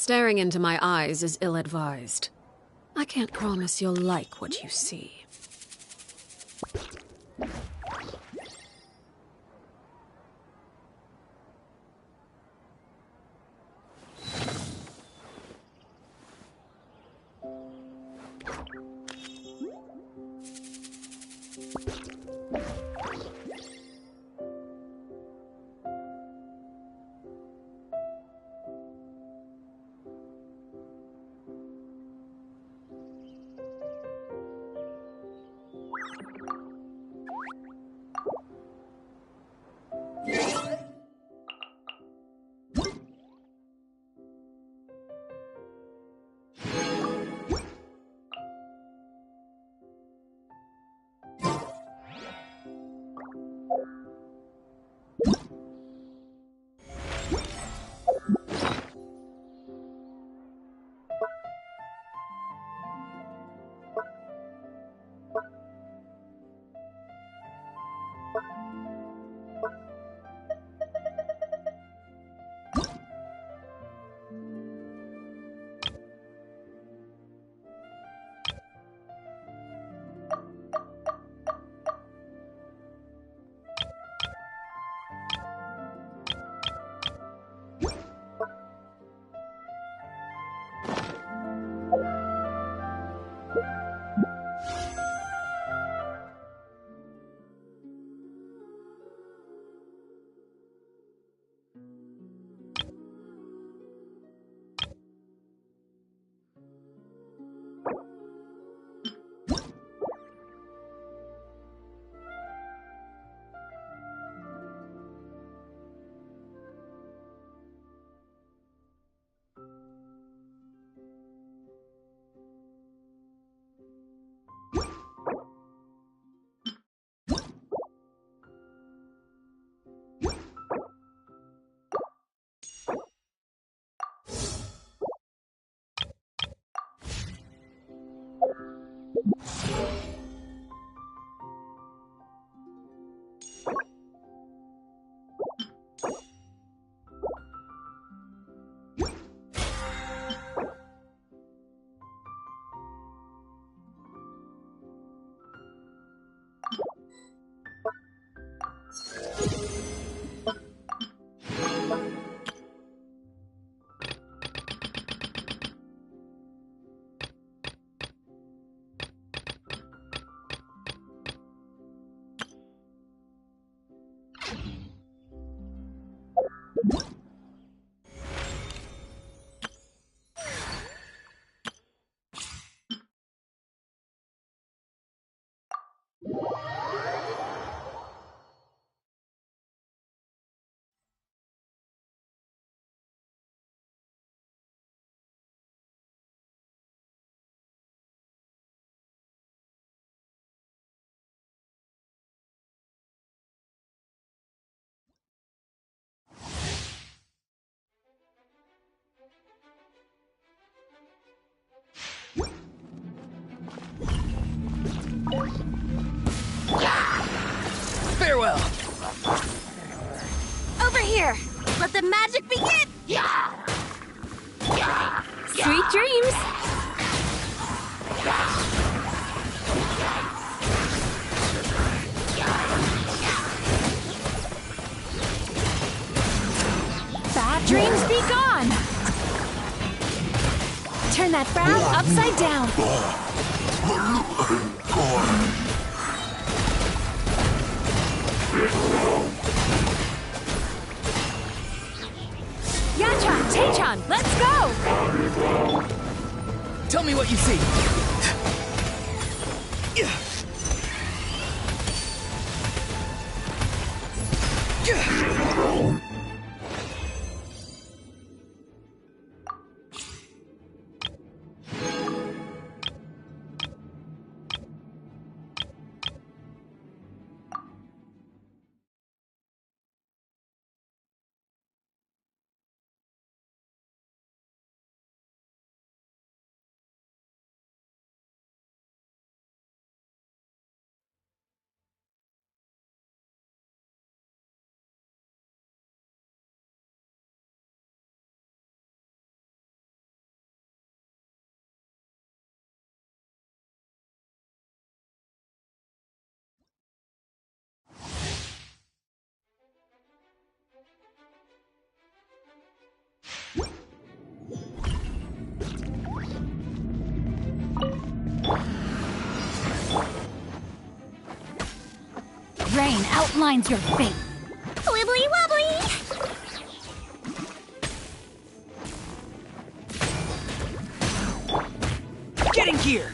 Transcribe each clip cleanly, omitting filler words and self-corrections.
Staring into my eyes is ill-advised. I can't promise you'll like what you see. Farewell! Over here! Let the magic begin! Sweet dreams! Bad dreams be gone! Turn that frown upside down! Yachan, Taechan, let's go! Tell me what you see. Rain outlines your fate. Wibbly wobbly! Getting here!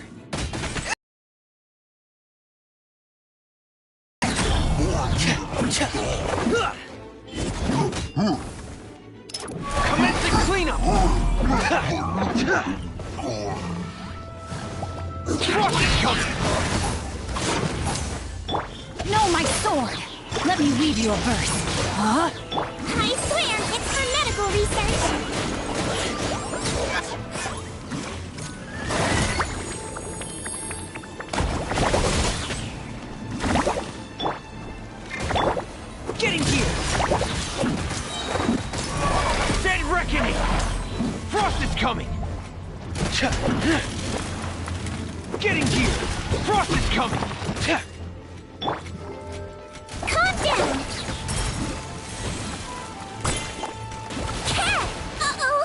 Commencing cleanup! Frost is coming! No, my sword! Let me weave you a verse. Huh? I swear, it's for medical research! Getting here! Dead reckoning! Frost is coming! Getting here! Frost is coming! Calm down! Uh-oh!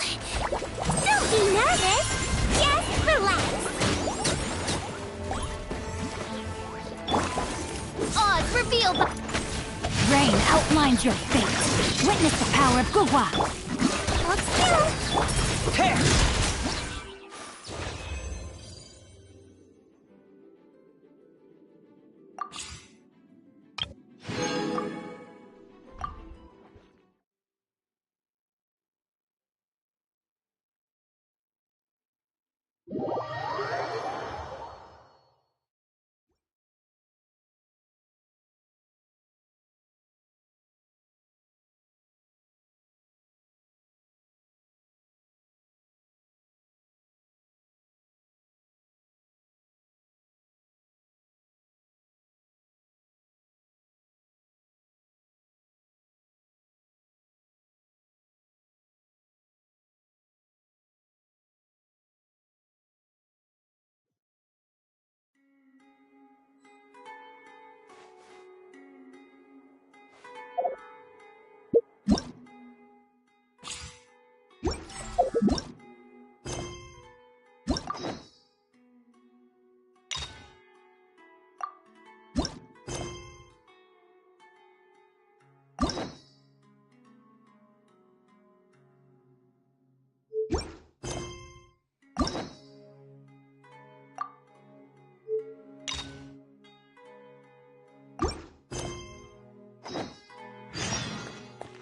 Don't be nervous! Just relax! Odds revealed by... Rain outlines your fate. Witness the power of Gugwa. Hold still! Tear!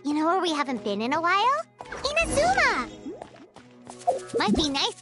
You know where we haven't been in a while? Inazuma! Might be nice.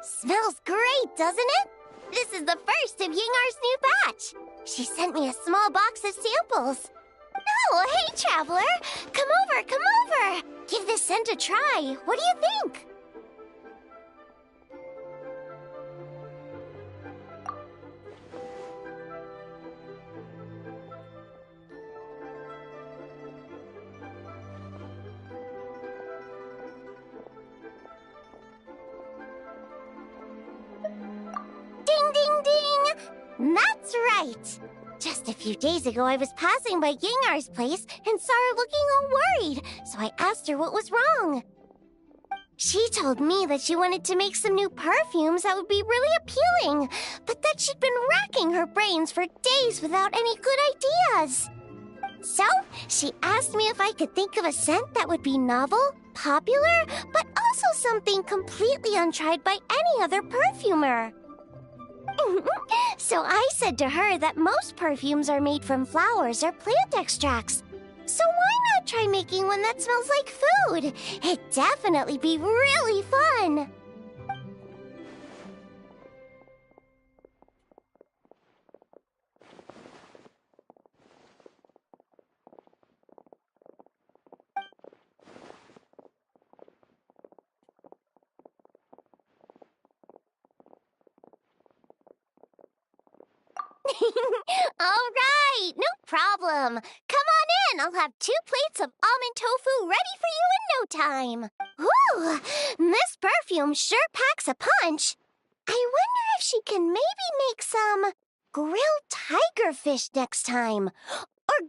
Smells great, doesn't it? This is the first of Yingar's new batch. She sent me a small box of samples. Oh, hey, Traveler! Come over, come over! Give this scent a try. What do you think? Ding, ding, ding! That's right! Just a few days ago, I was passing by Yingar's place and saw her looking all worried, so I asked her what was wrong. She told me that she wanted to make some new perfumes that would be really appealing, but that she'd been racking her brains for days without any good ideas. So, she asked me if I could think of a scent that would be novel, popular, but also something completely untried by any other perfumer. So I said to her that most perfumes are made from flowers or plant extracts. So why not try making one that smells like food? It'd definitely be really fun. All right, no problem. Come on in. I'll have 2 plates of almond tofu ready for you in no time. Ooh, this perfume sure packs a punch. I wonder if she can maybe make some grilled tiger fish next time. Or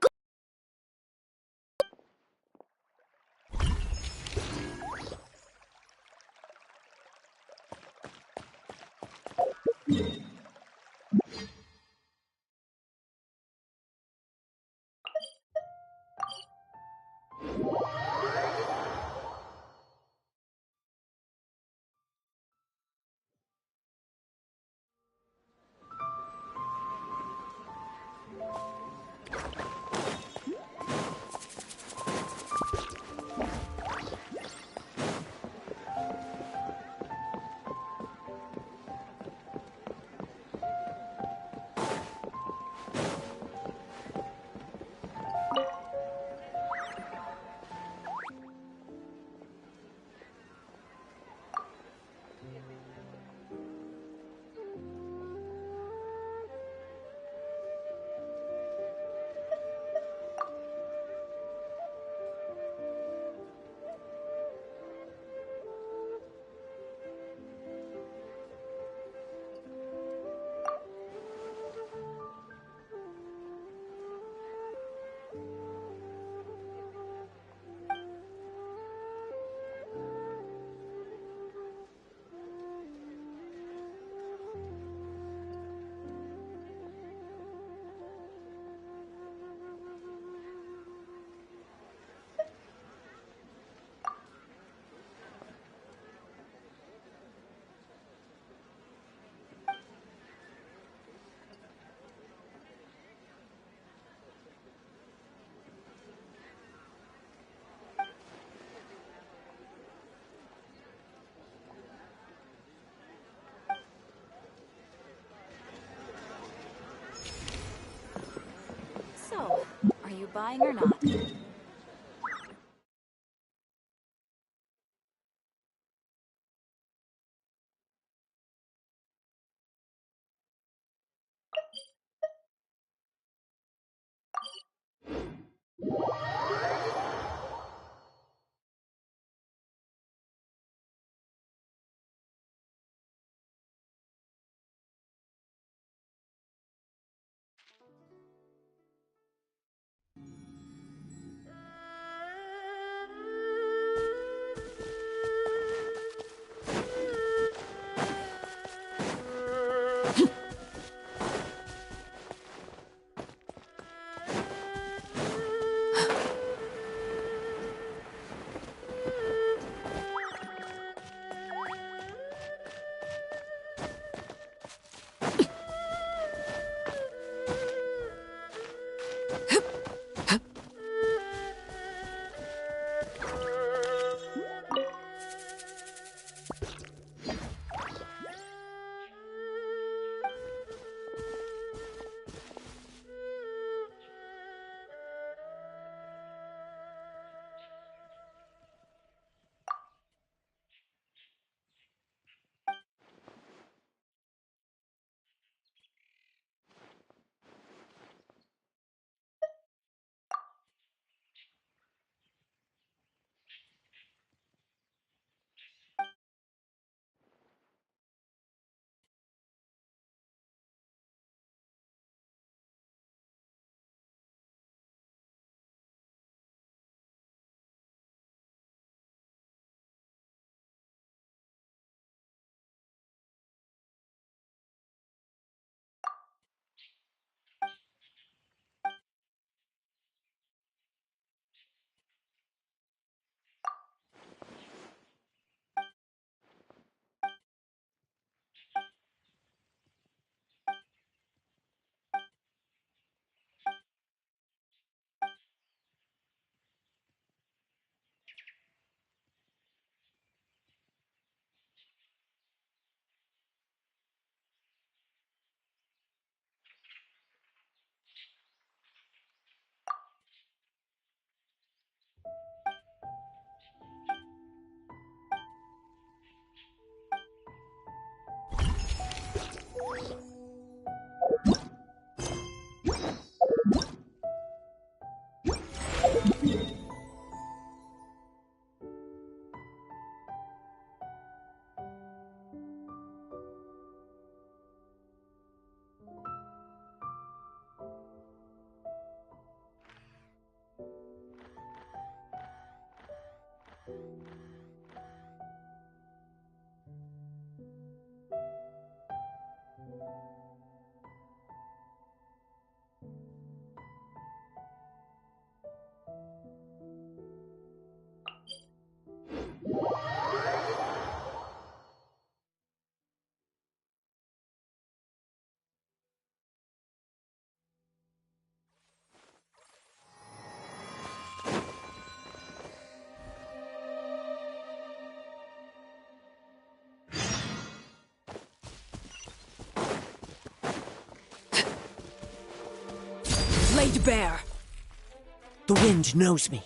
So, are you buying or not? laid bare. The wind knows me.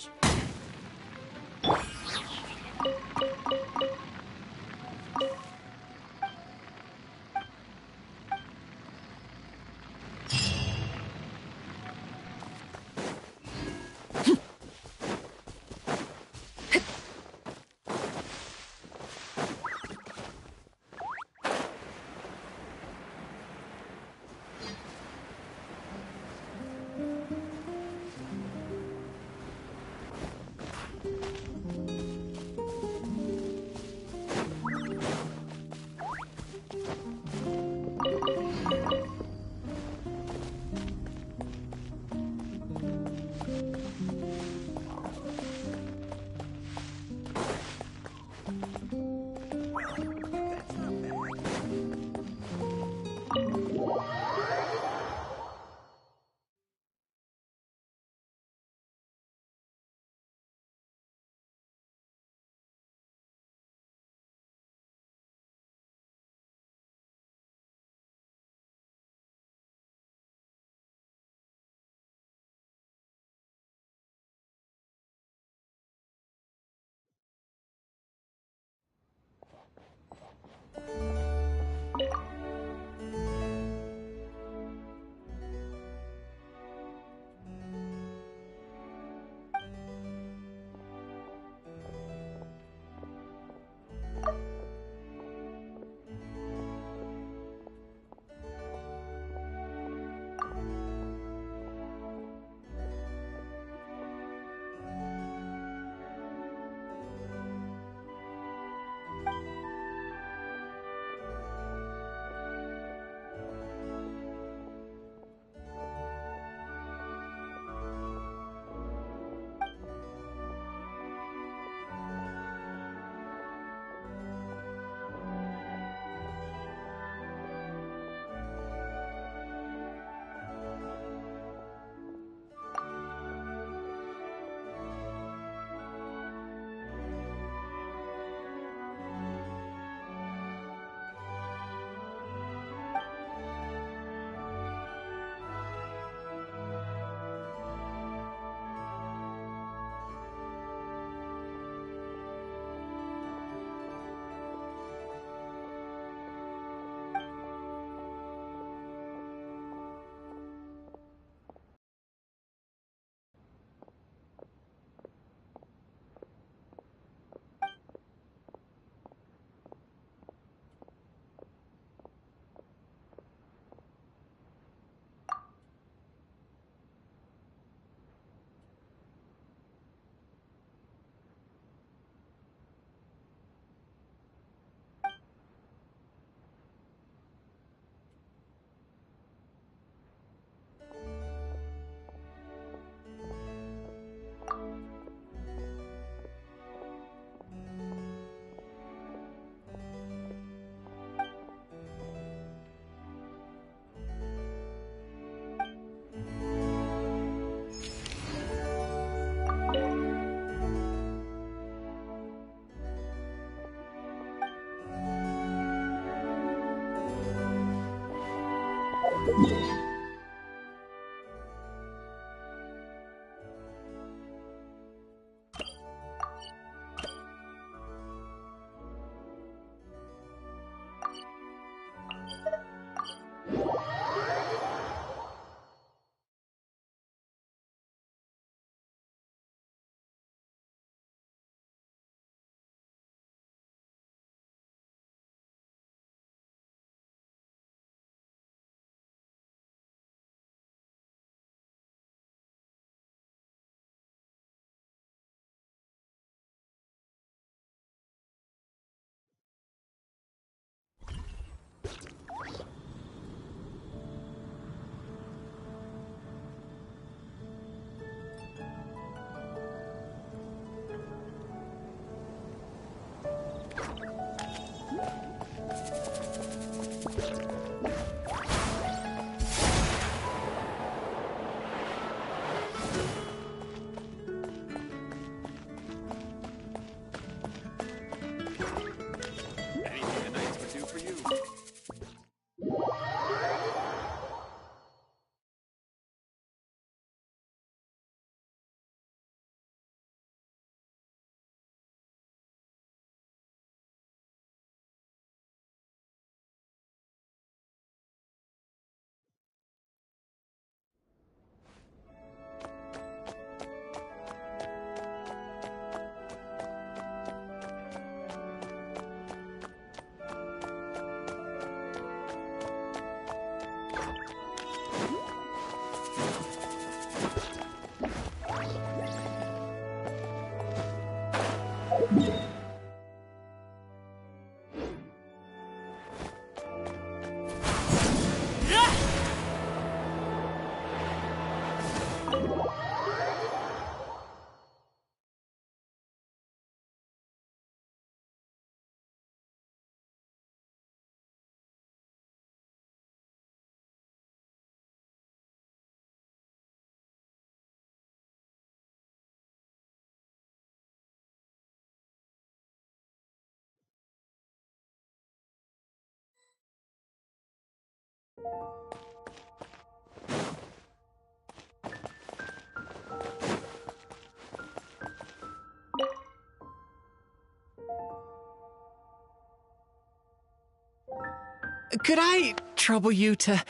Could I trouble you to...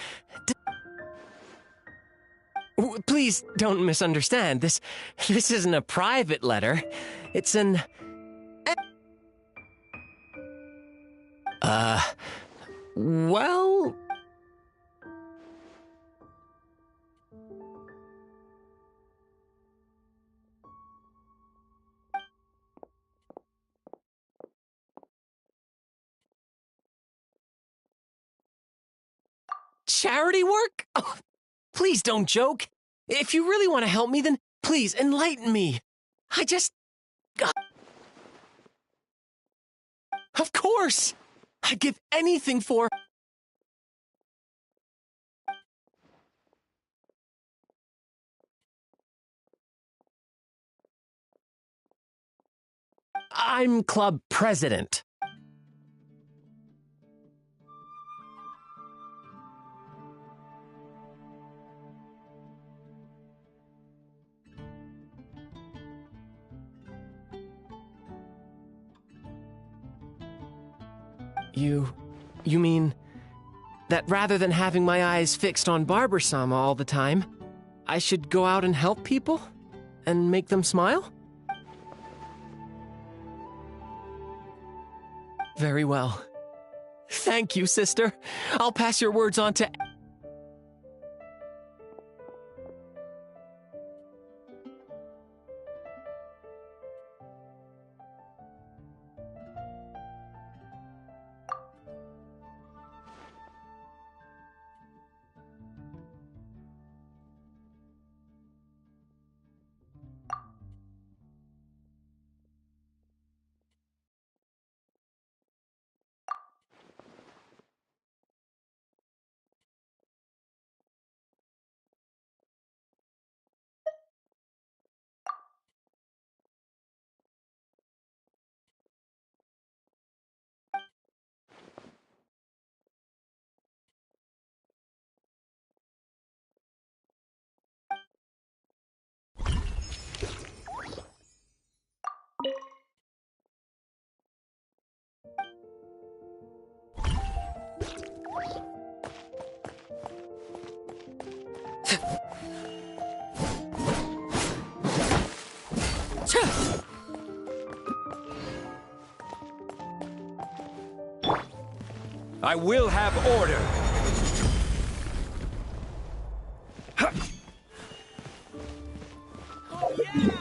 Please don't misunderstand. This isn't a private letter. It's an... Well... Charity work? Oh, please don't joke. If you really want to help me, then please enlighten me. I just... Of course! I'd give anything for... I'm club president. You mean that rather than having my eyes fixed on Barber-sama all the time, I should go out and help people? And make them smile? Very well. Thank you, sister. I'll pass your words on to... I will have order. Oh yeah!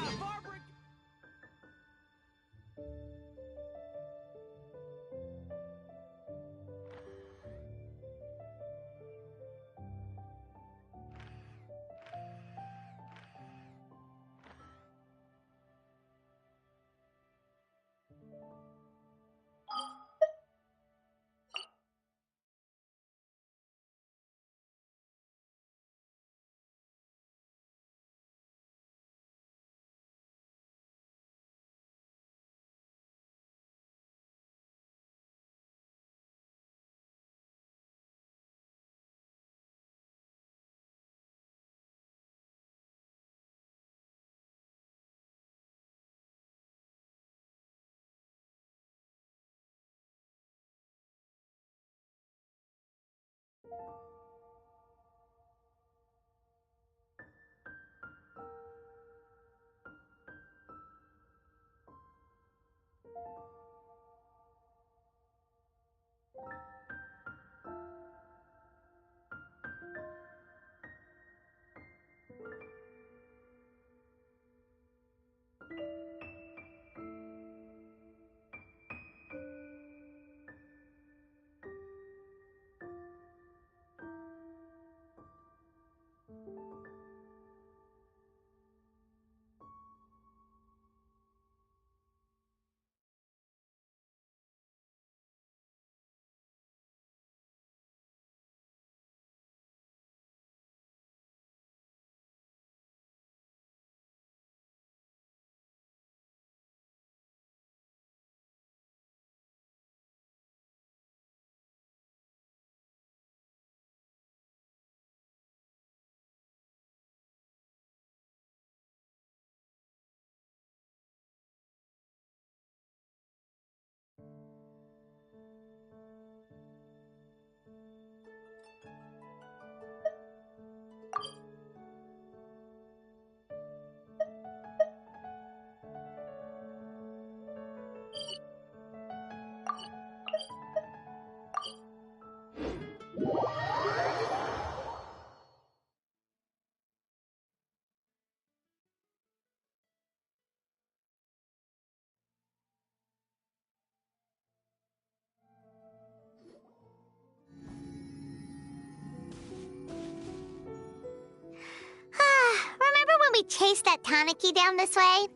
taste that tonic down this way?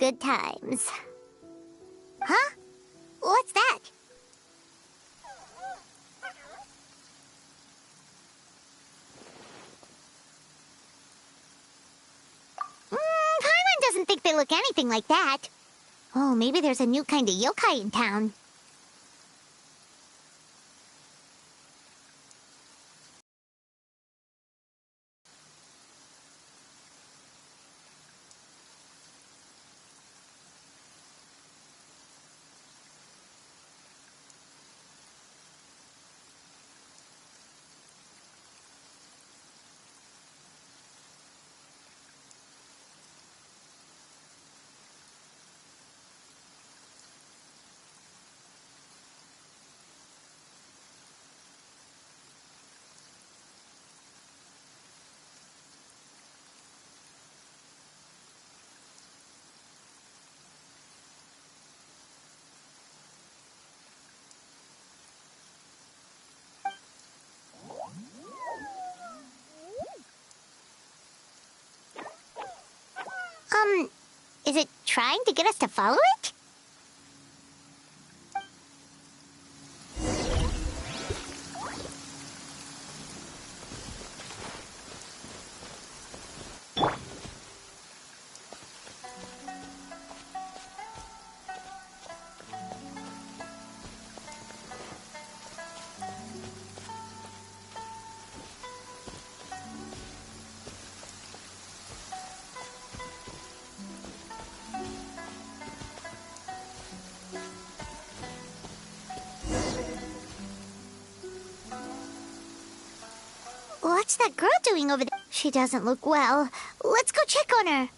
Good times. Huh? What's that? Paimon doesn't think they look anything like that. Oh, maybe there's a new kind of yokai in town. Is it trying to get us to follow it? What's that girl doing over there? She doesn't look well. Let's go check on her.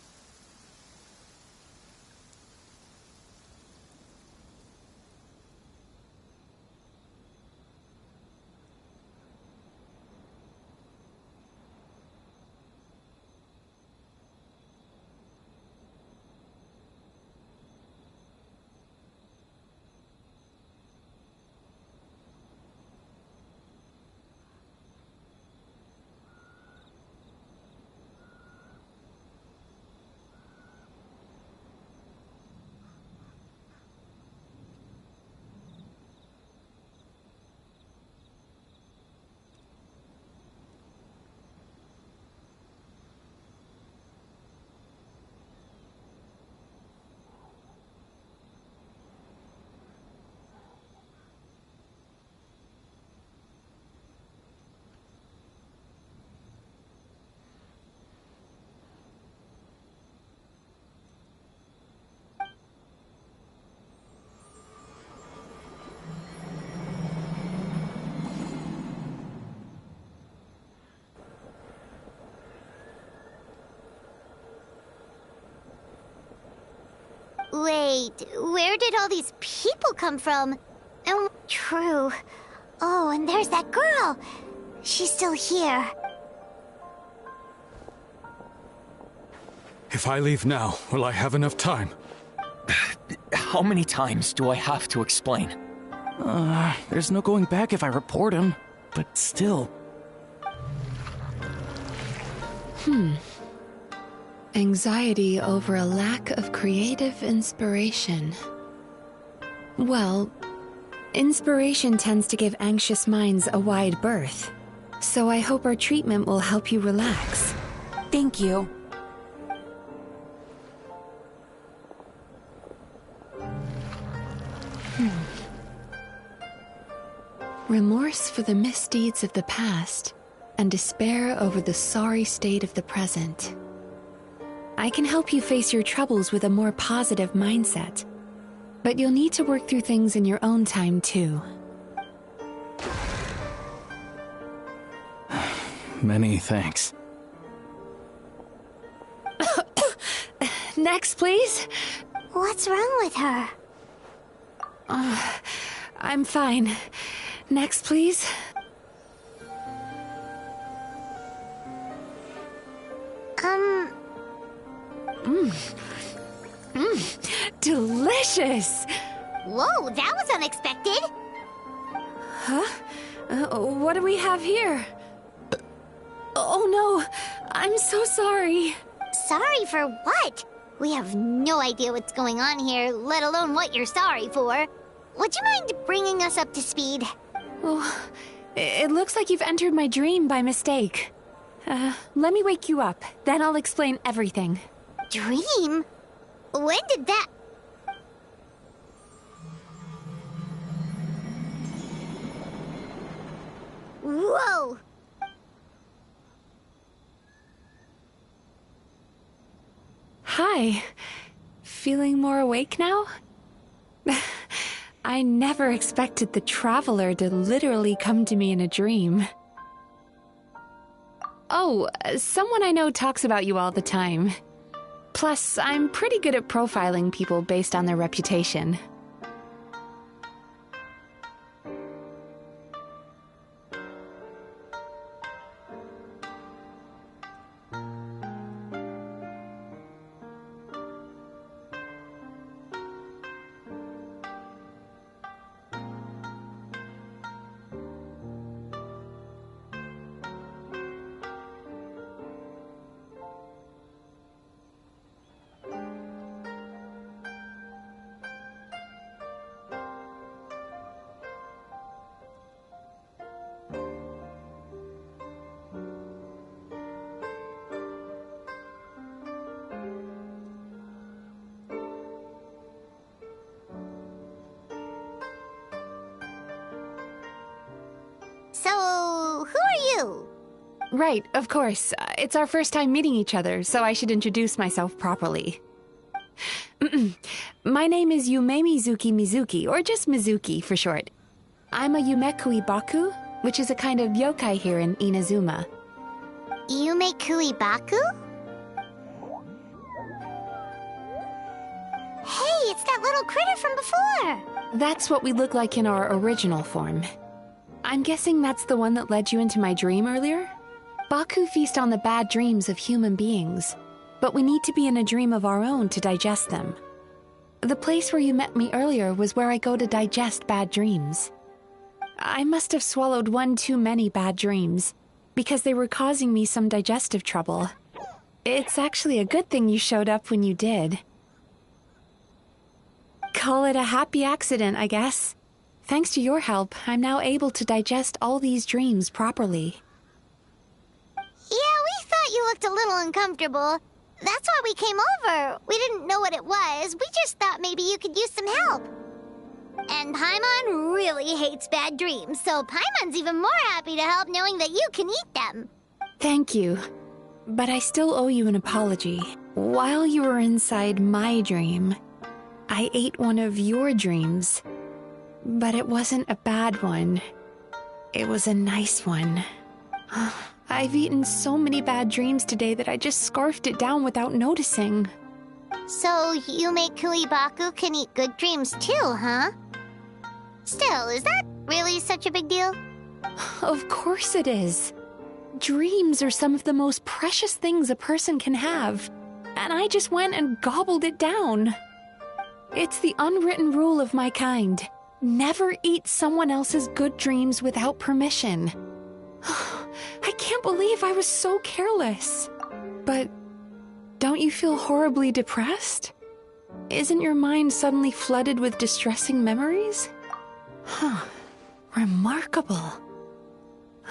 Wait, where did all these people come from? Oh, true. Oh, and there's that girl. She's still here. If I leave now, will I have enough time? How many times do I have to explain? There's no going back if I report him. But still. Anxiety over a lack of creative inspiration. Well, inspiration tends to give anxious minds a wide berth. So I hope our treatment will help you relax. Thank you. Remorse for the misdeeds of the past, and despair over the sorry state of the present. I can help you face your troubles with a more positive mindset, but you'll need to work through things in your own time too. Many thanks. Next, please. What's wrong with her? I'm fine. Next, please. Delicious! Whoa, that was unexpected. Huh? What do we have here? Oh no, I'm so sorry. Sorry for what? We have no idea what's going on here, let alone what you're sorry for. Would you mind bringing us up to speed? Oh, it looks like you've entered my dream by mistake. Let me wake you up, then I'll explain everything. Dream? When did that... Whoa! Hi. Feeling more awake now? I never expected the Traveler to literally come to me in a dream. Oh, someone I know talks about you all the time. Plus, I'm pretty good at profiling people based on their reputation. So, who are you? Right, of course. It's our first time meeting each other, so I should introduce myself properly. My name is Yume Mizuki, or just Mizuki for short. I'm a Yumekui Baku, which is a kind of yokai here in Inazuma. Yume Kuibaku? Hey, it's that little critter from before! That's what we look like in our original form. I'm guessing that's the one that led you into my dream earlier? Baku feast on the bad dreams of human beings, but we need to be in a dream of our own to digest them. The place where you met me earlier was where I go to digest bad dreams. I must have swallowed one too many bad dreams, because they were causing me some digestive trouble. It's actually a good thing you showed up when you did. Call it a happy accident, I guess. Thanks to your help, I'm now able to digest all these dreams properly. Yeah, we thought you looked a little uncomfortable. That's why we came over. We didn't know what it was. We just thought maybe you could use some help. And Paimon really hates bad dreams, so Paimon's even more happy to help knowing that you can eat them. Thank you. But I still owe you an apology. While you were inside my dream, I ate one of your dreams. But it wasn't a bad one. It was a nice one. I've eaten so many bad dreams today that I just scarfed it down without noticing. So Yume Kuibaku can eat good dreams too, huh? Still, is that really such a big deal? Of course it is. Dreams are some of the most precious things a person can have. And I just went and gobbled it down. It's the unwritten rule of my kind. Never eat someone else's good dreams without permission. I can't believe I was so careless. But don't you feel horribly depressed? Isn't your mind suddenly flooded with distressing memories? Remarkable.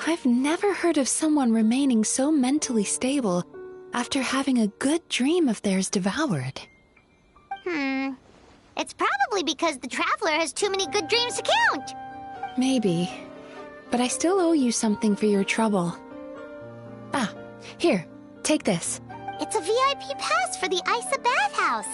I've never heard of someone remaining so mentally stable after having a good dream of theirs devoured. It's probably because the Traveler has too many good dreams to count. Maybe. But I still owe you something for your trouble. Ah, here, take this. It's a VIP pass for the Isa bathhouse.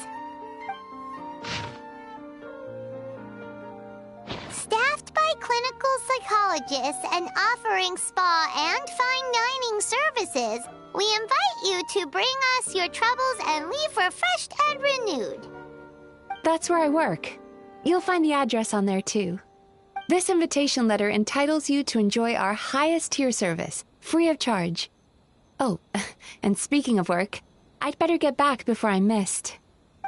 Staffed by clinical psychologists and offering spa and fine dining services, we invite you to bring us your troubles and leave refreshed and renewed. That's where I work. You'll find the address on there too. This invitation letter entitles you to enjoy our highest tier service, free of charge. Oh, and speaking of work, I'd better get back before I'm missed.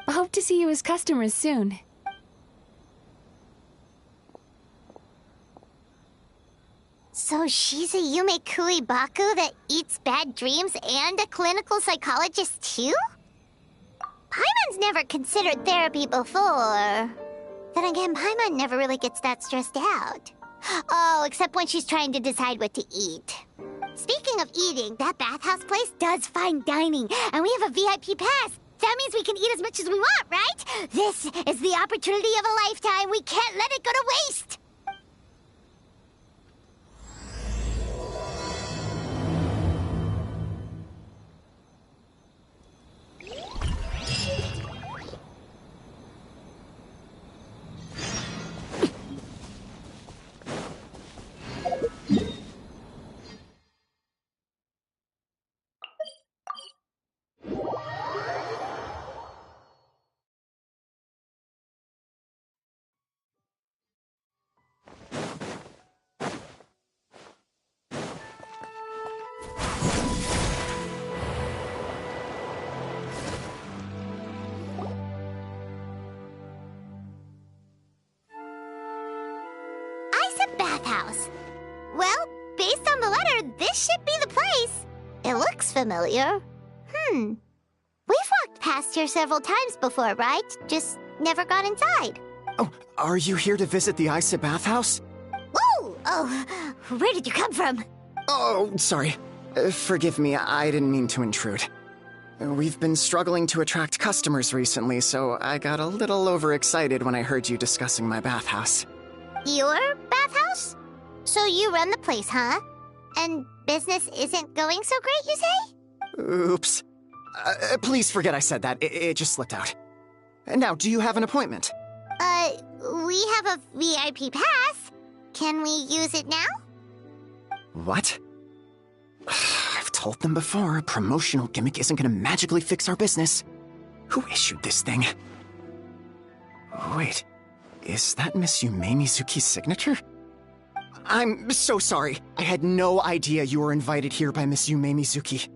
I hope to see you as customers soon. So she's a Yume Kuibaku that eats bad dreams and a clinical psychologist too? Paimon's never considered therapy before. Then again, Paimon never really gets that stressed out. Oh, except when she's trying to decide what to eat. Speaking of eating, that bathhouse place does fine dining, and we have a VIP pass. That means we can eat as much as we want, right? This is the opportunity of a lifetime. We can't let it go to waste. Bathhouse. Well, based on the letter, this should be the place. It looks familiar. We've walked past here several times before, right? Just never got inside. Oh, are you here to visit the Isa bathhouse? Whoa! Oh, where did you come from? Oh, sorry. Forgive me, I didn't mean to intrude. We've been struggling to attract customers recently, so I got a little overexcited when I heard you discussing my bathhouse. Your bathhouse? So you run the place, huh? And business isn't going so great, you say? Oops. Please forget I said that. It just slipped out. Now, do you have an appointment? We have a VIP pass. Can we use it now? What? I've told them before, a promotional gimmick isn't gonna magically fix our business. Who issued this thing? Wait. Is that Miss Yume Mizuki's signature? I'm so sorry. I had no idea you were invited here by Miss Yume Mizuki.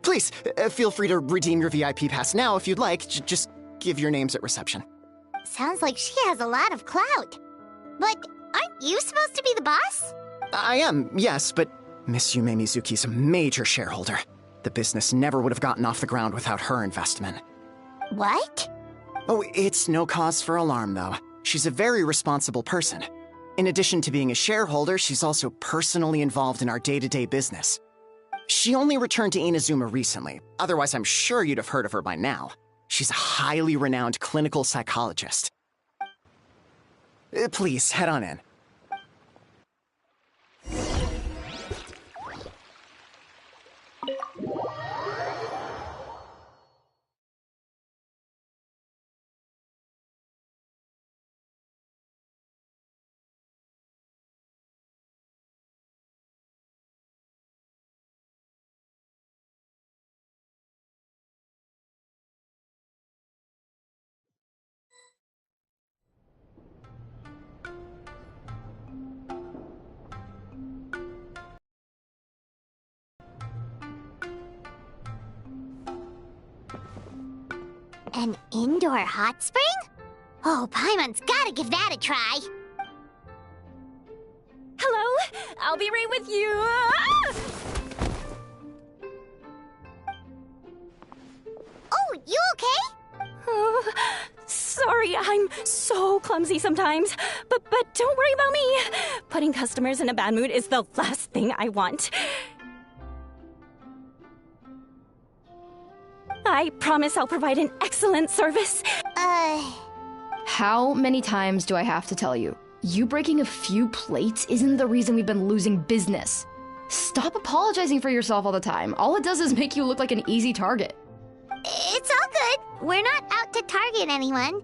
Please, feel free to redeem your VIP pass now if you'd like. Just give your names at reception. Sounds like she has a lot of clout. But aren't you supposed to be the boss? I am, yes, but Miss Yume Mizuki's a major shareholder. The business never would have gotten off the ground without her investment. What? Oh, it's no cause for alarm, though. She's a very responsible person. In addition to being a shareholder, she's also personally involved in our day-to-day business. She only returned to Inazuma recently, otherwise I'm sure you'd have heard of her by now. She's a highly renowned clinical psychologist. Please, head on in. An indoor hot spring? Oh, Paimon's gotta give that a try. Hello? I'll be right with you. Oh, you okay? Oh, sorry, I'm so clumsy sometimes. But don't worry about me. Putting customers in a bad mood is the last thing I want. I promise I'll provide an excellent service. How many times do I have to tell you? You breaking a few plates isn't the reason we've been losing business. Stop apologizing for yourself all the time. All it does is make you look like an easy target. It's all good. We're not out to target anyone.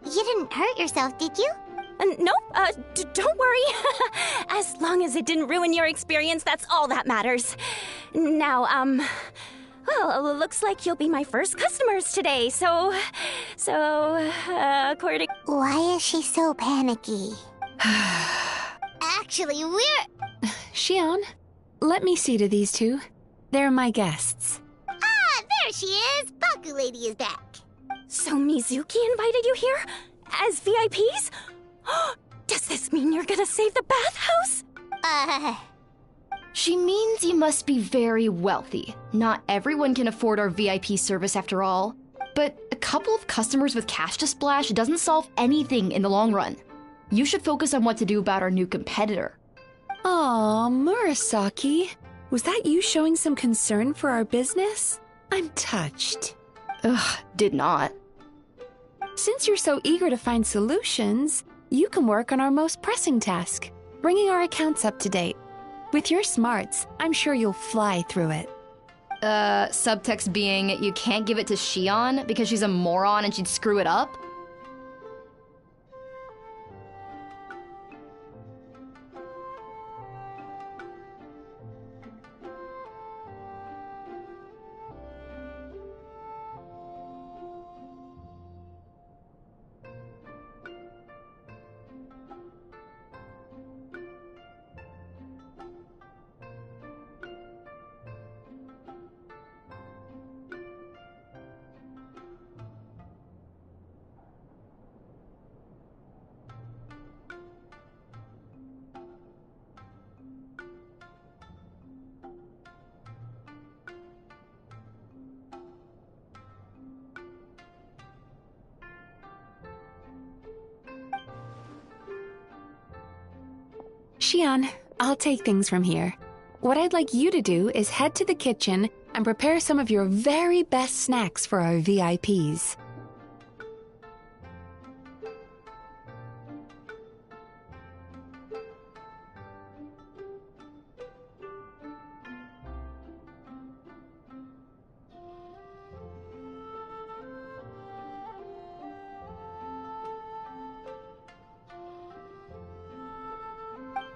You didn't hurt yourself, did you? Nope, don't worry. As long as it didn't ruin your experience, that's all that matters. Now, well, looks like you'll be my first customers today, so, according... Why is she so panicky? Actually, we're... Shion, let me see to these two. They're my guests. Ah, there she is! Baku Lady is back. So Mizuki invited you here? As VIPs? Does this mean you're gonna save the bathhouse? She means you must be very wealthy. Not everyone can afford our VIP service after all. But a couple of customers with cash to splash doesn't solve anything in the long run. You should focus on what to do about our new competitor. Aw, Murasaki. Was that you showing some concern for our business? I'm touched. Ugh, did not. Since you're so eager to find solutions, you can work on our most pressing task, bringing our accounts up to date. With your smarts, I'm sure you'll fly through it. Subtext being you can't give it to Shion because she's a moron and she'd screw it up? Shion, I'll take things from here. What I'd like you to do is head to the kitchen and prepare some of your very best snacks for our VIPs.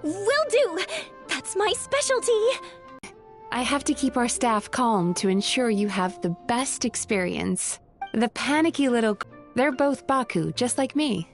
Will do! That's my specialty! I have to keep our staff calm to ensure you have the best experience. The panicky little... They're both Baku, just like me.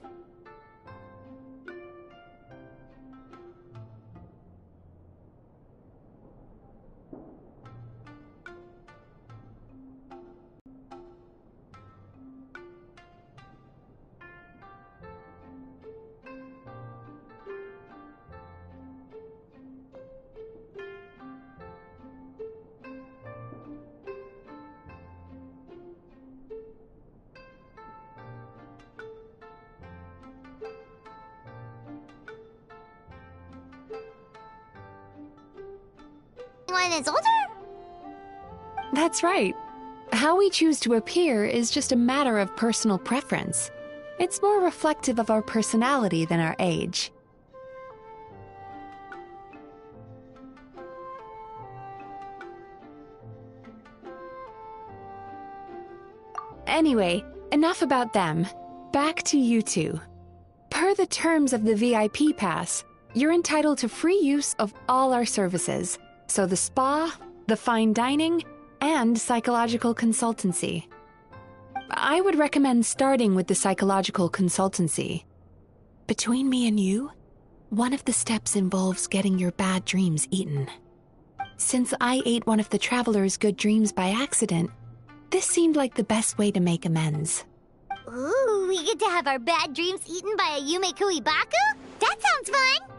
One is older? That's right. How we choose to appear is just a matter of personal preference. It's more reflective of our personality than our age. Anyway, enough about them. Back to you two. Per the terms of the VIP pass, you're entitled to free use of all our services. So the spa, the fine dining, and psychological consultancy. I would recommend starting with the psychological consultancy. Between me and you, one of the steps involves getting your bad dreams eaten. Since I ate one of the traveler's good dreams by accident, this seemed like the best way to make amends. Ooh, we get to have our bad dreams eaten by a Yume Baku? That sounds fun!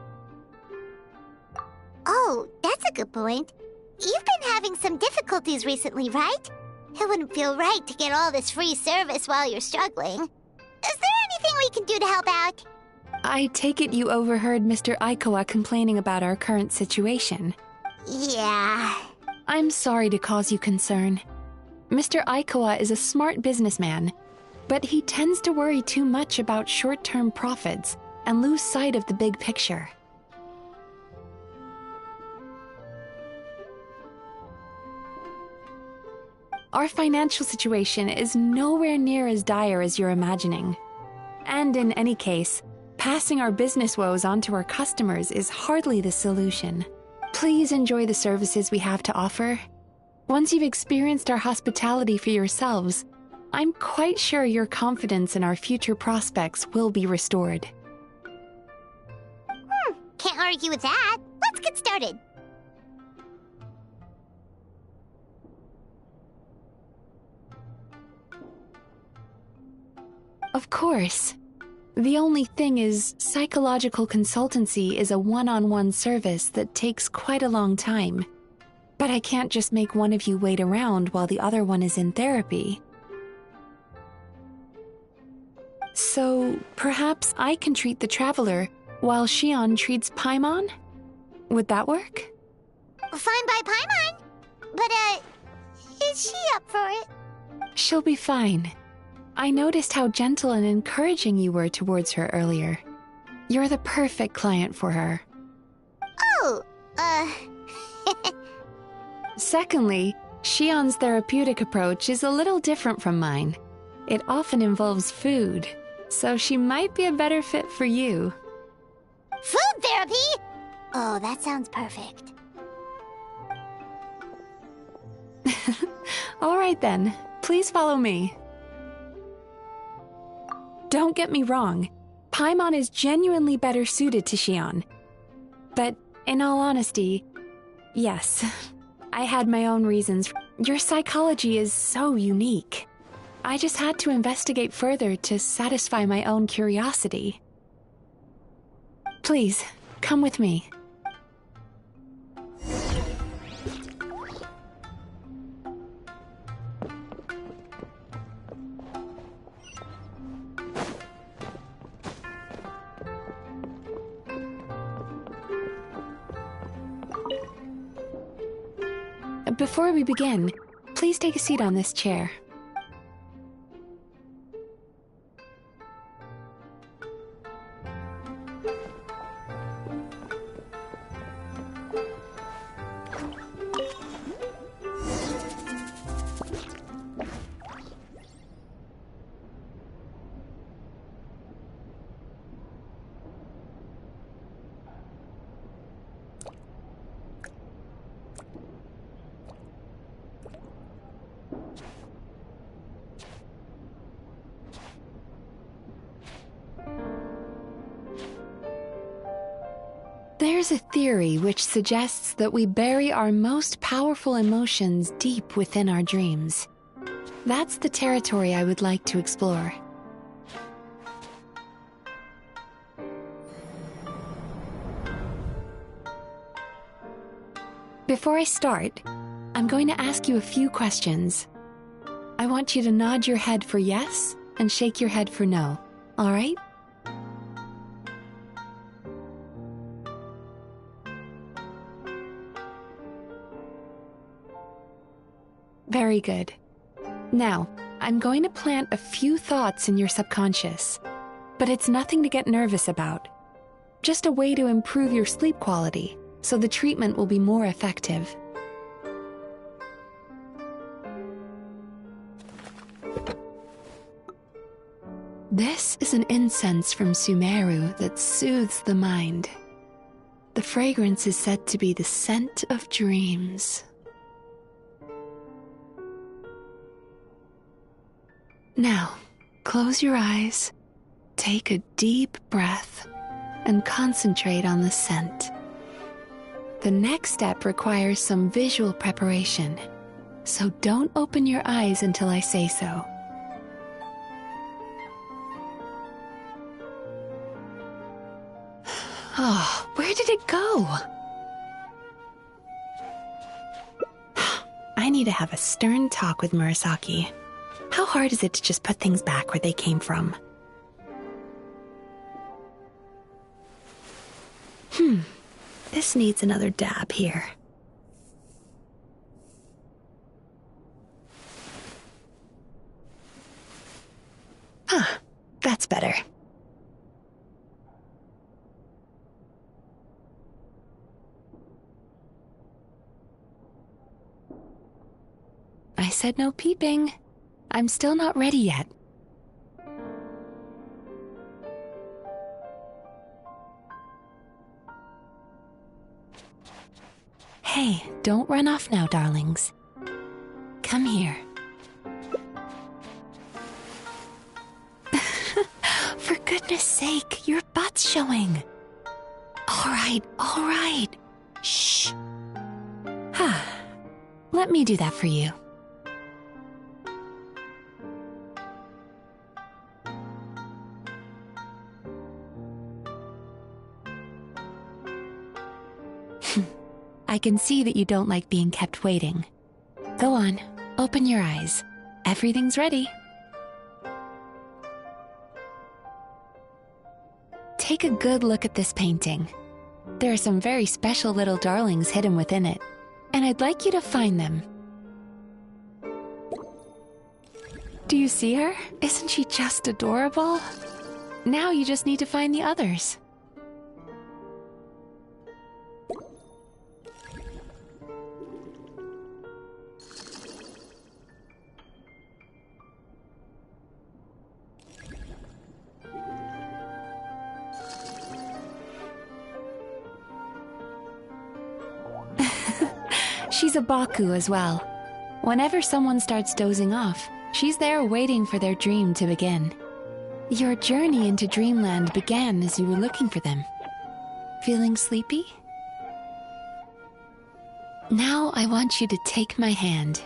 Oh, that's a good point. You've been having some difficulties recently, right? It wouldn't feel right to get all this free service while you're struggling. Is there anything we can do to help out? I take it you overheard Mr. Aikawa complaining about our current situation. Yeah. I'm sorry to cause you concern. Mr. Aikawa is a smart businessman, but he tends to worry too much about short-term profits and lose sight of the big picture. Our financial situation is nowhere near as dire as you're imagining. And in any case, passing our business woes on to our customers is hardly the solution. Please enjoy the services we have to offer. Once you've experienced our hospitality for yourselves, I'm quite sure your confidence in our future prospects will be restored. Can't argue with that. Let's get started. Of course. The only thing is, psychological consultancy is a one-on-one service that takes quite a long time. But I can't just make one of you wait around while the other one is in therapy. So, perhaps I can treat the traveler while Xion treats Paimon? Would that work? Fine by Paimon. But, is she up for it? She'll be fine. I noticed how gentle and encouraging you were towards her earlier. You're the perfect client for her. Oh, Secondly, Xion's therapeutic approach is a little different from mine. It often involves food, so she might be a better fit for you. Food therapy? Oh, that sounds perfect. All right then, please follow me. Don't get me wrong, Paimon is genuinely better suited to Xion. But in all honesty, yes, I had my own reasons. Your psychology is so unique. I just had to investigate further to satisfy my own curiosity. Please, come with me. Before we begin, please take a seat on this chair. There's a theory which suggests that we bury our most powerful emotions deep within our dreams. That's the territory I would like to explore. Before I start, I'm going to ask you a few questions. I want you to nod your head for yes and shake your head for no, all right? Very good. Now, I'm going to plant a few thoughts in your subconscious, but it's nothing to get nervous about. Just a way to improve your sleep quality, so the treatment will be more effective. This is an incense from Sumeru that soothes the mind. The fragrance is said to be the scent of dreams. Now, close your eyes, take a deep breath, and concentrate on the scent. The next step requires some visual preparation, so don't open your eyes until I say so. Oh, where did it go? I need to have a stern talk with Murasaki. How hard is it to just put things back where they came from? This needs another dab here. That's better. I said no peeping. I'm still not ready yet. Hey, don't run off now, darlings. Come here. For goodness sake, your butt's showing. All right. Shh. Let me do that for you. I can see that you don't like being kept waiting. Go on, open your eyes. Everything's ready. Take a good look at this painting. There are some very special little darlings hidden within it, and I'd like you to find them. Do you see her? Isn't she just adorable? Now you just need to find the others. She's a Baku as well. Whenever someone starts dozing off, she's there waiting for their dream to begin. Your journey into Dreamland began as you were looking for them. Feeling sleepy? Now I want you to take my hand.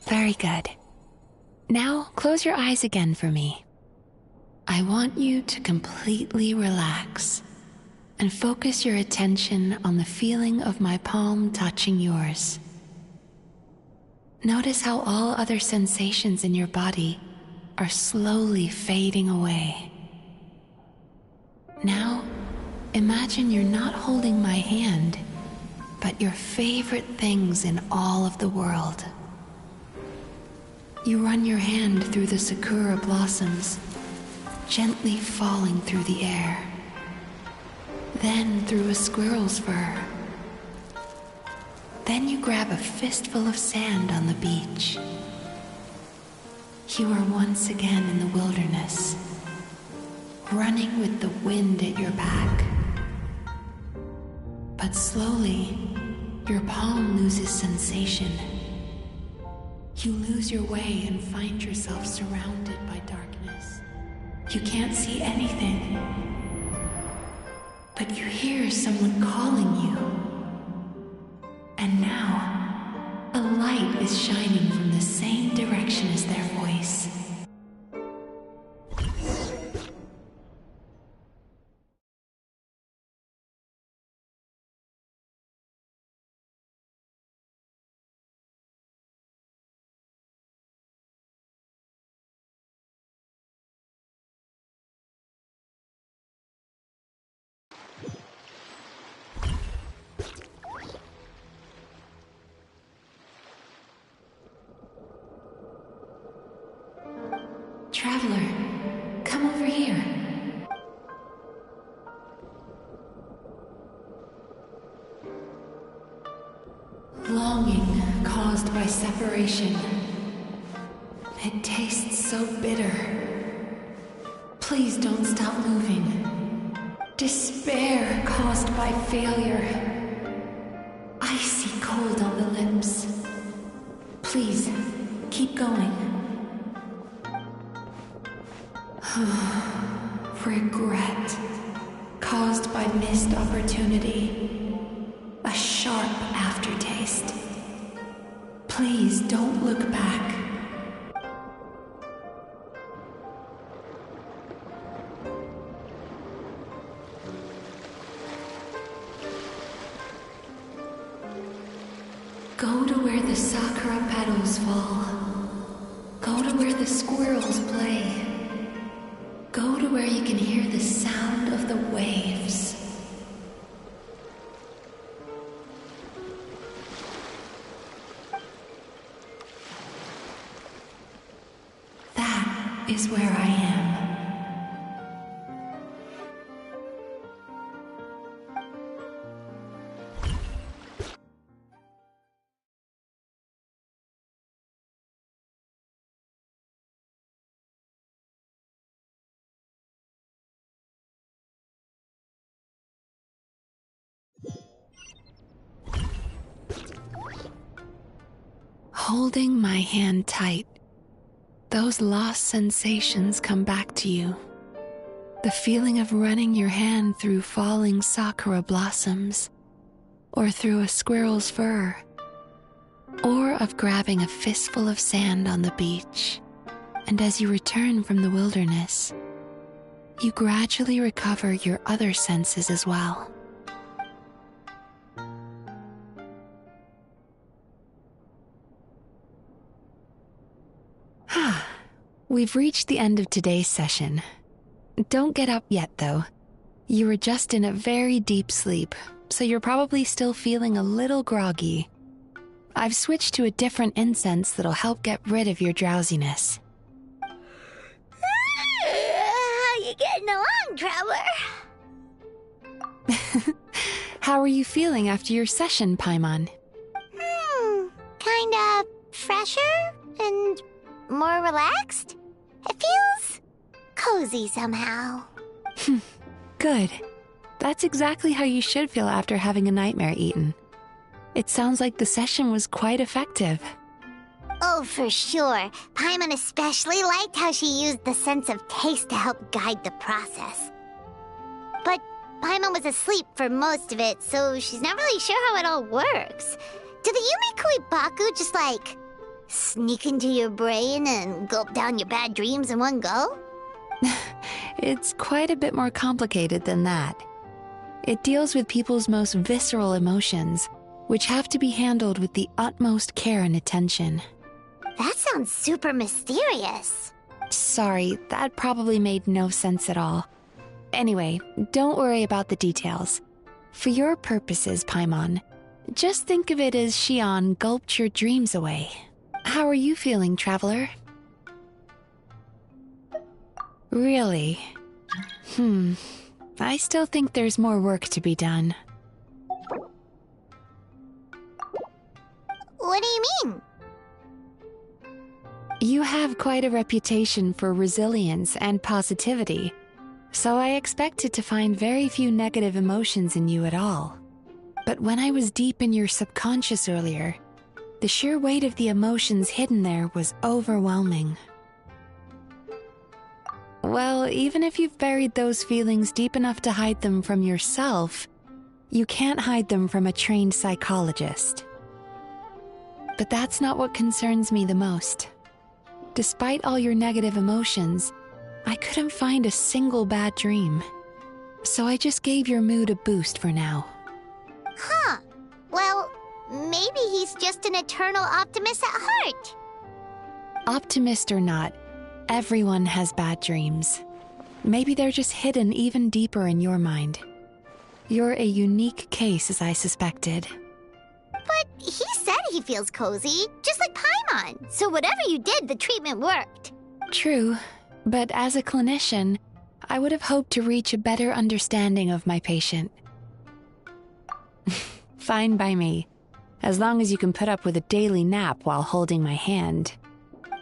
Very good. Now, close your eyes again for me. I want you to completely relax and focus your attention on the feeling of my palm touching yours. Notice how all other sensations in your body are slowly fading away. Now, imagine you're not holding my hand, but your favorite things in all of the world. You run your hand through the sakura blossoms, gently falling through the air. Then through a squirrel's fur. Then you grab a fistful of sand on the beach. You are once again in the wilderness, running with the wind at your back. But slowly, your palm loses sensation. You lose your way and find yourself surrounded by darkness. You can't see anything, but you hear someone calling you. And now, a light is shining from the same direction as their voice. Traveler, come over here. Longing caused by separation. It tastes so bitter. Please don't stop moving. Despair caused by failure. Icy cold on the lips. Please, keep going. Regret, caused by missed opportunity. A sharp aftertaste. Please don't look back. Go to where the sakura petals fall. Go to where the squirrels play. Go to where you can hear the sound of the waves. That is where I am. Holding my hand tight, those lost sensations come back to you. The feeling of running your hand through falling sakura blossoms, or through a squirrel's fur. or of grabbing a fistful of sand on the beach. And as you return from the wilderness, you gradually recover your other senses as well. We've reached the end of today's session. Don't get up yet, though. You were just in a very deep sleep, so you're probably still feeling a little groggy. I've switched to a different incense that'll help get rid of your drowsiness. How you getting along, Traveler? How are you feeling after your session, Paimon? Kinda fresher and more relaxed. It feels cozy somehow. Good. That's exactly how you should feel after having a nightmare eaten. It sounds like the session was quite effective. Oh, for sure. Paimon especially liked how she used the sense of taste to help guide the process. But Paimon was asleep for most of it, so she's not really sure how it all works. Do the Yumikui Baku just, sneak into your brain and gulp down your bad dreams in one go? It's quite a bit more complicated than that. It deals with people's most visceral emotions, which have to be handled with the utmost care and attention. That sounds super mysterious. Sorry, that probably made no sense at all. Anyway, don't worry about the details. For your purposes, Paimon, just think of it as Xion gulped your dreams away. How are you feeling, Traveler? Really? I still think there's more work to be done. What do you mean? You have quite a reputation for resilience and positivity, so I expected to find very few negative emotions in you at all. But when I was deep in your subconscious earlier, the sheer weight of the emotions hidden there was overwhelming. Well, even if you've buried those feelings deep enough to hide them from yourself, you can't hide them from a trained psychologist. But that's not what concerns me the most. Despite all your negative emotions, I couldn't find a single bad dream. So I just gave your mood a boost for now. Huh. Well, maybe he's just an eternal optimist at heart. Optimist or not, everyone has bad dreams. Maybe they're just hidden even deeper in your mind. You're a unique case, as I suspected. But he said he feels cozy, just like Paimon. So whatever you did, the treatment worked. True, but as a clinician, I would have hoped to reach a better understanding of my patient. Fine by me, as long as you can put up with a daily nap while holding my hand.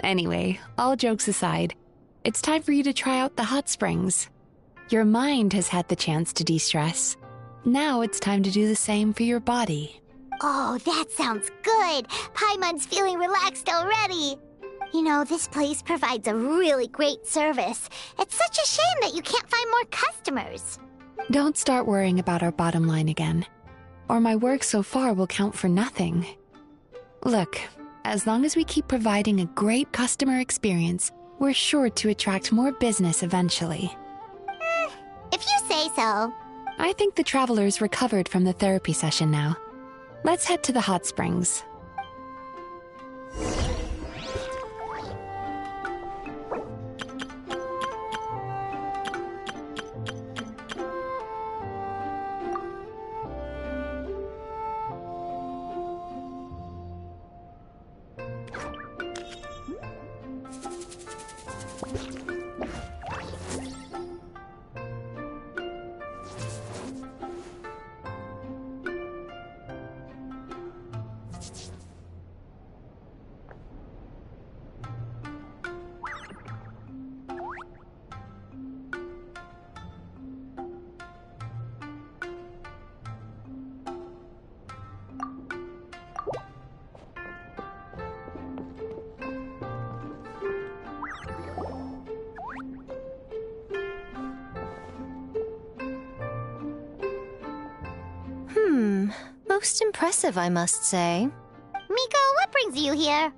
Anyway, all jokes aside, it's time for you to try out the hot springs. Your mind has had the chance to de-stress. Now it's time to do the same for your body. Oh, that sounds good. Paimon's feeling relaxed already. You know, this place provides a really great service. It's such a shame that you can't find more customers. Don't start worrying about our bottom line again, or my work so far will count for nothing. Look, as long as we keep providing a great customer experience, we're sure to attract more business eventually. If you say so. I think the traveler's recovered from the therapy session now. Let's head to the hot springs. Most impressive, I must say. Miko, what brings you here?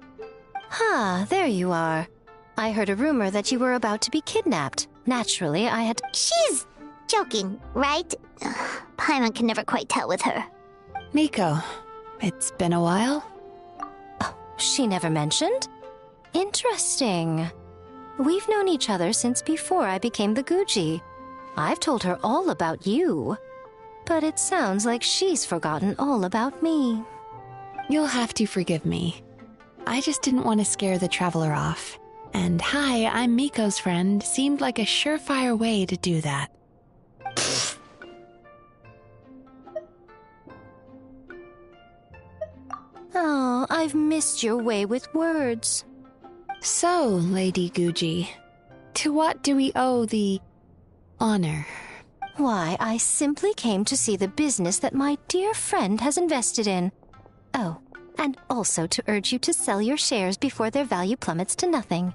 Ah, there you are. I heard a rumor that you were about to be kidnapped. Naturally, I had... She's joking, right? Paimon can never quite tell with her. Miko, it's been a while. Oh, she never mentioned? Interesting. We've known each other since before I became the Guji. I've told her all about you. But it sounds like she's forgotten all about me. You'll have to forgive me. I just didn't want to scare the traveler off. And hi, I'm Miko's friend seemed like a surefire way to do that. Oh, I've missed your way with words. So, Lady Guji, to what do we owe the honor? Why, I simply came to see the business that my dear friend has invested in. Oh, and also to urge you to sell your shares before their value plummets to nothing.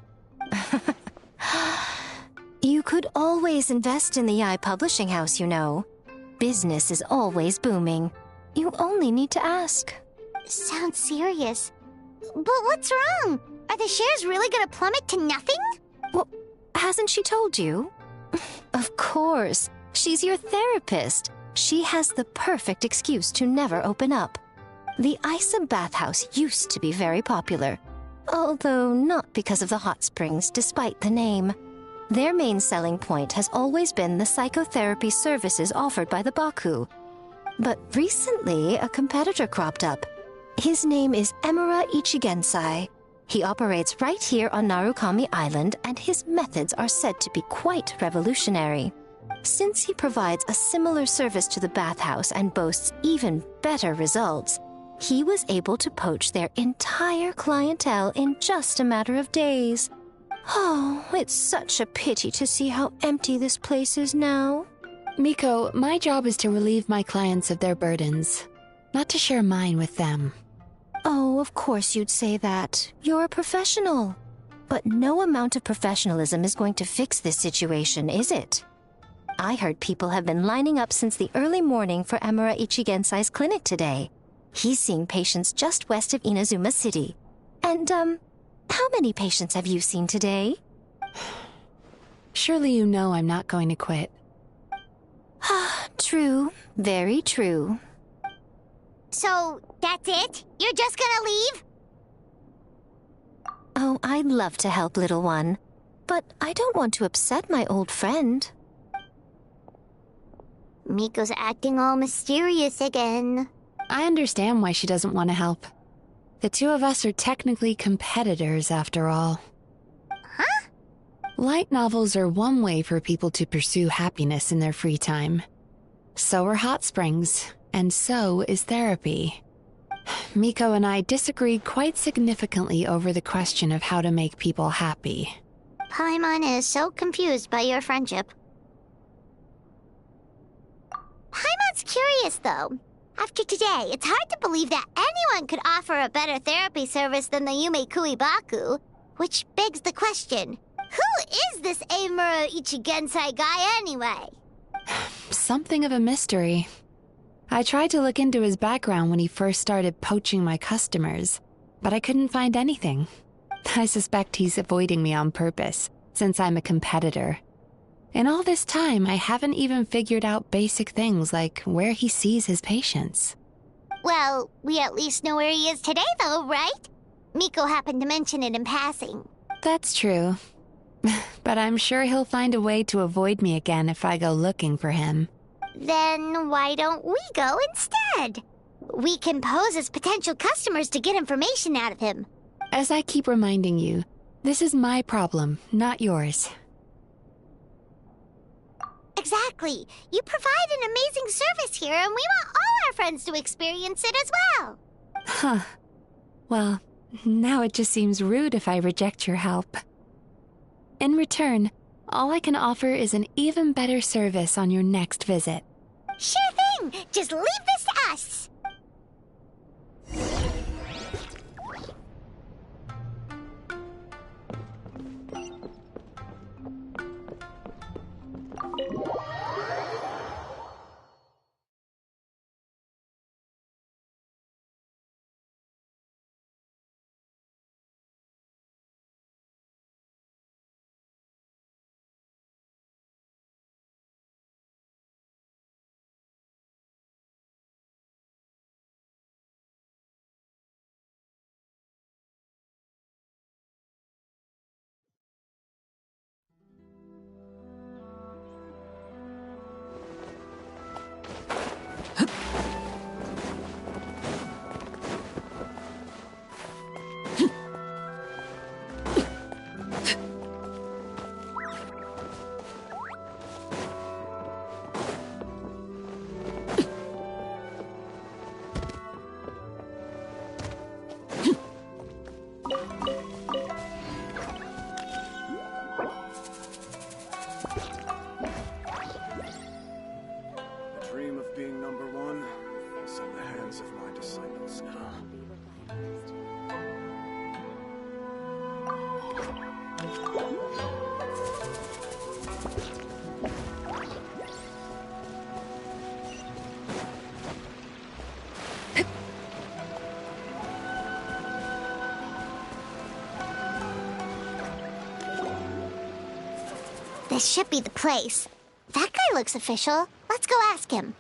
You could always invest in the publishing house, you know. Business is always booming. You only need to ask. Sounds serious. But what's wrong? Are the shares really gonna plummet to nothing? Well, hasn't she told you? Of course. She's your therapist. She has the perfect excuse to never open up. The Isa bathhouse used to be very popular, although not because of the hot springs, despite the name. Their main selling point has always been the psychotherapy services offered by the Baku. But recently, a competitor cropped up. His name is Emura Ichigensai. He operates right here on Narukami Island, and his methods are said to be quite revolutionary. Since he provides a similar service to the bathhouse and boasts even better results, he was able to poach their entire clientele in just a matter of days. Oh, it's such a pity to see how empty this place is now. Miko, my job is to relieve my clients of their burdens, not to share mine with them. Oh, of course you'd say that. You're a professional. But no amount of professionalism is going to fix this situation, is it? I heard people have been lining up since the early morning for Emura Ichigensai's clinic today. He's seeing patients just west of Inazuma City. And, how many patients have you seen today? Surely you know I'm not going to quit. True. Very true. So, that's it? You're just gonna leave? Oh, I'd love to help, little one. But I don't want to upset my old friend. Miko's acting all mysterious again. I understand why she doesn't want to help. The two of us are technically competitors, after all. Huh? Light novels are one way for people to pursue happiness in their free time. So are hot springs, and so is therapy. Miko and I disagreed quite significantly over the question of how to make people happy. Paimon is so confused by your friendship. Paimon's curious, though. After today, it's hard to believe that anyone could offer a better therapy service than the Yume Baku, which begs the question, who is this Emura Ichigensai guy anyway? Something of a mystery. I tried to look into his background when he first started poaching my customers, but I couldn't find anything. I suspect he's avoiding me on purpose, since I'm a competitor. In all this time, I haven't even figured out basic things like where he sees his patients. Well, we at least know where he is today, though, right? Miko happened to mention it in passing. That's true. But I'm sure he'll find a way to avoid me again if I go looking for him. Then why don't we go instead? We can pose as potential customers to get information out of him. As I keep reminding you, this is my problem, not yours. Exactly. You provide an amazing service here, and we want all our friends to experience it as well. Huh. Well, now it just seems rude if I reject your help. In return, all I can offer is an even better service on your next visit. Sure thing! Just leave this to us! dream of being number one is in the hands of my disciples now. This should be the place. That guy looks official. Let's go ask him.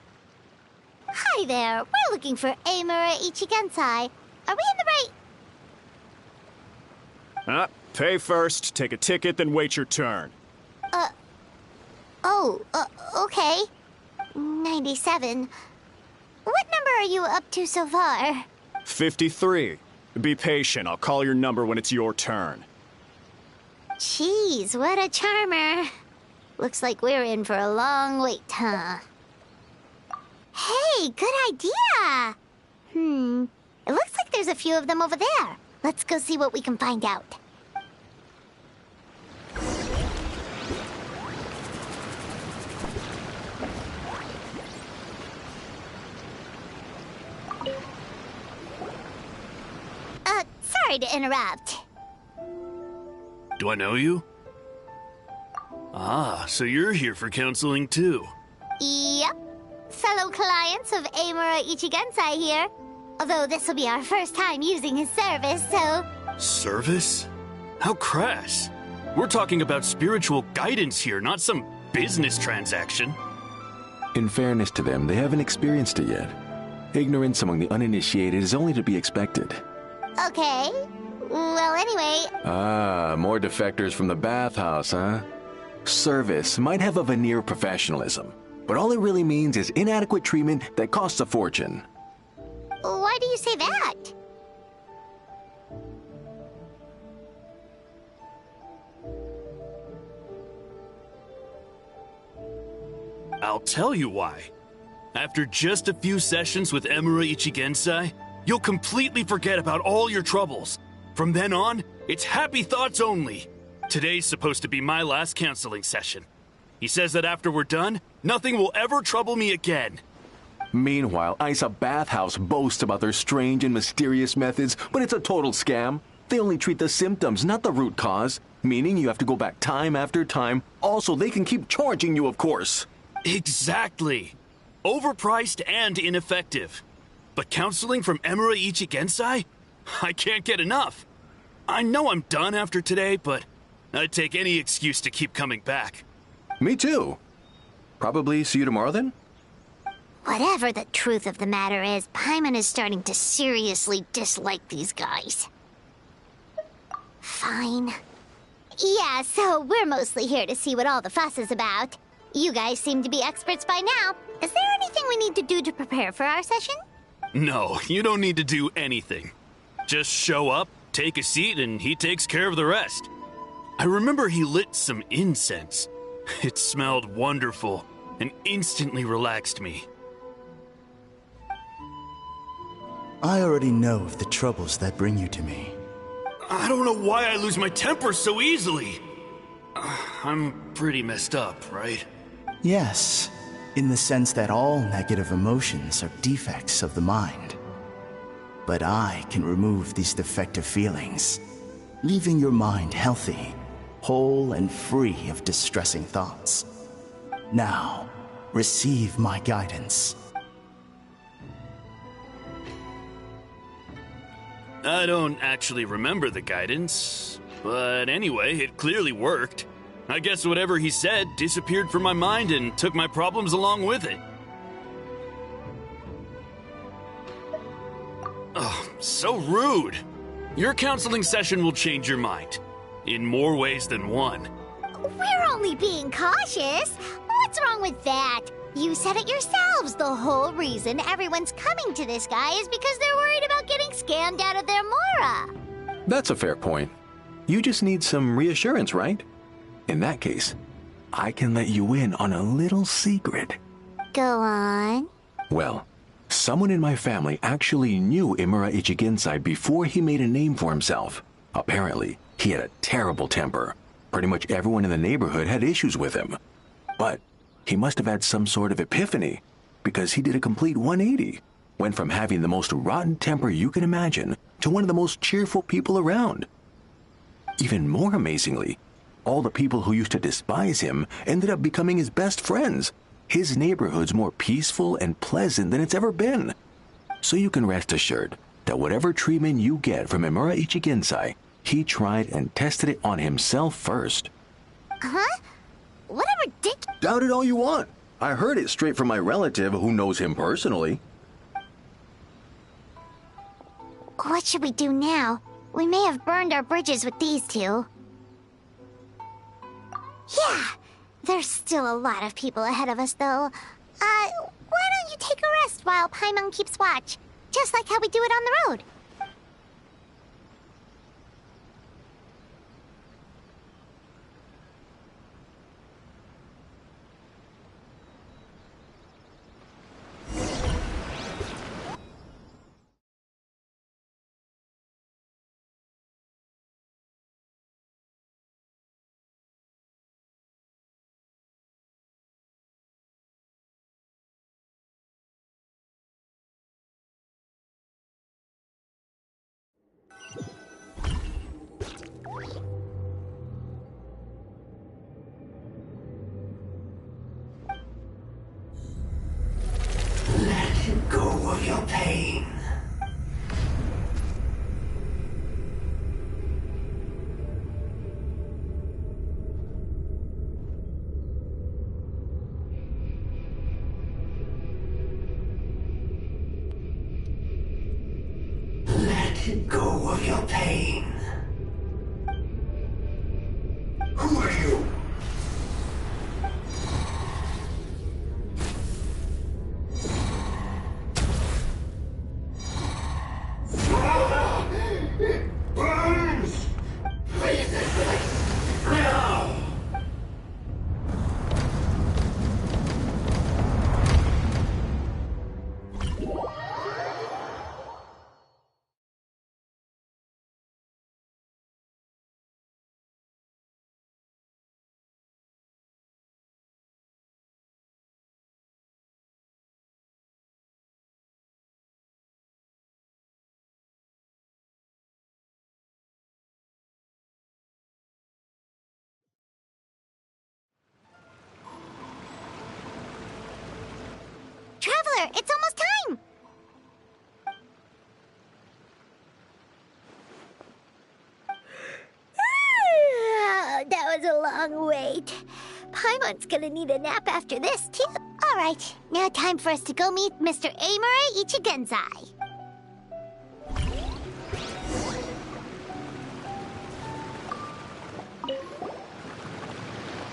Hi there. We're looking for Amura Ichigensai. Are we in the right... Pay first, take a ticket, then wait your turn. Okay. 97. What number are you up to so far? 53. Be patient, I'll call your number when it's your turn. Jeez, what a charmer. Looks like we're in for a long wait, huh? Hey, good idea! It looks like there's a few of them over there. Let's go see what we can find out. Sorry to interrupt. Do I know you? Ah, so you're here for counseling too. Yep. Fellow clients of Amura Ichigensai here. Although this will be our first time using his service, so... Service? How crass. We're talking about spiritual guidance here, not some business transaction. In fairness to them, they haven't experienced it yet. Ignorance among the uninitiated is only to be expected. Okay. Well, anyway... Ah, more defectors from the bathhouse, huh? Service might have a veneer of professionalism, but all it really means is inadequate treatment that costs a fortune. Why do you say that? I'll tell you why. After just a few sessions with Amura Ichigensai, you'll completely forget about all your troubles. From then on, it's happy thoughts only. Today's supposed to be my last counseling session. He says that after we're done, nothing will ever trouble me again. Meanwhile, Isa Bathhouse boasts about their strange and mysterious methods, but it's a total scam. They only treat the symptoms, not the root cause, meaning you have to go back time after time. Also, they can keep charging you, of course. Exactly. Overpriced and ineffective. But counseling from Amura Ichigensai? I can't get enough. I know I'm done after today, but I'd take any excuse to keep coming back. Me too. Probably see you tomorrow then? Whatever the truth of the matter is, Paimon is starting to seriously dislike these guys. Fine. Yeah, so we're mostly here to see what all the fuss is about. You guys seem to be experts by now. Is there anything we need to do to prepare for our session? No, you don't need to do anything. Just show up, take a seat, and he takes care of the rest. I remember he lit some incense. It smelled wonderful and instantly relaxed me. I already know of the troubles that bring you to me. I don't know why I lose my temper so easily. I'm pretty messed up, right? Yes, in the sense that all negative emotions are defects of the mind. But I can remove these defective feelings, leaving your mind healthy, whole and free of distressing thoughts. Now, receive my guidance. I don't actually remember the guidance, but anyway, it clearly worked. I guess whatever he said disappeared from my mind and took my problems along with it. Oh, so rude. Your counseling session will change your mind. In more ways than one. We're only being cautious. What's wrong with that? You said it yourselves. The whole reason everyone's coming to this guy is because they're worried about getting scammed out of their Mora. That's a fair point. You just need some reassurance, right? In that case, I can let you in on a little secret. Go on. Well, someone in my family actually knew Amura Ichigensai before he made a name for himself. Apparently, he had a terrible temper. Pretty much everyone in the neighborhood had issues with him. But he must have had some sort of epiphany. because he did a complete 180. Went from having the most rotten temper you can imagine to one of the most cheerful people around. Even more amazingly, all the people who used to despise him ended up becoming his best friends. His neighborhood's more peaceful and pleasant than it's ever been. So you can rest assured that whatever treatment you get from Emura Ichigensai, he tried and tested it on himself first. Huh? What a ridiculous... Doubt it all you want. I heard it straight from my relative who knows him personally. What should we do now? We may have burned our bridges with these two. Yeah, there's still a lot of people ahead of us, though. Why don't you take a rest while Paimon keeps watch? Just like how we do it on the road. Let go of your pain. Let go of your pain. Who are you? It burns! Leave this place now! Traveler, it's almost time! That was a long wait. Paimon's gonna need a nap after this, too. Alright, now time for us to go meet Mr. Emura Ichigensai.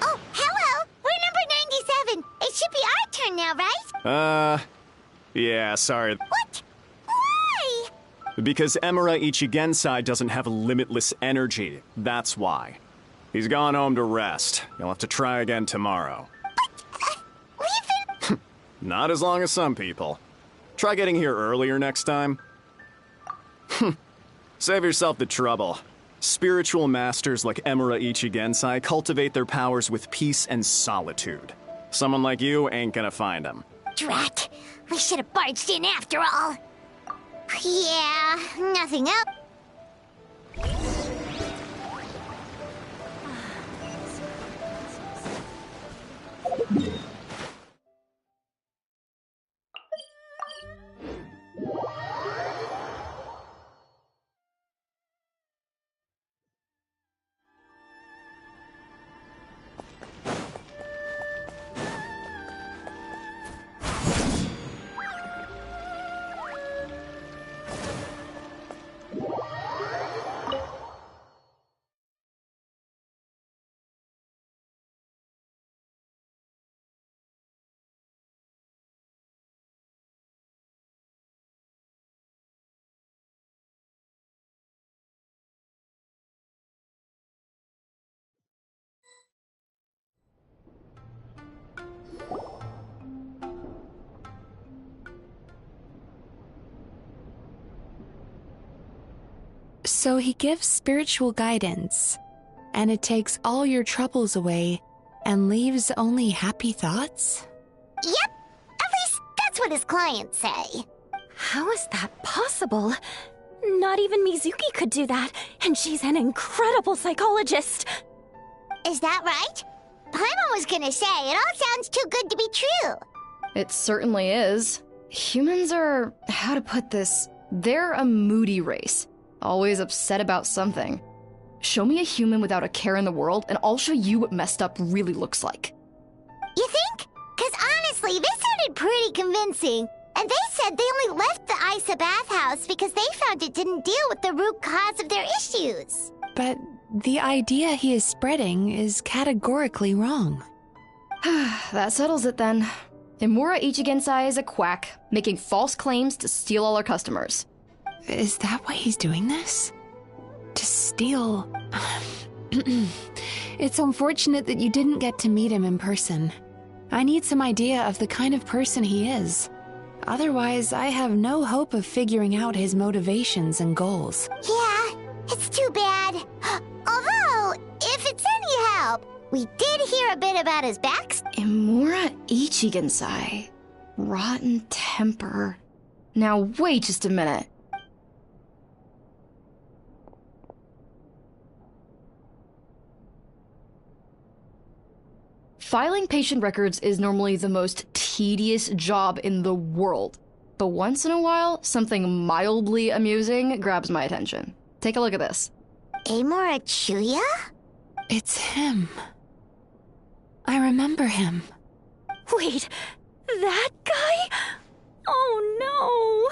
Oh, hello! We're number 97! It should be our turn now, right? Yeah, sorry. What? Why? Because Emura Ichigensai doesn't have limitless energy. That's why. He's gone home to rest. You'll have to try again tomorrow. But, we've been... Not as long as some people. Try getting here earlier next time. Save yourself the trouble. Spiritual masters like Emura Ichigensai cultivate their powers with peace and solitude. Someone like you ain't gonna find them. Drat! We should have barged in after all. Yeah, nothing up. So he gives spiritual guidance, and it takes all your troubles away and leaves only happy thoughts? Yep, at least That's what his clients say. How is that possible? Not even Mizuki could do that, and she's an incredible psychologist. Is that right? Paimon was gonna say, it all sounds too good to be true. It certainly is. Humans are, how to put this, they're a moody race. Always upset about something. Show me a human without a care in the world, and I'll show you what messed up really looks like. You think? Because honestly, this sounded pretty convincing. And they said they only left the Isa bathhouse because they found it didn't deal with the root cause of their issues. But the idea he is spreading is categorically wrong. That settles it then. Imura Ichigensai is a quack, making false claims to steal all our customers. Is that why he's doing this? To steal... It's unfortunate that you didn't get to meet him in person. I need some idea of the kind of person he is. Otherwise, I have no hope of figuring out his motivations and goals. Yeah, it's too bad. Although, if it's any help, we did hear a bit about his backstory. Imura Ichigensai. Rotten temper. Now wait just a minute. Filing patient records is normally the most tedious job in the world. But once in a while, something mildly amusing grabs my attention. Take a look at this. Amora Chuya? It's him. I remember him. Wait, that guy? Oh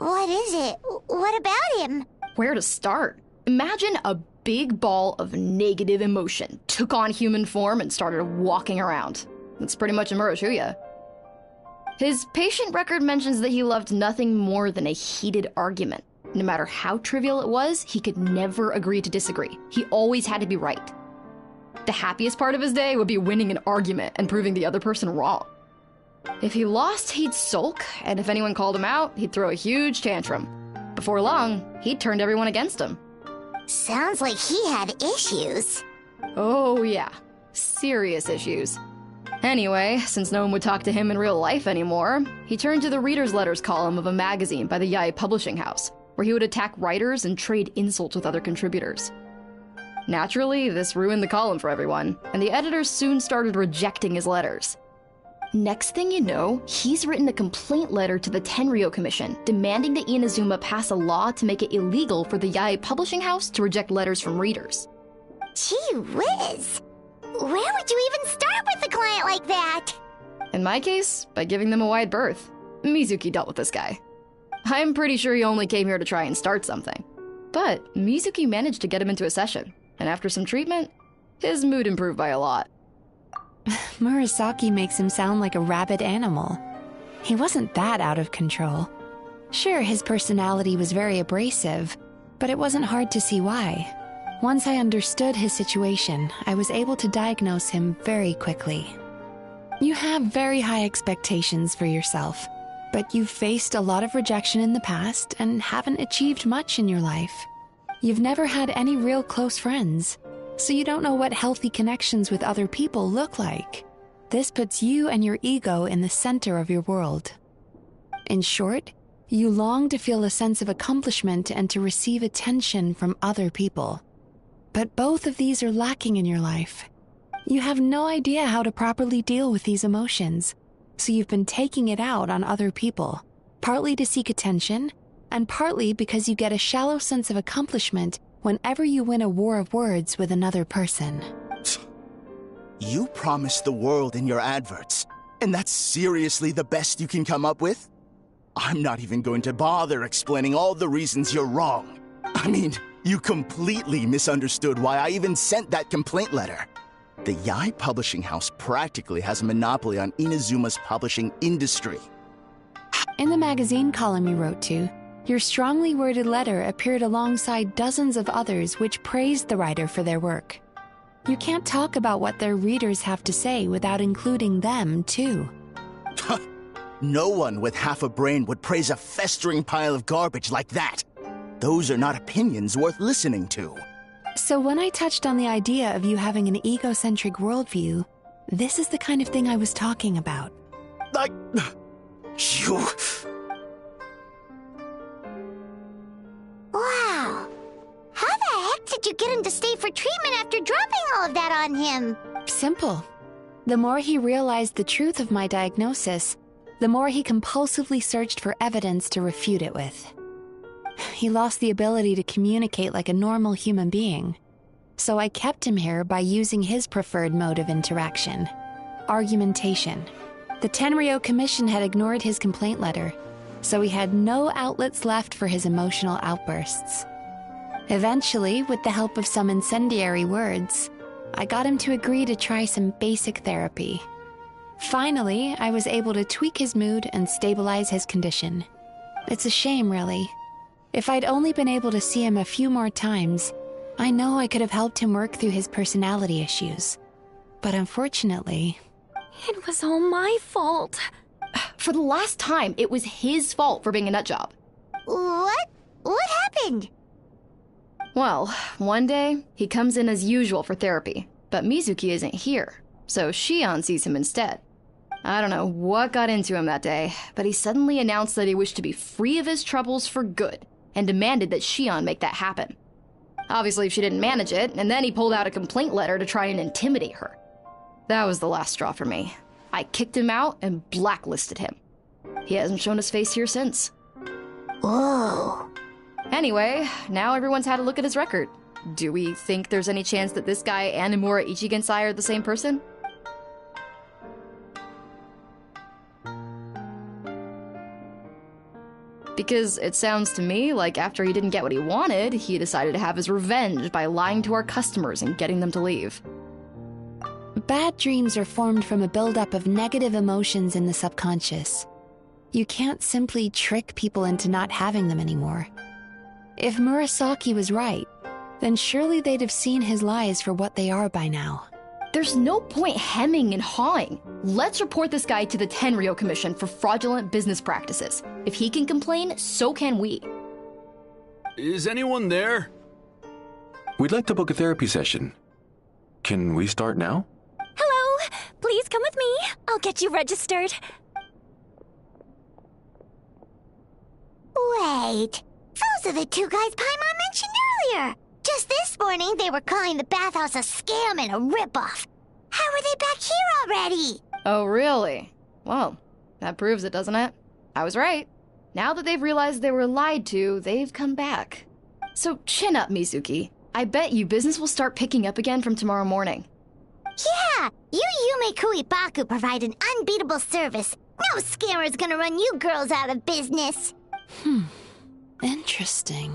no! What is it? What about him? Where to start? Imagine a big ball of negative emotion took on human form and started walking around. That's pretty much Imura Chuya. His patient record mentions that he loved nothing more than a heated argument. No matter how trivial it was, he could never agree to disagree. He always had to be right. The happiest part of his day would be winning an argument and proving the other person wrong. If he lost, he'd sulk, and if anyone called him out, he'd throw a huge tantrum. Before long, he'd turned everyone against him. Sounds like he had issues. Oh yeah, serious issues. Anyway, since no one would talk to him in real life anymore, he turned to the reader's letters column of a magazine by the Yae publishing house, where he would attack writers and trade insults with other contributors. Naturally, this ruined the column for everyone, and the editors soon started rejecting his letters. Next thing you know, he's written a complaint letter to the Tenryo Commission, demanding that Inazuma pass a law to make it illegal for the Yae publishing house to reject letters from readers. Gee whiz! Where would you even start with a client like that? In my case, by giving them a wide berth. Mizuki dealt with this guy. I'm pretty sure he only came here to try and start something. But Mizuki managed to get him into a session, and after some treatment, his mood improved by a lot. Murasaki makes him sound like a rabid animal. He wasn't that out of control. Sure, his personality was very abrasive, but it wasn't hard to see why. Once I understood his situation, I was able to diagnose him very quickly. You have very high expectations for yourself, but you've faced a lot of rejection in the past and haven't achieved much in your life. You've never had any real close friends, so you don't know what healthy connections with other people look like. This puts you and your ego in the center of your world. In short, you long to feel a sense of accomplishment and to receive attention from other people. But both of these are lacking in your life. You have no idea how to properly deal with these emotions, so you've been taking it out on other people, partly to seek attention, and partly because you get a shallow sense of accomplishment whenever you win a war of words with another person. You promised the world in your adverts, and that's seriously the best you can come up with? I'm not even going to bother explaining all the reasons you're wrong. I mean, you completely misunderstood why I even sent that complaint letter. The Yae publishing house practically has a monopoly on Inazuma's publishing industry. In the magazine column you wrote to, your strongly worded letter appeared alongside dozens of others which praised the writer for their work. You can't talk about what their readers have to say without including them, too. No one with half a brain would praise a festering pile of garbage like that. Those are not opinions worth listening to. So when I touched on the idea of you having an egocentric worldview, this is the kind of thing I was talking about. You... Wow. How the heck did you get him to stay for treatment after dropping all of that on him? Simple. The more he realized the truth of my diagnosis, the more he compulsively searched for evidence to refute it with. He lost the ability to communicate like a normal human being. So I kept him here by using his preferred mode of interaction: argumentation. The Tenryo Commission had ignored his complaint letter, so he had no outlets left for his emotional outbursts. Eventually, with the help of some incendiary words, I got him to agree to try some basic therapy. Finally, I was able to tweak his mood and stabilize his condition. It's a shame, really. If I'd only been able to see him a few more times, I know I could have helped him work through his personality issues. But unfortunately... It was all my fault. For the last time, it was his fault for being a nutjob. What? What happened? Well, one day, he comes in as usual for therapy, but Mizuki isn't here, so Shion sees him instead. I don't know what got into him that day, but he suddenly announced that he wished to be free of his troubles for good, and demanded that Shion make that happen. Obviously, she didn't manage it, and then he pulled out a complaint letter to try and intimidate her. That was the last straw for me. I kicked him out and blacklisted him. He hasn't shown his face here since. Whoa. Anyway, now everyone's had a look at his record. Do we think there's any chance that this guy and Nomura Ichigensai are the same person? Because it sounds to me like after he didn't get what he wanted, he decided to have his revenge by lying to our customers and getting them to leave. Bad dreams are formed from a buildup of negative emotions in the subconscious. You can't simply trick people into not having them anymore. If Murasaki was right, then surely they'd have seen his lies for what they are by now. There's no point hemming and hawing. Let's report this guy to the Tenryo Commission for fraudulent business practices. If he can complain, so can we. Is anyone there? We'd like to book a therapy session. Can we start now? Hello, please come with me. I'll get you registered. Wait, those are the two guys Paimon mentioned earlier. Just this morning, they were calling the bathhouse a scam and a ripoff. How are they back here already? Oh, really? Well, that proves it, doesn't it? I was right. Now that they've realized they were lied to, they've come back. So chin up, Mizuki. I bet you business will start picking up again from tomorrow morning. Yeah, you Yume Kuibaku provide an unbeatable service. No scammer's gonna run you girls out of business. Interesting.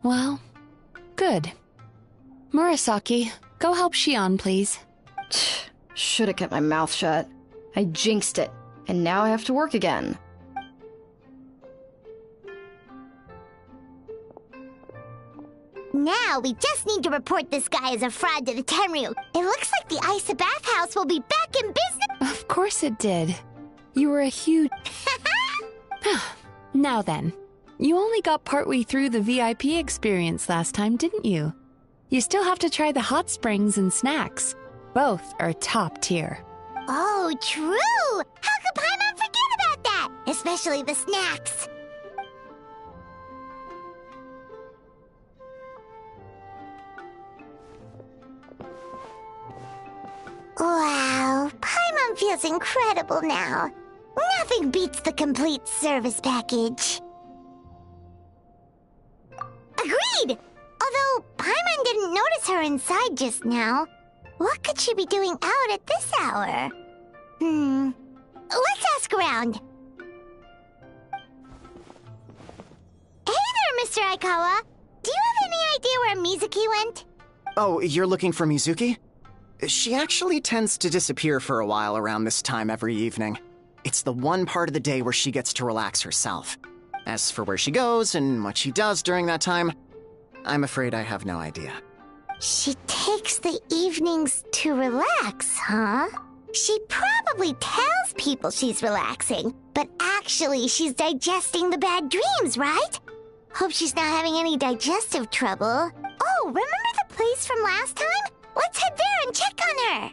Well, good. Murasaki, go help Shion, please. Should have kept my mouth shut. I jinxed it, and now I have to work again. Now we just need to report this guy as a fraud to the Tenryu. It looks like the Isa bathhouse will be back in business. Of course it did. You were a huge... Now then, you only got partway through the VIP experience last time, didn't you? You still have to try the hot springs and snacks. Both are top tier. Oh, true! How could Paimon forget about that? Especially the snacks. Wow, Paimon feels incredible now. Nothing beats the complete service package. Agreed! Although Paimon didn't notice her inside just now. What could she be doing out at this hour? Let's ask around. Hey there, Mr. Aikawa. Do you have any idea where Mizuki went? Oh, you're looking for Mizuki? She actually tends to disappear for a while around this time every evening. It's the one part of the day where she gets to relax herself. As for where she goes and what she does during that time, I'm afraid I have no idea. She takes the evenings to relax, huh? She probably tells people she's relaxing, but actually she's digesting the bad dreams, right? Hope she's not having any digestive trouble. Oh, remember the place from last time? Let's head there and check on her.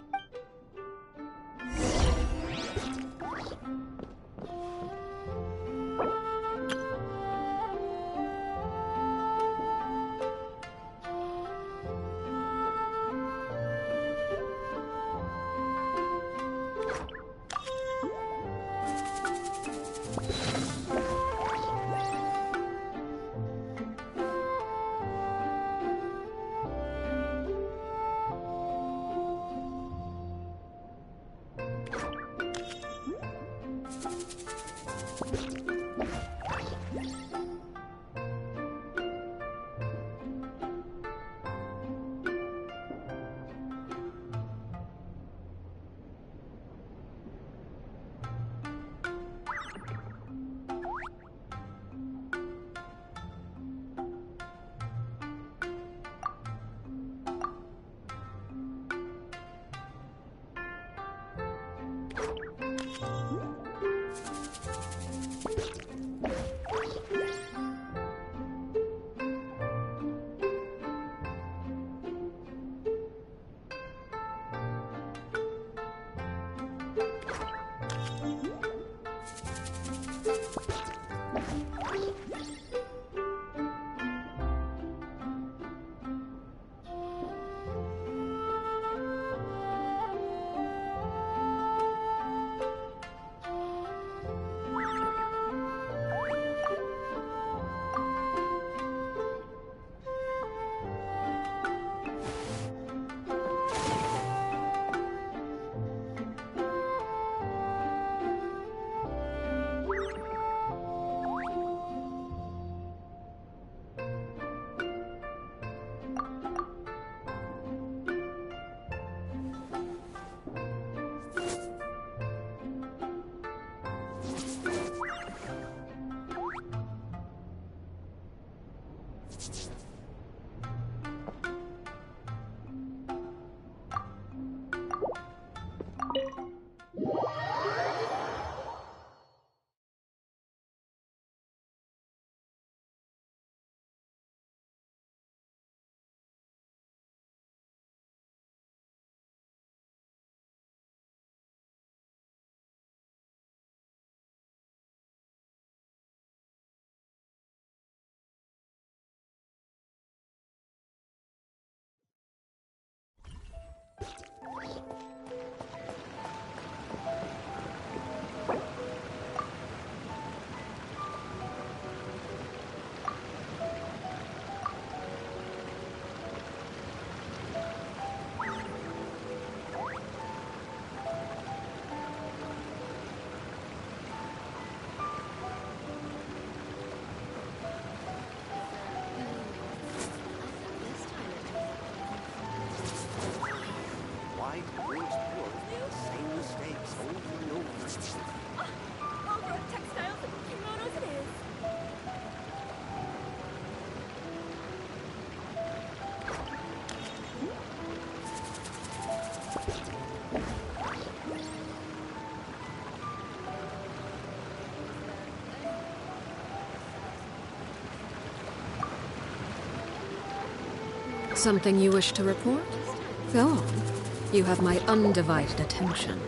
Something you wish to report? Go on. You have my undivided attention.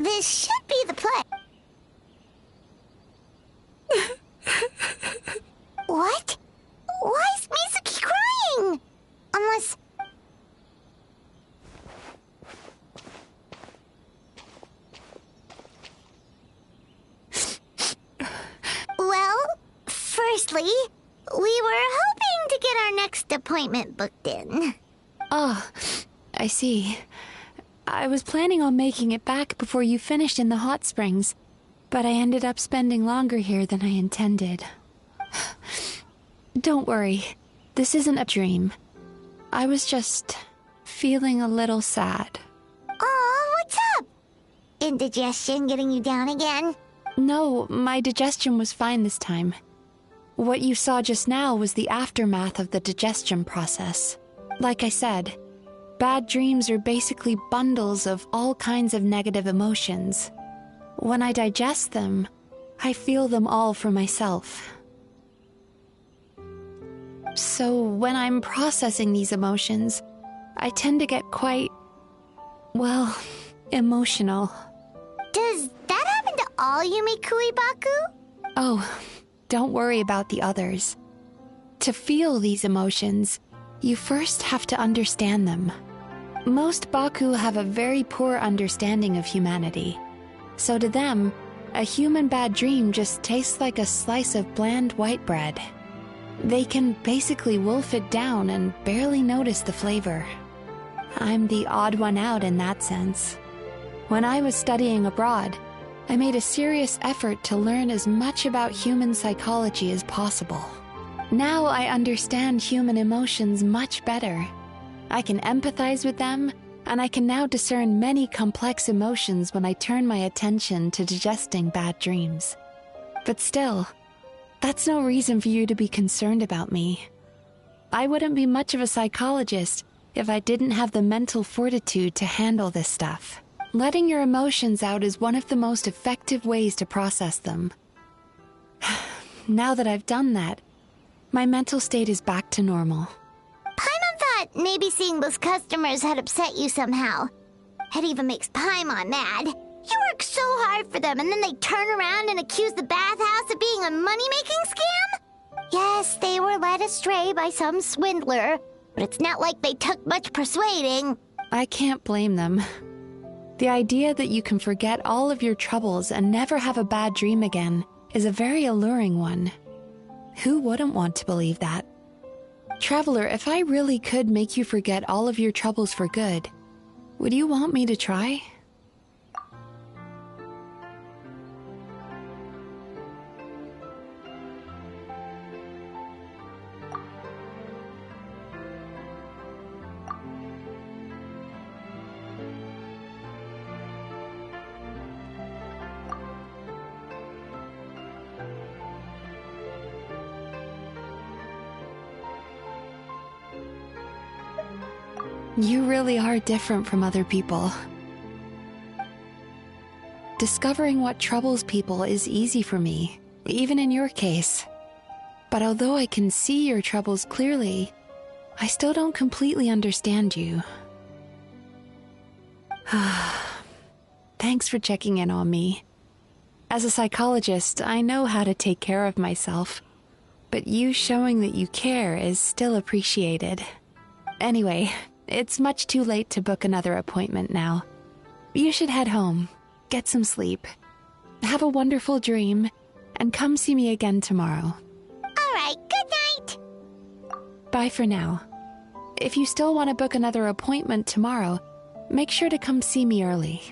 This should be the play. What? Why is Mizuki crying? Unless... Well, firstly, we were hoping to get our next appointment booked in. Oh, I see. I was planning on making it back before you finished in the hot springs, but I ended up spending longer here than I intended. Don't worry, this isn't a dream. I was just feeling a little sad. Oh, what's up? Indigestion getting you down again? No, my digestion was fine this time. What you saw just now was the aftermath of the digestion process. Like I said, bad dreams are basically bundles of all kinds of negative emotions. When I digest them, I feel them all for myself. So when I'm processing these emotions, I tend to get quite, well, emotional. Does that happen to all Yumikui Baku? Oh, don't worry about the others. To feel these emotions, you first have to understand them. Most Baku have a very poor understanding of humanity. So to them, a human bad dream just tastes like a slice of bland white bread. They can basically wolf it down and barely notice the flavor. I'm the odd one out in that sense. When I was studying abroad, I made a serious effort to learn as much about human psychology as possible. Now I understand human emotions much better. I can empathize with them, and I can now discern many complex emotions when I turn my attention to digesting bad dreams. But still, that's no reason for you to be concerned about me. I wouldn't be much of a psychologist if I didn't have the mental fortitude to handle this stuff. Letting your emotions out is one of the most effective ways to process them. Now that I've done that, my mental state is back to normal. Paimon thought maybe seeing those customers had upset you somehow. It even makes Paimon mad. You work so hard for them and then they turn around and accuse the bathhouse of being a money-making scam? Yes, they were led astray by some swindler, but it's not like they took much persuading. I can't blame them. The idea that you can forget all of your troubles and never have a bad dream again is a very alluring one. Who wouldn't want to believe that? Traveler, if I really could make you forget all of your troubles for good, would you want me to try? You really are different from other people. Discovering what troubles people is easy for me, even in your case. But although I can see your troubles clearly, I still don't completely understand you. Thanks for checking in on me. As a psychologist, I know how to take care of myself, but you showing that you care is still appreciated. Anyway, it's much too late to book another appointment now. You should head home, get some sleep, have a wonderful dream, and come see me again tomorrow. All right, good night. Bye for now. If you still want to book another appointment tomorrow, make sure to come see me early.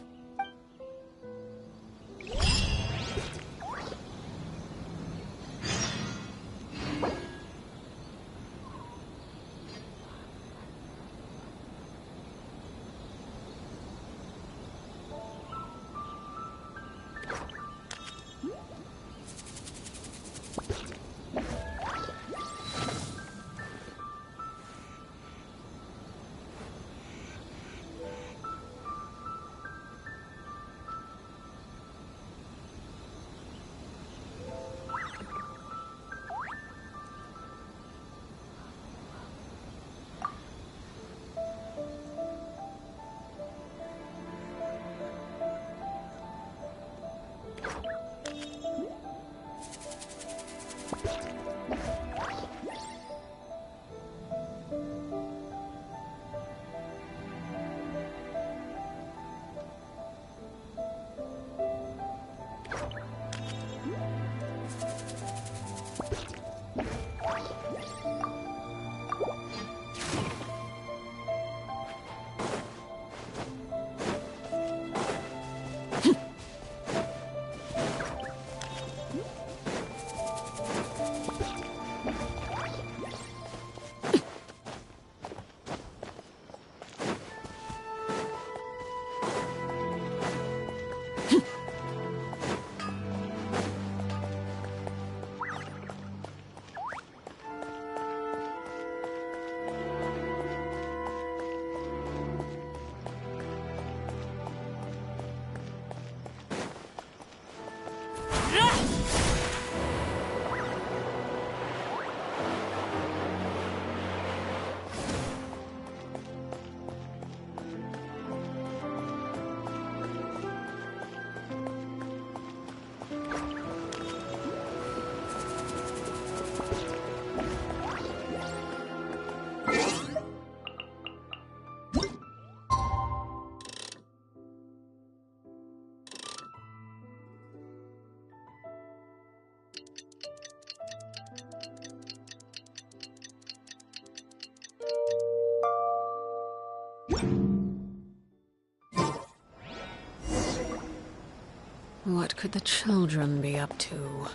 What could the children be up to?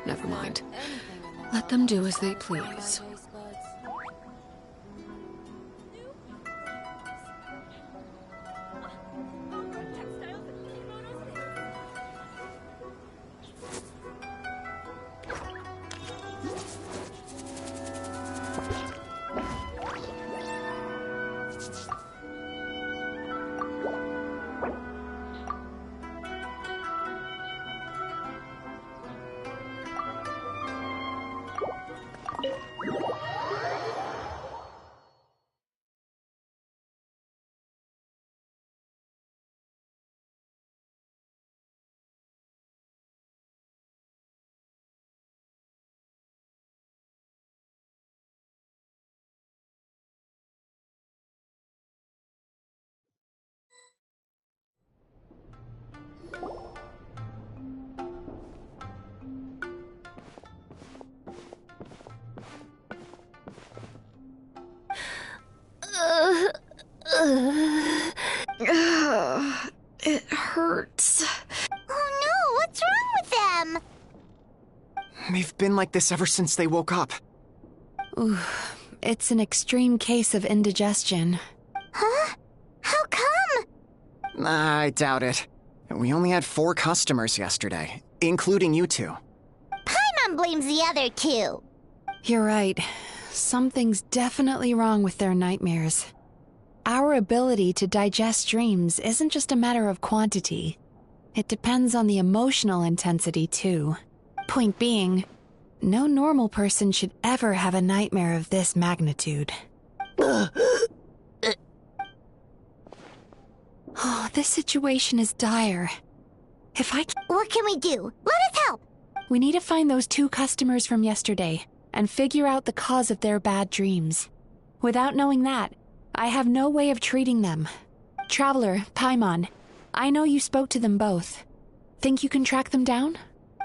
Never mind. Let them do as they please. It hurts. Oh no, what's wrong with them? They've been like this ever since they woke up. Ooh, it's an extreme case of indigestion. Huh? How come? I doubt it. We only had 4 customers yesterday, including you two. Paimon blames the other 2. You're right. Something's definitely wrong with their nightmares. Our ability to digest dreams isn't just a matter of quantity. It depends on the emotional intensity, too. Point being, no normal person should ever have a nightmare of this magnitude. Oh, this situation is dire. What can we do? Let us help! We need to find those 2 customers from yesterday and figure out the cause of their bad dreams. Without knowing that, I have no way of treating them. Traveler, Paimon, I know you spoke to them both. Think you can track them down?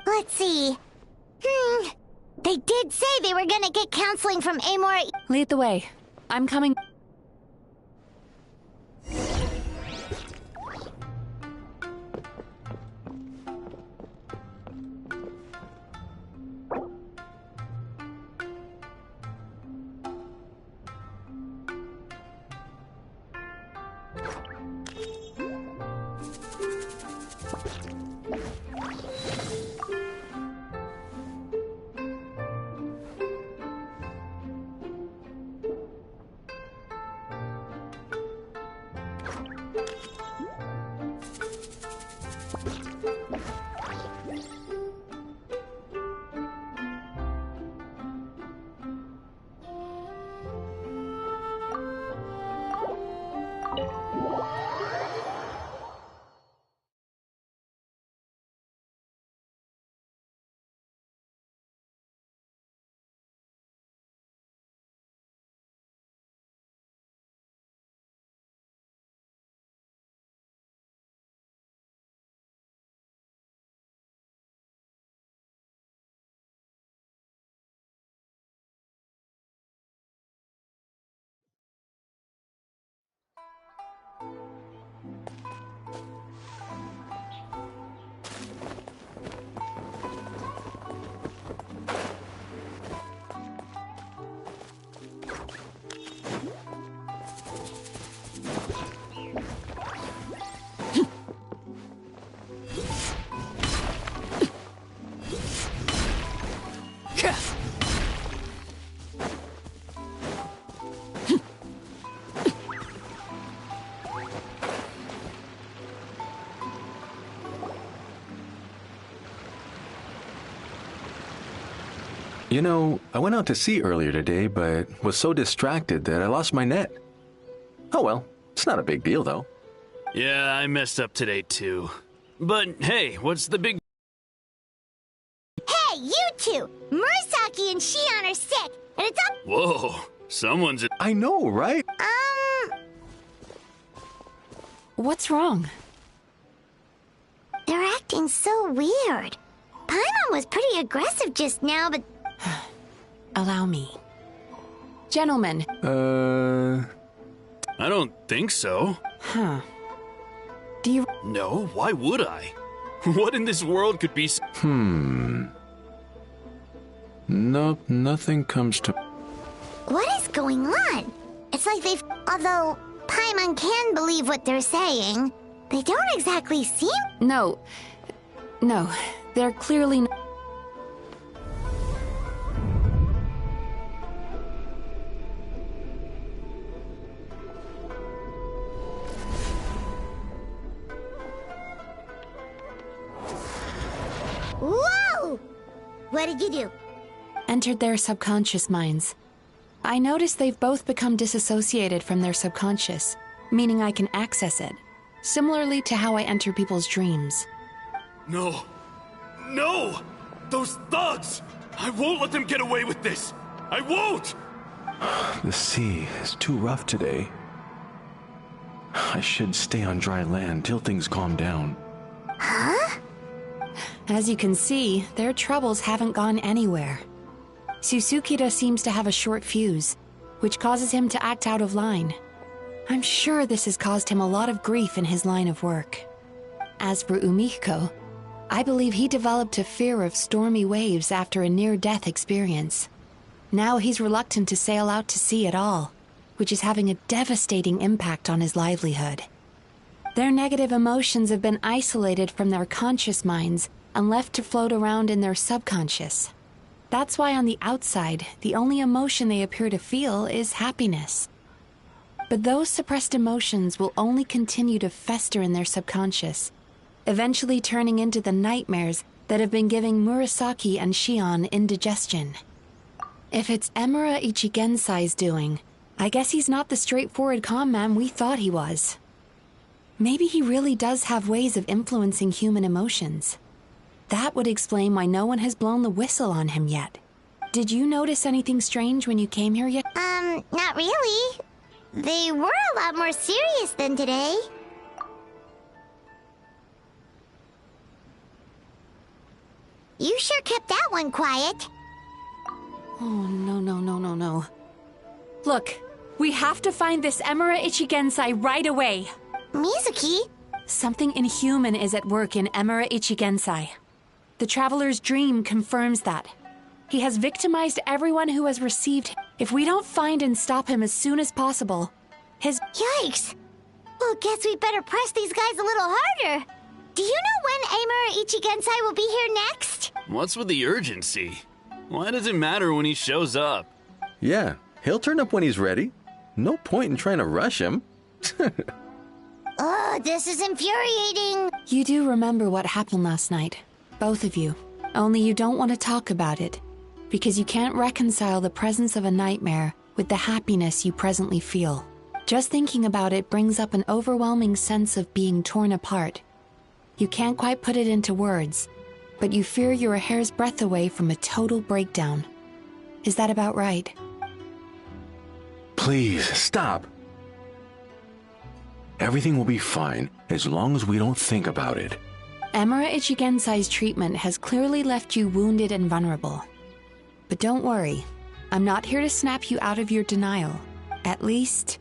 Let's see. They did say they were gonna get counseling from Amora. Lead the way. I'm coming. You know, I went out to sea earlier today, but was so distracted that I lost my net. Oh well, it's not a big deal though. Yeah, I messed up today too. But hey, what's the big... Hey, you 2! Murasaki and Shion are sick, and it's up... Whoa, someone's... I know, right? What's wrong? They're acting so weird. Paimon was pretty aggressive just now, but... Allow me. Gentlemen. I don't think so. Huh. Do you... No, why would I? What in this world could be... Nope, nothing comes to... What is going on? It's like they've... Although Paimon can believe what they're saying, they don't exactly seem... No. No. They're clearly... Whoa! What did you do? Entered their subconscious minds. I noticed they've both become disassociated from their subconscious, meaning I can access it, similarly to how I enter people's dreams. No. No! Those thugs! I won't let them get away with this! I won't! The sea is too rough today. I should stay on dry land till things calm down. Huh? As you can see, their troubles haven't gone anywhere. Susukida seems to have a short fuse, which causes him to act out of line. I'm sure this has caused him a lot of grief in his line of work. As for Umiko, I believe he developed a fear of stormy waves after a near-death experience. Now he's reluctant to sail out to sea at all, which is having a devastating impact on his livelihood. Their negative emotions have been isolated from their conscious minds and left to float around in their subconscious. That's why on the outside, the only emotion they appear to feel is happiness. But those suppressed emotions will only continue to fester in their subconscious, eventually turning into the nightmares that have been giving Murasaki and Shion indigestion. If it's Emura Ichigensai's doing, I guess he's not the straightforward calm man we thought he was. Maybe he really does have ways of influencing human emotions. That would explain why no one has blown the whistle on him yet. Did you notice anything strange when you came here yet? Not really. They were a lot more serious than today. You sure kept that one quiet. Oh, no. Look, we have to find this Emura Ichigensai right away. Mizuki? Something inhuman is at work in Emura Ichigensai. The Traveler's Dream confirms that. He has victimized everyone who has received him. If we don't find and stop him as soon as possible, his... Yikes! Well, guess we better press these guys a little harder. Do you know when Emura Ichigensai will be here next? What's with the urgency? Why does it matter when he shows up? Yeah, he'll turn up when he's ready. No point in trying to rush him. Oh, this is infuriating. You do remember what happened last night, both of you. Only you don't want to talk about it, because you can't reconcile the presence of a nightmare with the happiness you presently feel. Just thinking about it brings up an overwhelming sense of being torn apart. You can't quite put it into words, but you fear you're a hair's breadth away from a total breakdown. Is that about right? Please, stop. Everything will be fine as long as we don't think about it. Emura Ichigensai's treatment has clearly left you wounded and vulnerable. But don't worry, I'm not here to snap you out of your denial. At least,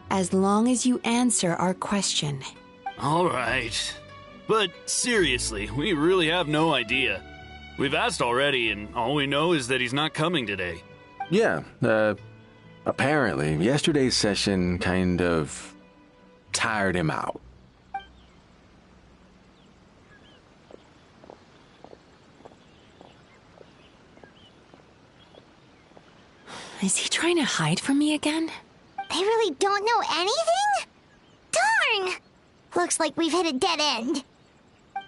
as long as you answer our question. All right. But seriously, we really have no idea. We've asked already, and all we know is that he's not coming today. Yeah, apparently, yesterday's session kind of tired him out. Is he trying to hide from me again? They really don't know anything? Darn! Looks like we've hit a dead end.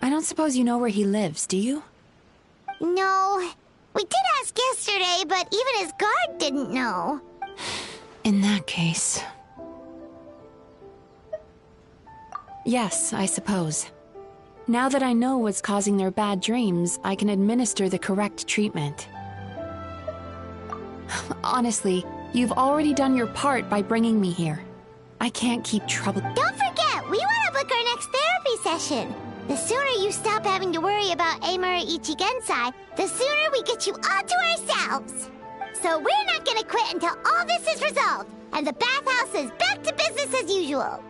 I don't suppose you know where he lives, do you? No. We did ask yesterday, but even his guard didn't know. In that case... Yes, I suppose. Now that I know what's causing their bad dreams, I can administer the correct treatment. Honestly, you've already done your part by bringing me here. I can't keep trouble. Don't forget, we want to book our next therapy session. The sooner you stop having to worry about Emura Ichigensai, the sooner we get you all to ourselves. So we're not gonna quit until all this is resolved, and the bathhouse is back to business as as usual.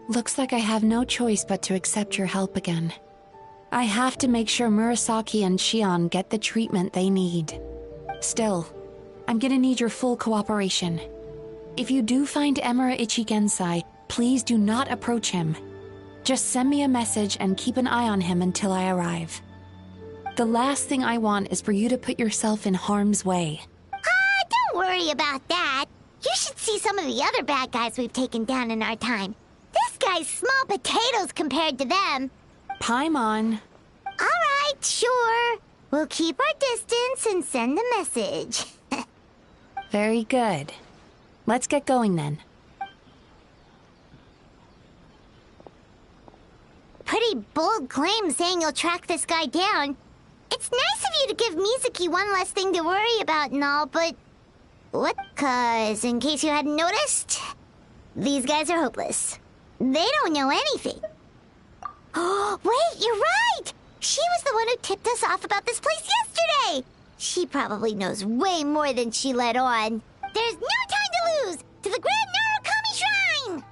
Looks like I have no choice but to accept your help again. I have to make sure Murasaki and Shion get the treatment they need. Still, I'm gonna need your full cooperation. If you do find Emura Ichigensai, please do not approach him. Just send me a message and keep an eye on him until I arrive. The last thing I want is for you to put yourself in harm's way. Don't worry about that. You should see some of the other bad guys we've taken down in our time. This guy's small potatoes compared to them. Paimon. Alright, sure. We'll keep our distance and send the message. Very good. Let's get going then. Pretty bold claim saying you'll track this guy down. It's nice of you to give Mizuki one less thing to worry about and all, but... What? 'Cause in case you hadn't noticed, these guys are hopeless. They don't know anything. Oh, wait, you're right! She was the one who tipped us off about this place yesterday! She probably knows way more than she let on. There's no time to lose! To the Grand Narukami Shrine!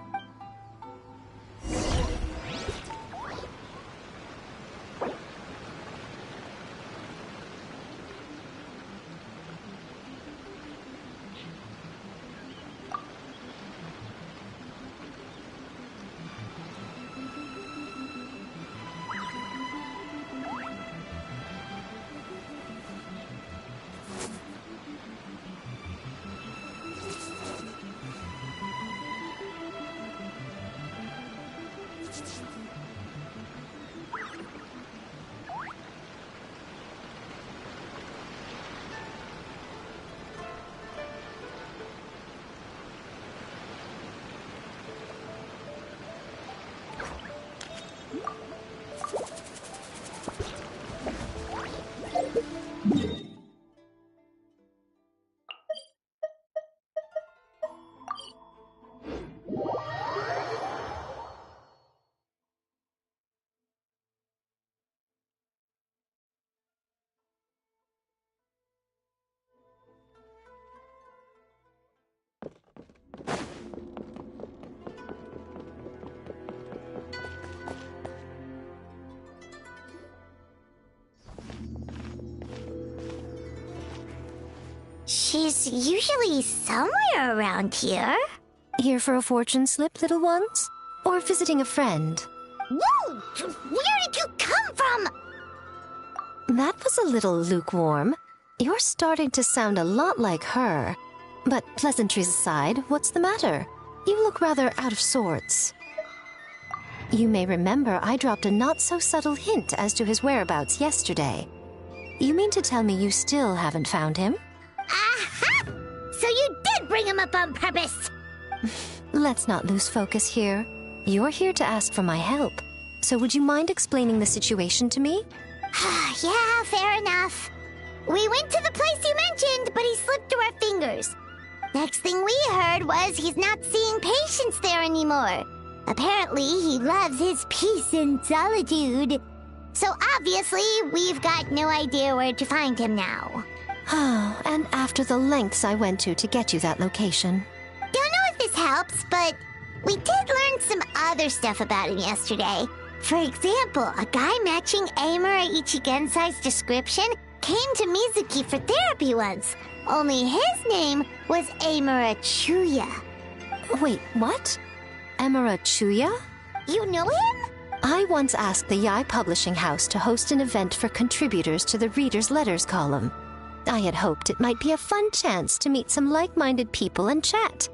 She's usually somewhere around here. Here for a fortune slip, little ones? Or visiting a friend? Whoa! Where did you come from? That was a little lukewarm. You're starting to sound a lot like her. But pleasantries aside, what's the matter? You look rather out of sorts. You may remember I dropped a not-so-subtle hint as to his whereabouts yesterday. You mean to tell me you still haven't found him? Aha! So you did bring him up on purpose! Let's not lose focus here. You're here to ask for my help. So would you mind explaining the situation to me? Yeah, fair enough. We went to the place you mentioned, but he slipped through our fingers. Next thing we heard was he's not seeing patients there anymore. Apparently, he loves his peace and solitude. So obviously, we've got no idea where to find him now. Oh, and after the lengths I went to get you that location. Don't know if this helps, but we did learn some other stuff about him yesterday. For example, a guy matching Amura Ichigensai's description came to Mizuki for therapy once. Only his name was Amura Chuya. Wait, what? Emura Chuya? You know him? I once asked the Yai Publishing House to host an event for contributors to the Reader's Letters column. I had hoped it might be a fun chance to meet some like-minded people and chat.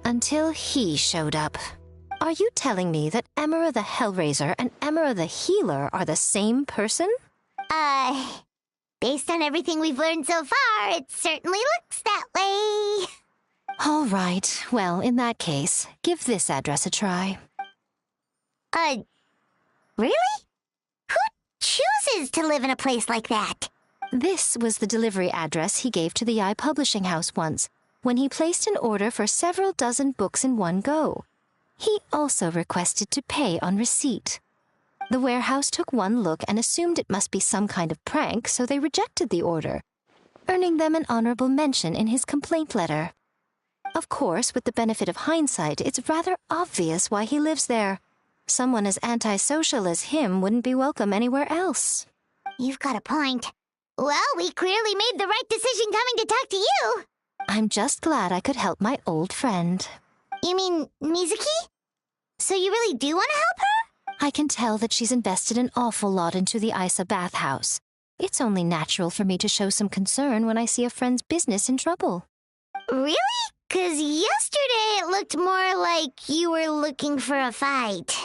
Until he showed up. Are you telling me that Emura the Hellraiser and Emura the Healer are the same person? Based on everything we've learned so far, it certainly looks that way. All right. Well, in that case, give this address a try. Really? Who chooses to live in a place like that? This was the delivery address he gave to the Yai Publishing House once, when he placed an order for several dozen books in one go. He also requested to pay on receipt. The warehouse took one look and assumed it must be some kind of prank, so they rejected the order. earning them an honorable mention in his complaint letter. Of course, with the benefit of hindsight, it's rather obvious why he lives there. Someone as antisocial as him wouldn't be welcome anywhere else. You've got a point. Well, we clearly made the right decision coming to talk to you. I'm just glad I could help my old friend. You mean Mizuki? So you really do want to help her? I can tell that she's invested an awful lot into the Isa bathhouse. It's only natural for me to show some concern when I see a friend's business in trouble. Really? 'Cause yesterday it looked more like you were looking for a fight.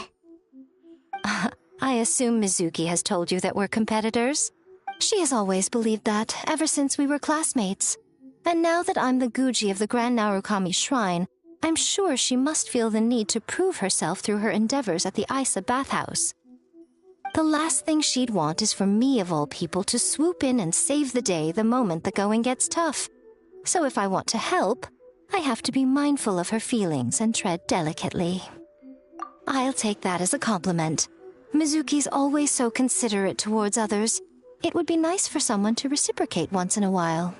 I assume Mizuki has told you that we're competitors. She has always believed that, ever since we were classmates. And now that I'm the Guji of the Grand Narukami Shrine, I'm sure she must feel the need to prove herself through her endeavors at the Isa bathhouse. The last thing she'd want is for me, of all people, to swoop in and save the day the moment the going gets tough. So if I want to help, I have to be mindful of her feelings and tread delicately. I'll take that as a compliment. Mizuki's always so considerate towards others. It would be nice for someone to reciprocate once in a while.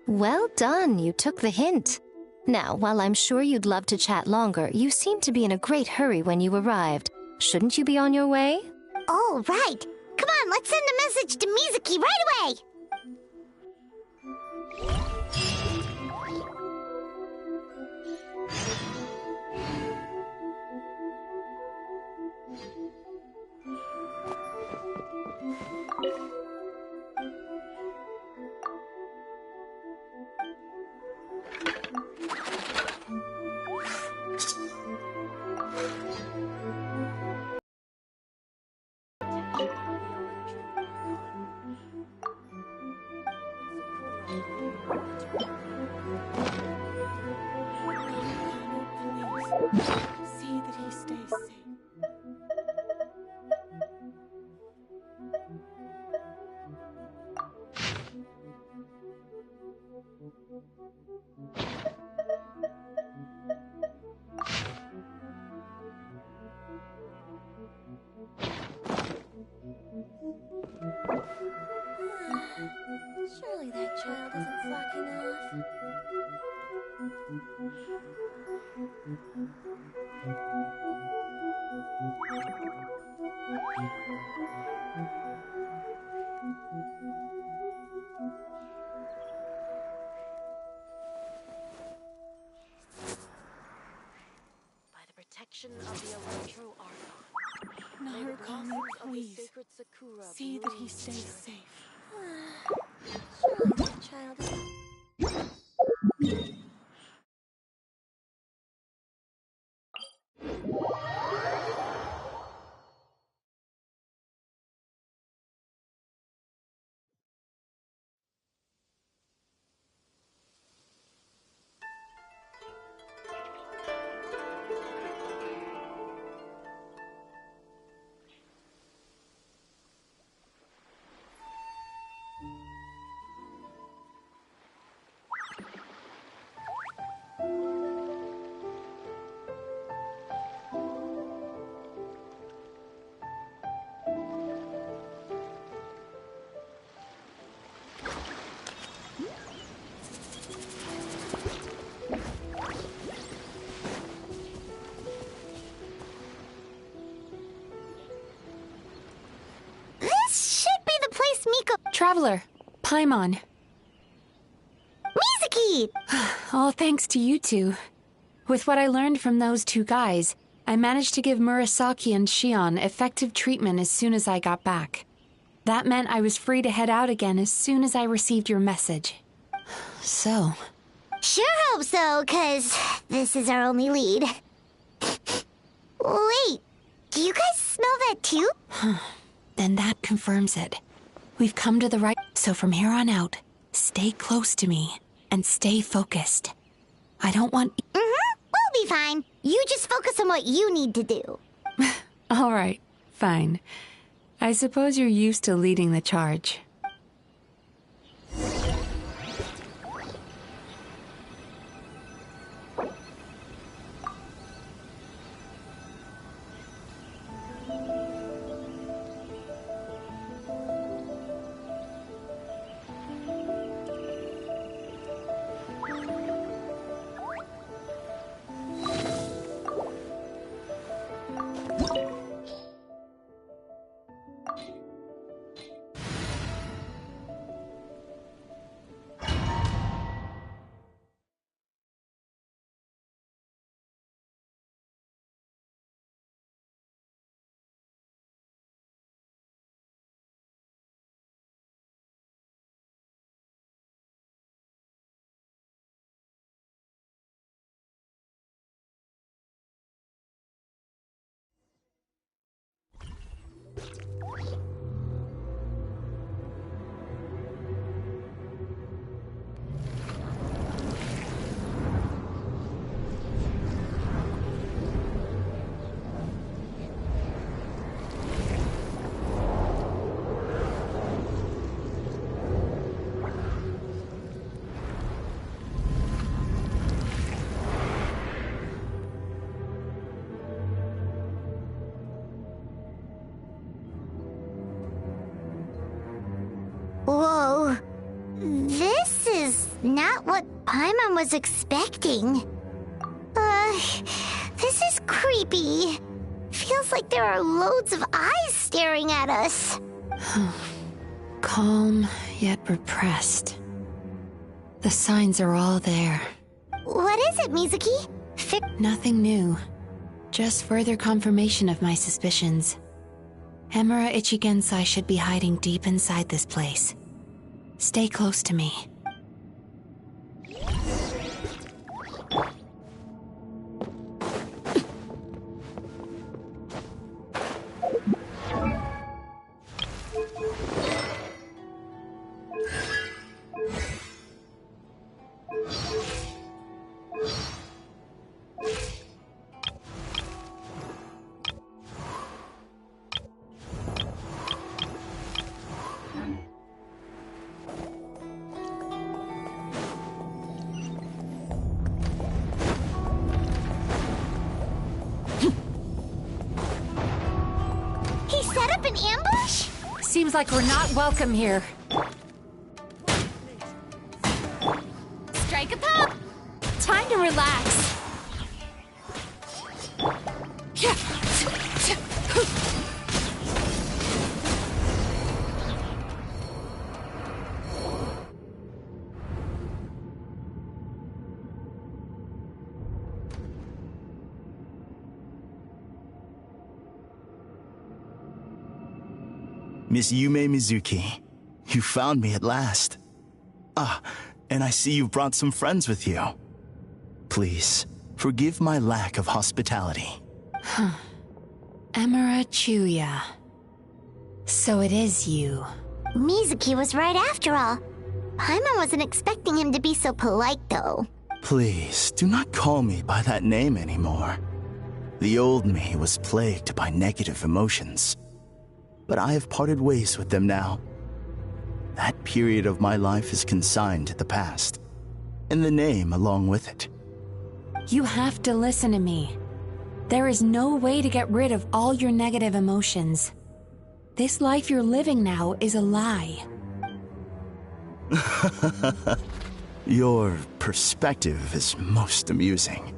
Well done, you took the hint. Now, while I'm sure you'd love to chat longer, you seemed to be in a great hurry when you arrived. Shouldn't you be on your way? Oh, right. Come on, let's send a message to Mizuki right away. See that he stays safe. Surely that child isn't slacking off. By the protection of the Electro Archon, Narukami, please see that he stays safe. Surely that child isn't... Traveler, Paimon. Mizuki! All thanks to you two. With what I learned from those two guys, I managed to give Murasaki and Shion effective treatment as soon as I got back. That meant I was free to head out again as soon as I received your message. So... Sure hope so, 'cause this is our only lead. Wait, do you guys smell that too? Then that confirms it. We've come to the right... So from here on out, stay close to me and stay focused. I don't want... We'll be fine. You just focus on what you need to do. All right, fine. I suppose you're used to leading the charge. Whoa. This is not what Paimon was expecting. This is creepy. Feels like there are loads of eyes staring at us. Calm, yet repressed. The signs are all there. What is it, Mizuki? Nothing new. Just further confirmation of my suspicions. Emura Ichigensai should be hiding deep inside this place. Stay close to me. Seems like we're not welcome here. Strike a pop! Time to relax. Miss Yume Mizuki, you found me at last. Ah, and I see you've brought some friends with you. Please, forgive my lack of hospitality. Emura Chuya. So it is you. Mizuki was right after all. Paimon wasn't expecting him to be so polite, though. Please, do not call me by that name anymore. The old me was plagued by negative emotions. But I have parted ways with them now. That period of my life is consigned to the past, and the name along with it. You have to listen to me. There is no way to get rid of all your negative emotions. This life you're living now is a lie. Your perspective is most amusing.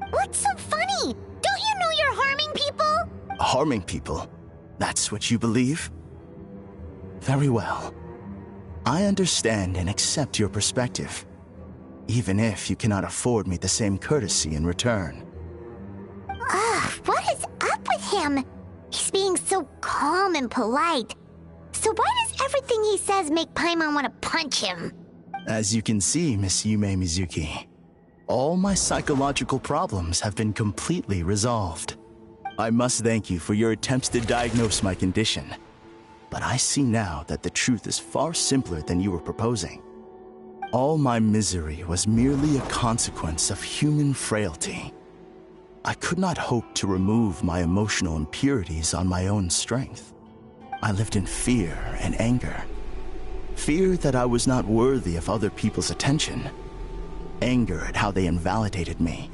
What's so funny? Don't you know you're harming people? Harming people? That's what you believe? Very well. I understand and accept your perspective, even if you cannot afford me the same courtesy in return. What is up with him? He's being so calm and polite. So why does everything he says make Paimon want to punch him? As you can see, Miss Yume Mizuki, all my psychological problems have been completely resolved. I must thank you for your attempts to diagnose my condition. But I see now that the truth is far simpler than you were proposing. All my misery was merely a consequence of human frailty. I could not hope to remove my emotional impurities on my own strength. I lived in fear and anger. Fear that I was not worthy of other people's attention. Anger at how they invalidated me.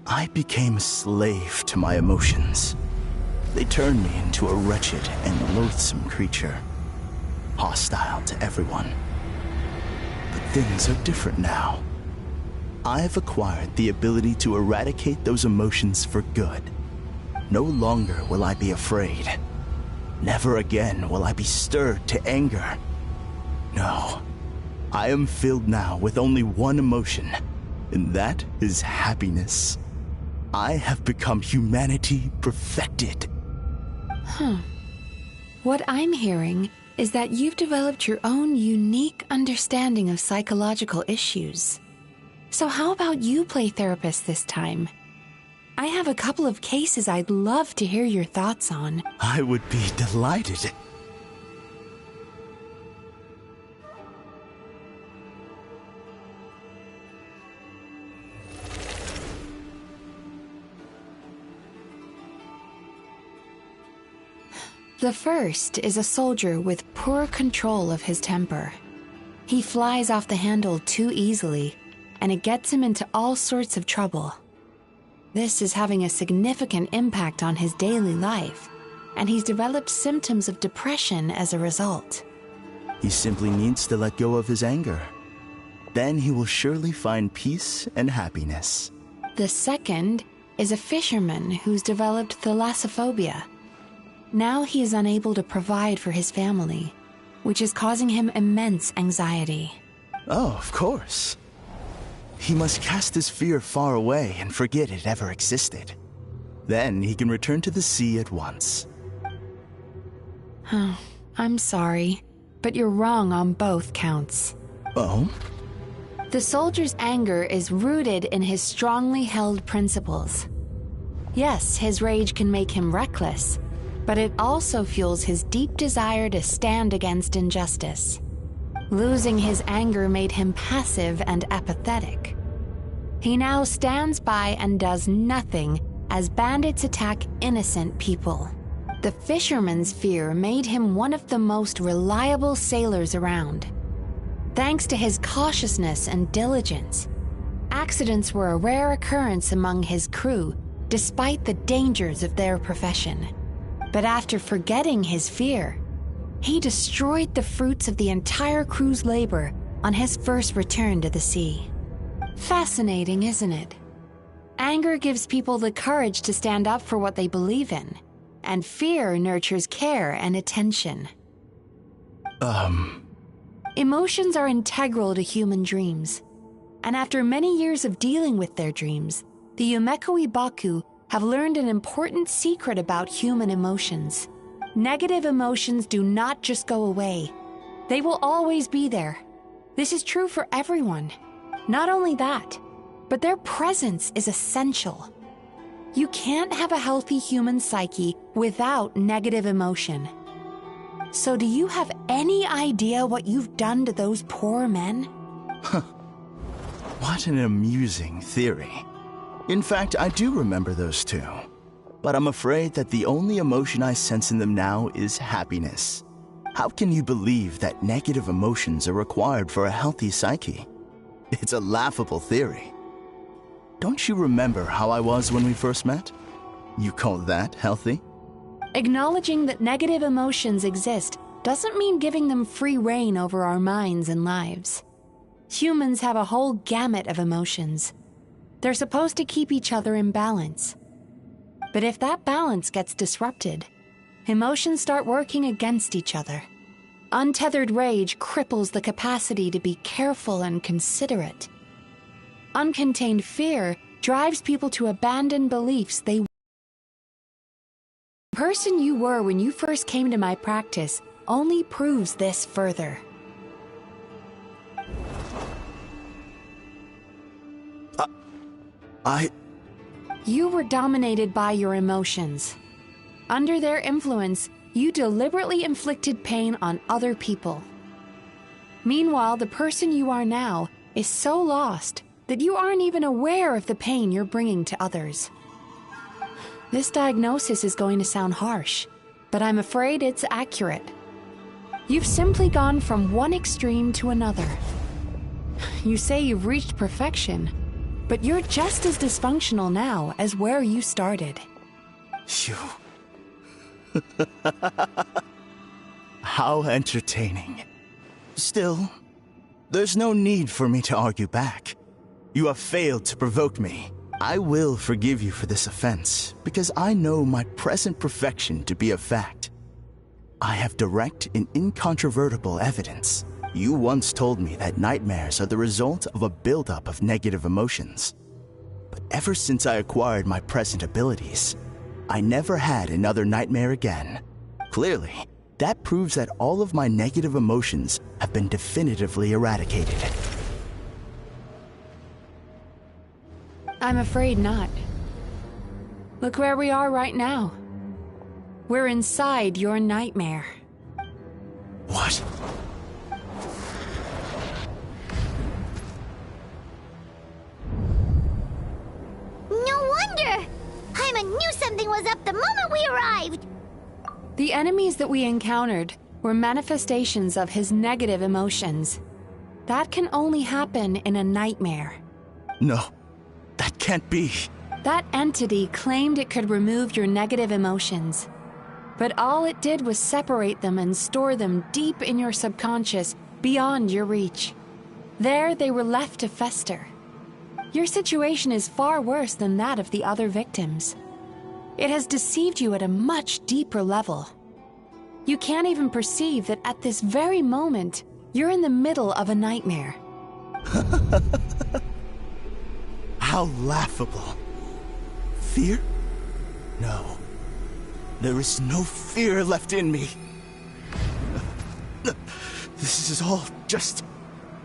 I became a slave to my emotions. They turned me into a wretched and loathsome creature, hostile to everyone. But things are different now. I've acquired the ability to eradicate those emotions for good. No longer will I be afraid. Never again will I be stirred to anger. No, I am filled now with only one emotion, and that is happiness. I have become humanity perfected. What I'm hearing is that you've developed your own unique understanding of psychological issues. So how about you play therapist this time? I have a couple of cases I'd love to hear your thoughts on. I would be delighted. The first is a soldier with poor control of his temper. He flies off the handle too easily, and it gets him into all sorts of trouble. This is having a significant impact on his daily life, and he's developed symptoms of depression as a result. He simply needs to let go of his anger. Then he will surely find peace and happiness. The second is a fisherman who's developed thalassophobia. Now he is unable to provide for his family, which is causing him immense anxiety. Oh, of course. He must cast his fear far away and forget it ever existed. Then he can return to the sea at once. Oh, I'm sorry, but you're wrong on both counts. Oh? The soldier's anger is rooted in his strongly held principles. Yes, his rage can make him reckless, but it also fuels his deep desire to stand against injustice. Losing his anger made him passive and apathetic. He now stands by and does nothing as bandits attack innocent people. The fisherman's fear made him one of the most reliable sailors around. Thanks to his cautiousness and diligence, accidents were a rare occurrence among his crew, despite the dangers of their profession. But after forgetting his fear, he destroyed the fruits of the entire crew's labor on his first return to the sea. Fascinating, isn't it? Anger gives people the courage to stand up for what they believe in, and fear nurtures care and attention. Emotions are integral to human dreams, and after many years of dealing with their dreams, the Yumekoi Baku have learned an important secret about human emotions. Negative emotions do not just go away. They will always be there. This is true for everyone. Not only that, but their presence is essential. You can't have a healthy human psyche without negative emotion. So do you have any idea what you've done to those poor men? What an amusing theory. In fact, I do remember those two. But I'm afraid that the only emotion I sense in them now is happiness. How can you believe that negative emotions are required for a healthy psyche? It's a laughable theory. Don't you remember how I was when we first met? You call that healthy? Acknowledging that negative emotions exist doesn't mean giving them free rein over our minds and lives. Humans have a whole gamut of emotions. They're supposed to keep each other in balance. But if that balance gets disrupted, emotions start working against each other. Untethered rage cripples the capacity to be careful and considerate. Uncontained fear drives people to abandon beliefs The person you were when you first came to my practice only proves this further. You were dominated by your emotions. Under their influence, you deliberately inflicted pain on other people. Meanwhile, the person you are now is so lost that you aren't even aware of the pain you're bringing to others. This diagnosis is going to sound harsh, but I'm afraid it's accurate. You've simply gone from one extreme to another. You say you've reached perfection, but you're just as dysfunctional now as where you started. You... How entertaining. Still, there's no need for me to argue back. You have failed to provoke me. I will forgive you for this offense, because I know my present perfection to be a fact. I have direct and incontrovertible evidence. You once told me that nightmares are the result of a buildup of negative emotions. But ever since I acquired my present abilities, I never had another nightmare again. Clearly, that proves that all of my negative emotions have been definitively eradicated. I'm afraid not. Look where we are right now. We're inside your nightmare. What? No wonder! Paimon knew something was up the moment we arrived! The enemies that we encountered were manifestations of his negative emotions. That can only happen in a nightmare. No, that can't be. That entity claimed it could remove your negative emotions. But all it did was separate them and store them deep in your subconscious, beyond your reach. There they were left to fester. Your situation is far worse than that of the other victims. It has deceived you at a much deeper level. You can't even perceive that at this very moment, you're in the middle of a nightmare. How laughable. Fear? No. There is no fear left in me. This is all just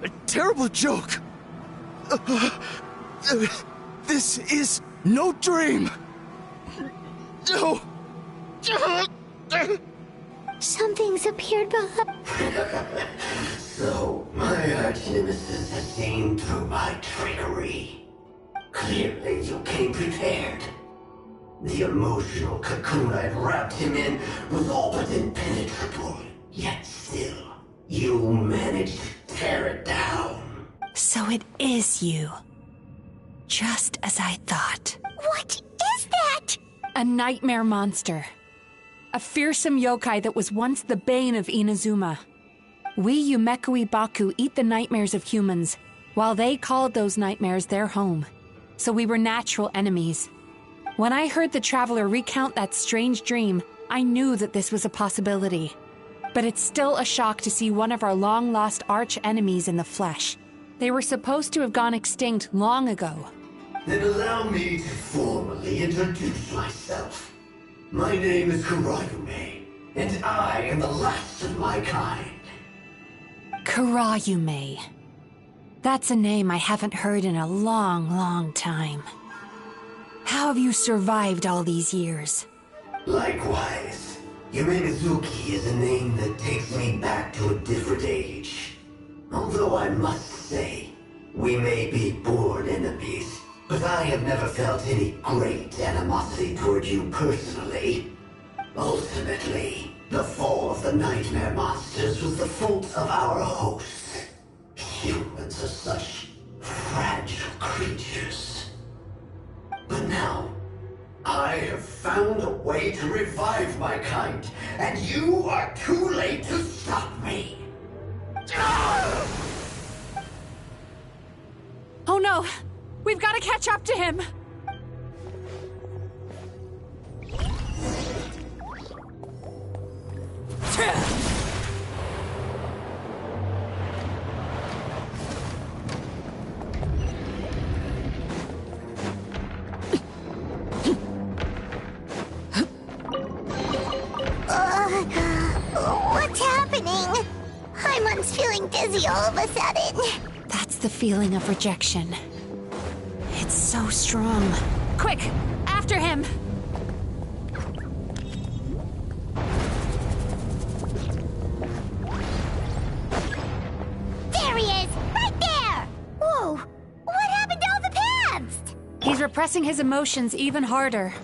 a terrible joke. This is no dream. No. Something's appeared behind. So, my arch-nemesis has seen through my trickery. Clearly, you came prepared. The emotional cocoon I'd wrapped him in was all but impenetrable. Yet still, you managed to tear it down. So it is you. Just as I thought. What is that? A nightmare monster. A fearsome yokai that was once the bane of Inazuma. We Yumekui Baku eat the nightmares of humans, while they called those nightmares their home. So we were natural enemies. When I heard the traveler recount that strange dream, I knew that this was a possibility. But it's still a shock to see one of our long-lost arch-enemies in the flesh. They were supposed to have gone extinct long ago. Then allow me to formally introduce myself. My name is Kurayume, and I am the last of my kind. Kurayume. That's a name I haven't heard in a long, long time. How have you survived all these years? Likewise, Yume is a name that takes me back to a different age. Although I must say, we may be born enemies, but I have never felt any great animosity toward you personally. Ultimately, the fall of the nightmare monsters was the fault of our hosts. Humans are such fragile creatures. But now, I have found a way to revive my kind, and you are too late to stop me. Oh no! We've got to catch up to him! What's happening? Paimon's feeling dizzy all of a sudden. That's the feeling of rejection. It's so strong. Quick! After him! There he is! Right there! Whoa! What happened to all the paths? He's repressing his emotions even harder.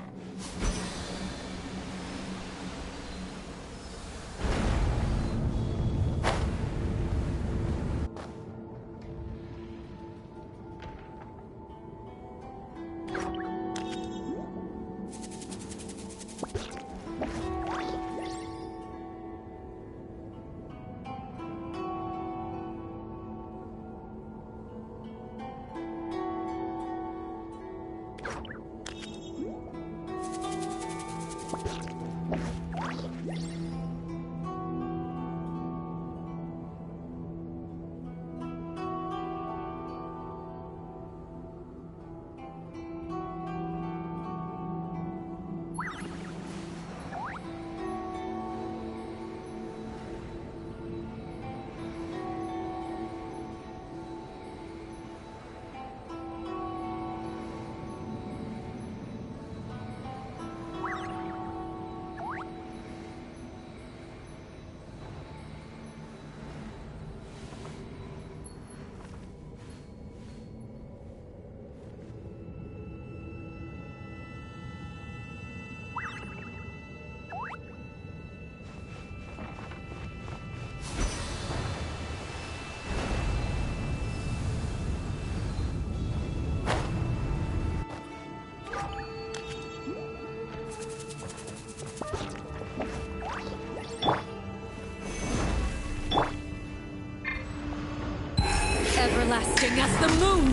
everlasting as the moon!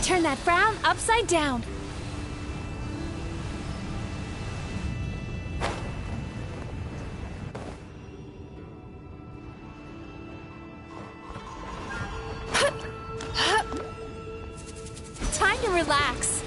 Turn that frown upside down. Time to relax.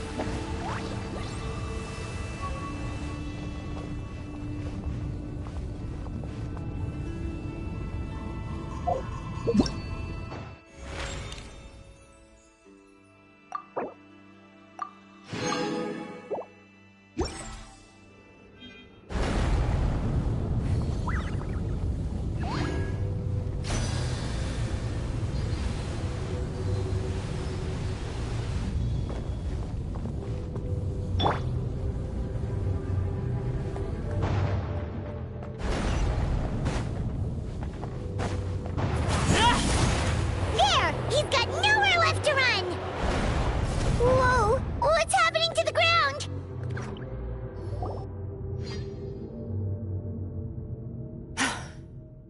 There! He's got nowhere left to run! Whoa! What's happening to the ground?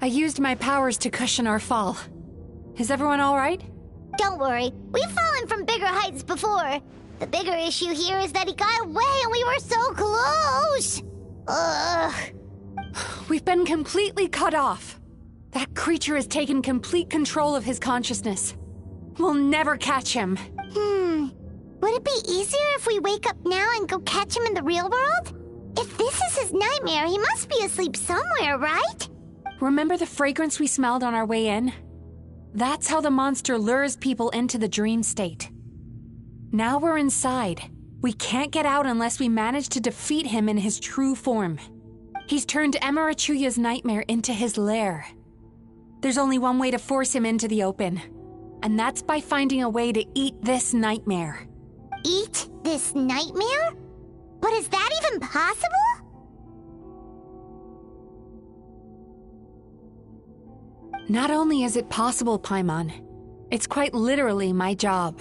I used my powers to cushion our fall. Is everyone all right? Don't worry, we've fallen from bigger heights before. The bigger issue here is that he got away and we were so close! Ugh. We've been completely cut off. That creature has taken complete control of his consciousness. We'll never catch him. Would it be easier if we wake up now and go catch him in the real world? If this is his nightmare, he must be asleep somewhere, right? Remember the fragrance we smelled on our way in? That's how the monster lures people into the dream state. Now we're inside. We can't get out unless we manage to defeat him in his true form. He's turned Emarachuya's nightmare into his lair. There's only one way to force him into the open, and that's by finding a way to eat this nightmare. Eat this nightmare? But is that even possible? Not only is it possible, Paimon, it's quite literally my job.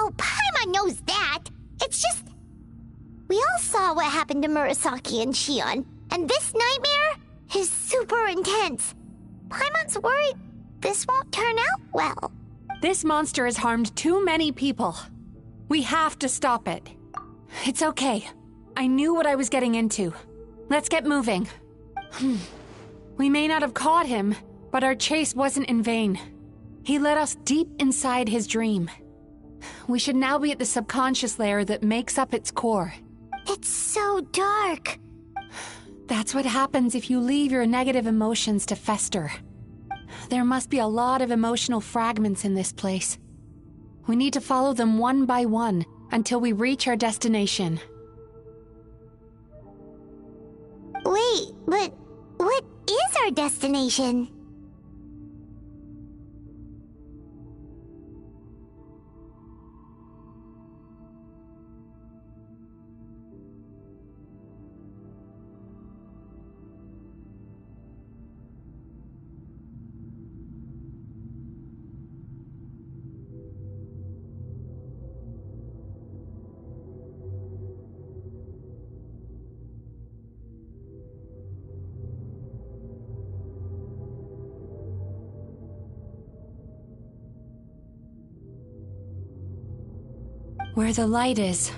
Oh, Paimon knows that. It's just... We all saw what happened to Murasaki and Shion, and this nightmare is super intense. Paimon's worried this won't turn out well. This monster has harmed too many people. We have to stop it. It's okay. I knew what I was getting into. Let's get moving. We may not have caught him, but our chase wasn't in vain. He led us deep inside his dream. We should now be at the subconscious layer that makes up its core. It's so dark. That's what happens if you leave your negative emotions to fester. There must be a lot of emotional fragments in this place. We need to follow them one by one until we reach our destination. Wait, but what is our destination? Where the light is.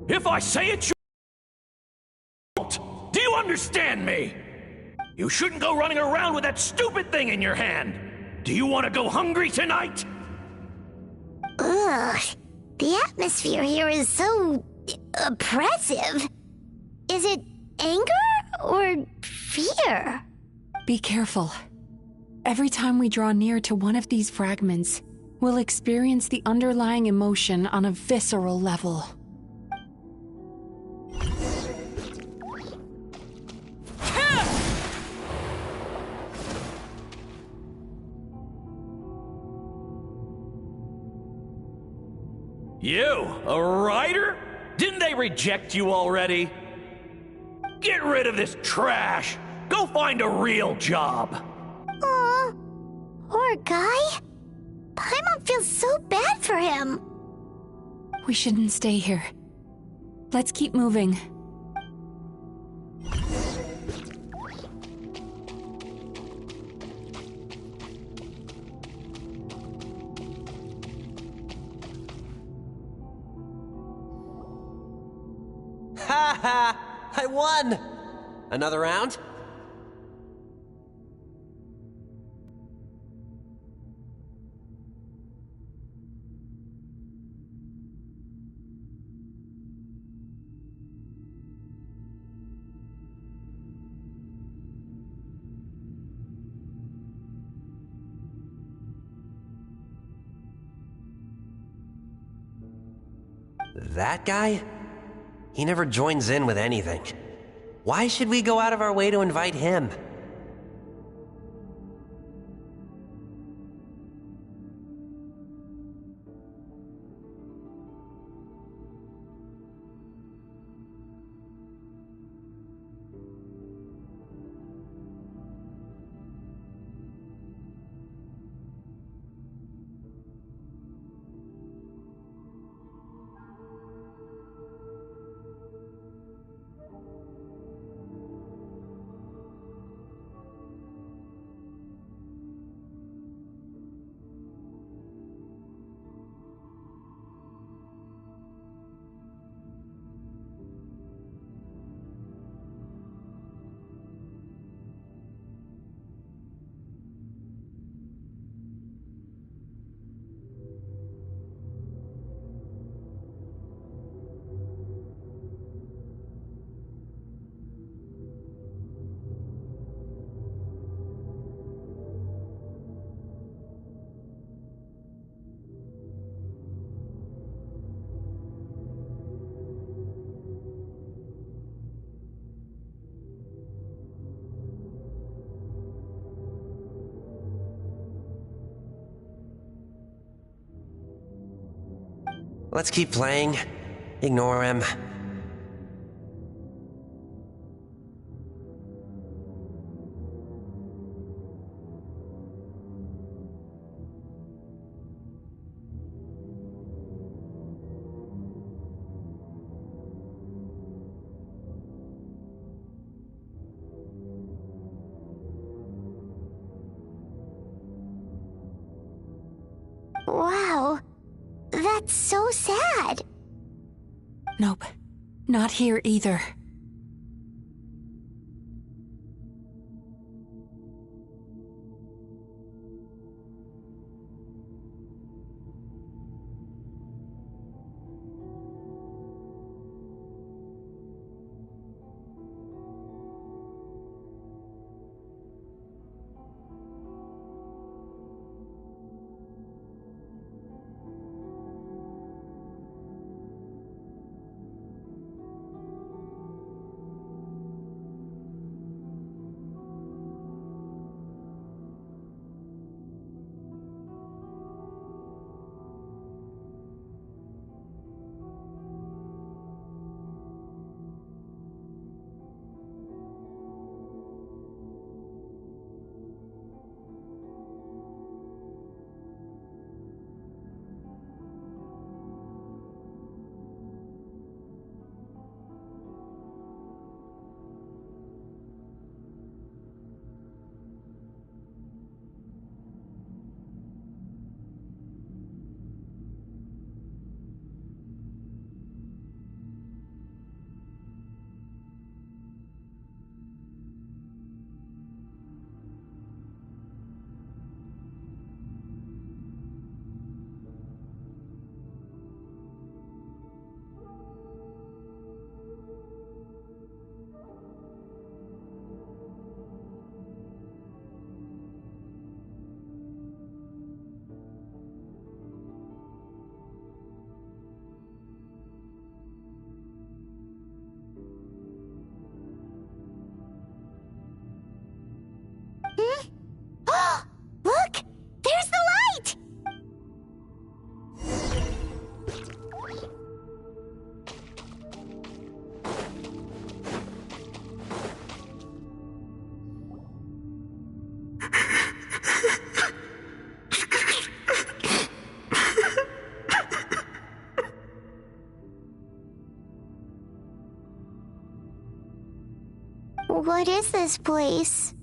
If I say it, you won't. Do you understand me? You shouldn't go running around with that stupid thing in your hand. Do you want to go hungry tonight? Ugh. The atmosphere here is so oppressive. Is it anger or fear? Be careful. Every time we draw near to one of these fragments, we'll experience the underlying emotion on a visceral level. You, a writer? Didn't they reject you already? Get rid of this trash! Go find a real job! Aw, poor guy. Paimon feels so bad for him. We shouldn't stay here. Let's keep moving. Ha ha! I won! Another round? That guy? He never joins in with anything. Why should we go out of our way to invite him? Let's keep playing. Ignore him. Wow. That's so sad. Nope. Not here either. What is this place?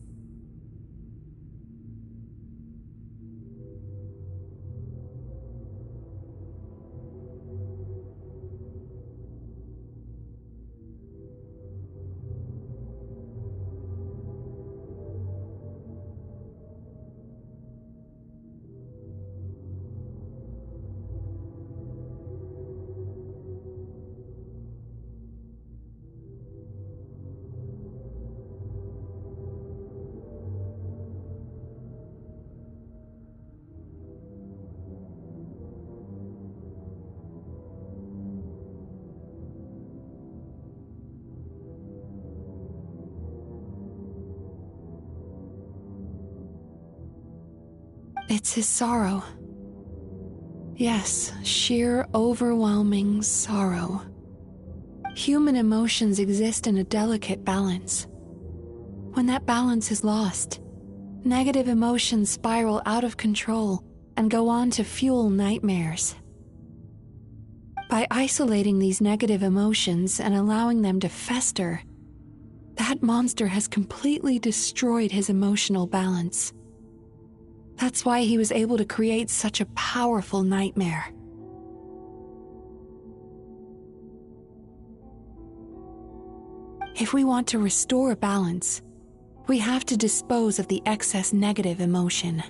It's his sorrow. Yes, sheer overwhelming sorrow. Human emotions exist in a delicate balance. When that balance is lost, negative emotions spiral out of control and go on to fuel nightmares. By isolating these negative emotions and allowing them to fester, that monster has completely destroyed his emotional balance. That's why he was able to create such a powerful nightmare. If we want to restore balance, we have to dispose of the excess negative emotion.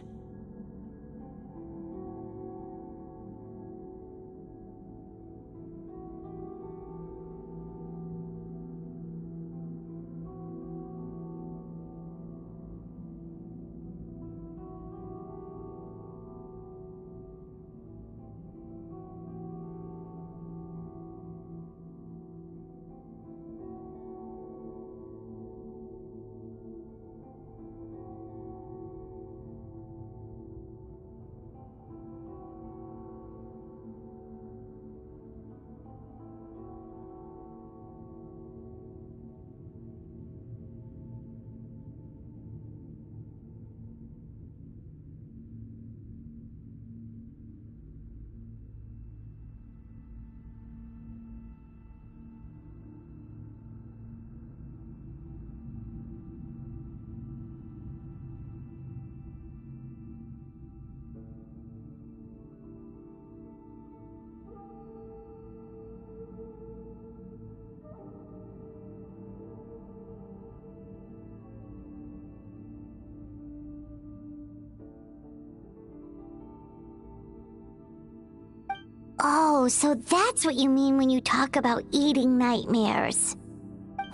Oh, so that's what you mean when you talk about eating nightmares.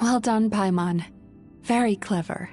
Well done, Paimon. Very clever.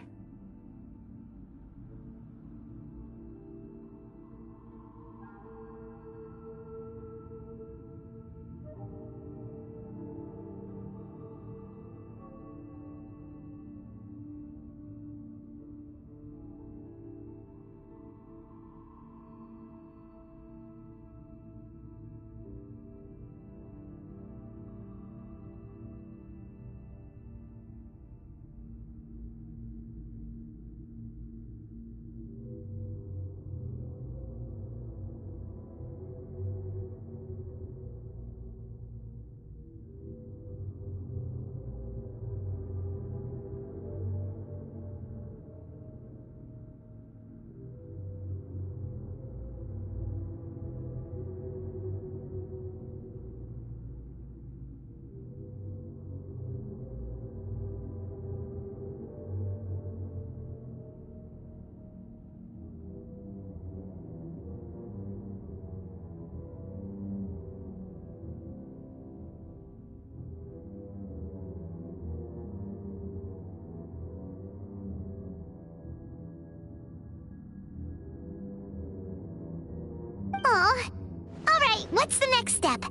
Aw. Alright, what's the next step?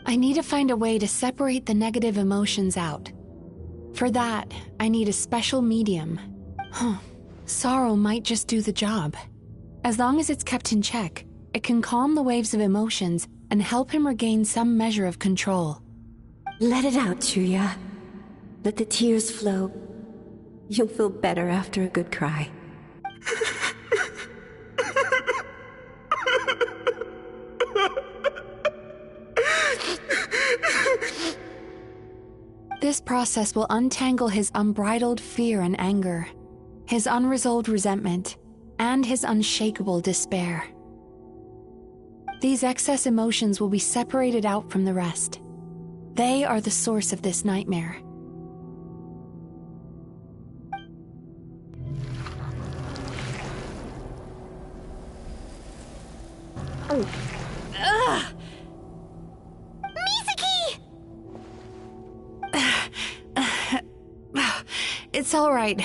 I need to find a way to separate the negative emotions out. For that, I need a special medium. Sorrow might just do the job. As long as it's kept in check, it can calm the waves of emotions and help him regain some measure of control. Let it out, Chuya. Let the tears flow. You'll feel better after a good cry. This process will untangle his unbridled fear and anger, his unresolved resentment, and his unshakable despair. These excess emotions will be separated out from the rest. They are the source of this nightmare. Oh. Ugh! It's all right.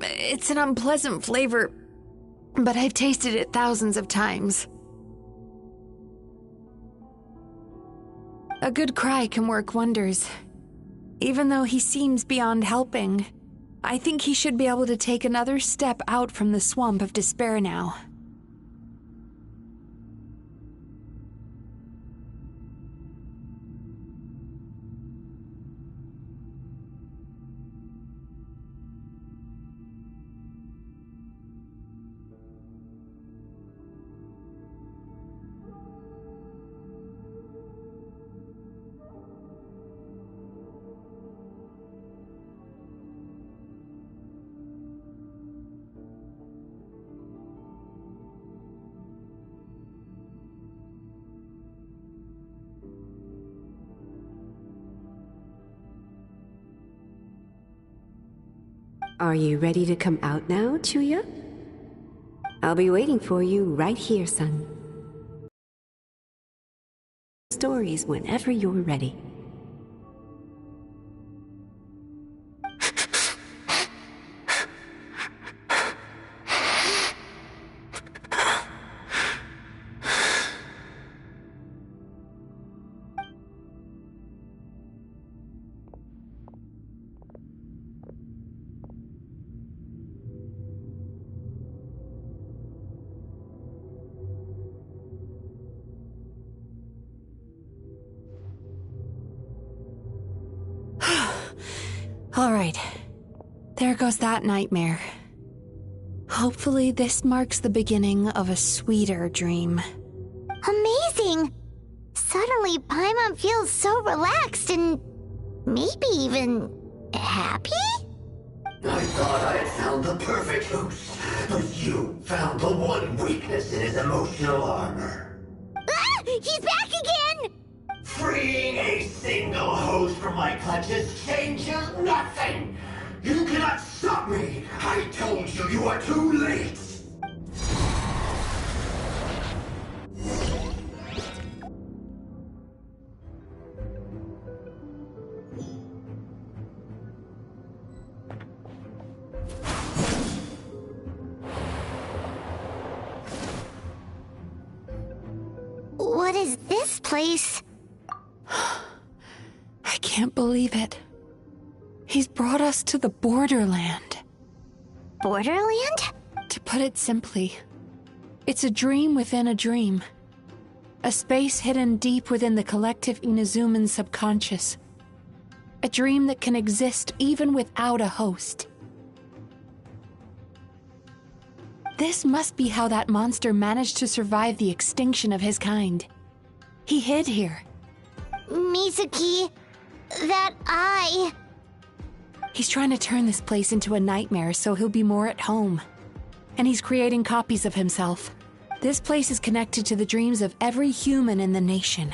It's an unpleasant flavor, but I've tasted it thousands of times. A good cry can work wonders. Even though he seems beyond helping, I think he should be able to take another step out from the swamp of despair now. Are you ready to come out now, Chuya? I'll be waiting for you right here, son. Stories whenever you're ready. All right. There goes that nightmare. Hopefully this marks the beginning of a sweeter dream. Amazing! Suddenly, Paimon feels so relaxed and maybe even happy? I thought I had found the perfect host, but you found the one weakness in his emotional armor. Ah! He's back again! Freeing a single host from my clutches changes nothing! You cannot stop me! I told you you are too late! What is this place? I can't believe it. He's brought us to the Borderland. Borderland? To put it simply, it's a dream within a dream. A space hidden deep within the collective Inazuman subconscious. A dream that can exist even without a host. This must be how that monster managed to survive the extinction of his kind. He hid here. Mizuki, that eye... He's trying to turn this place into a nightmare so he'll be more at home. And he's creating copies of himself. This place is connected to the dreams of every human in the nation.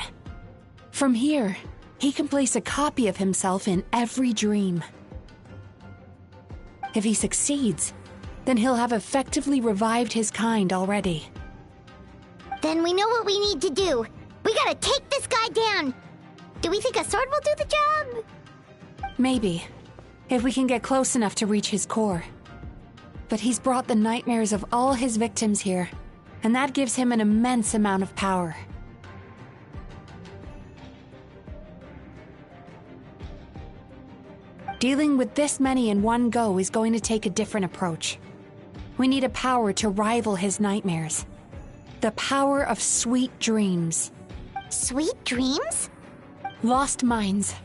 From here, he can place a copy of himself in every dream. If he succeeds, then he'll have effectively revived his kind already. Then we know what we need to do. We gotta take this guy down. Do we think a sword will do the job? Maybe, if we can get close enough to reach his core. But he's brought the nightmares of all his victims here, and that gives him an immense amount of power. Dealing with this many in one go is going to take a different approach. We need a power to rival his nightmares. The power of sweet dreams. Sweet dreams? Lost minds.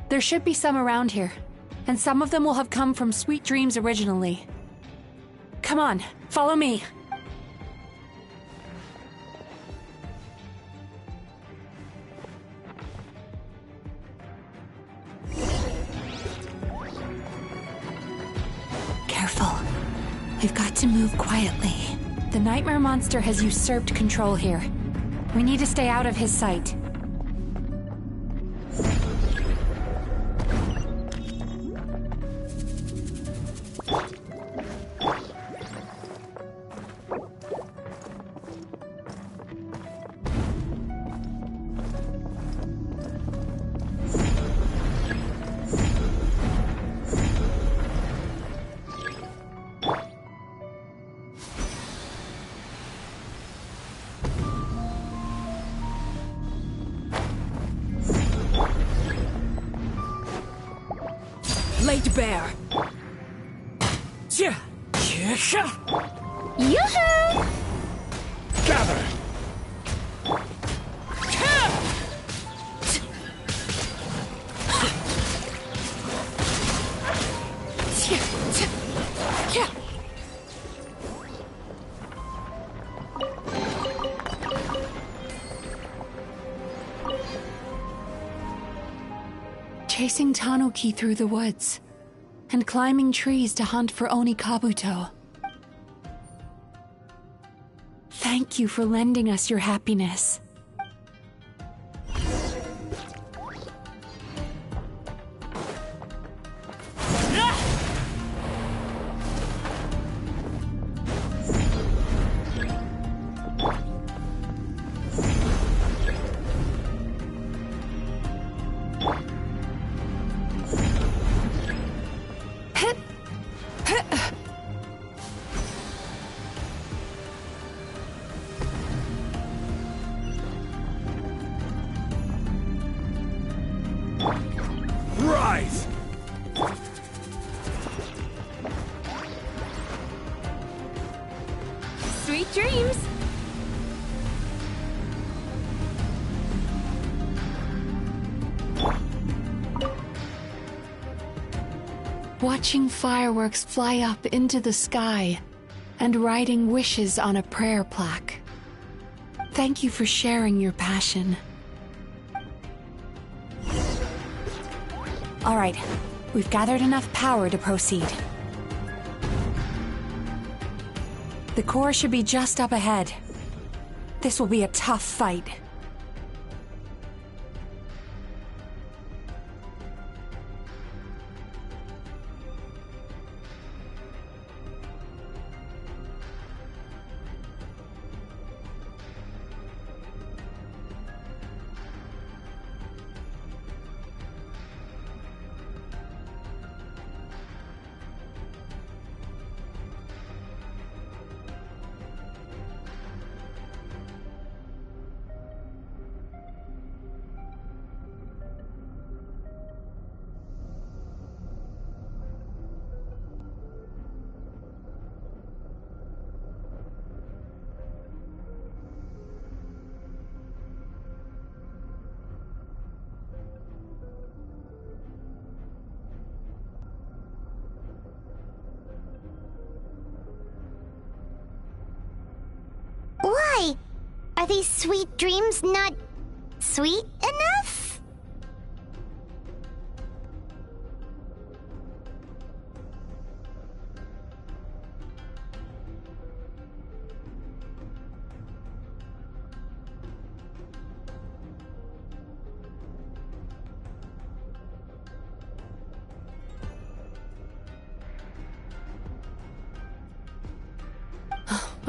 There should be some around here, and some of them will have come from sweet dreams originally. Come on, follow me. We've got to move quietly. The nightmare monster has usurped control here. We need to stay out of his sight. Laid bare. Yoo-hoo! Gather! Chasing Tanuki through the woods, and climbing trees to hunt for Oni Kabuto. Thank you for lending us your happiness. Rise! Sweet dreams! Watching fireworks fly up into the sky and writing wishes on a prayer plaque. Thank you for sharing your passion. All right, we've gathered enough power to proceed. The core should be just up ahead. This will be a tough fight. Why? Are these sweet dreams not sweet enough?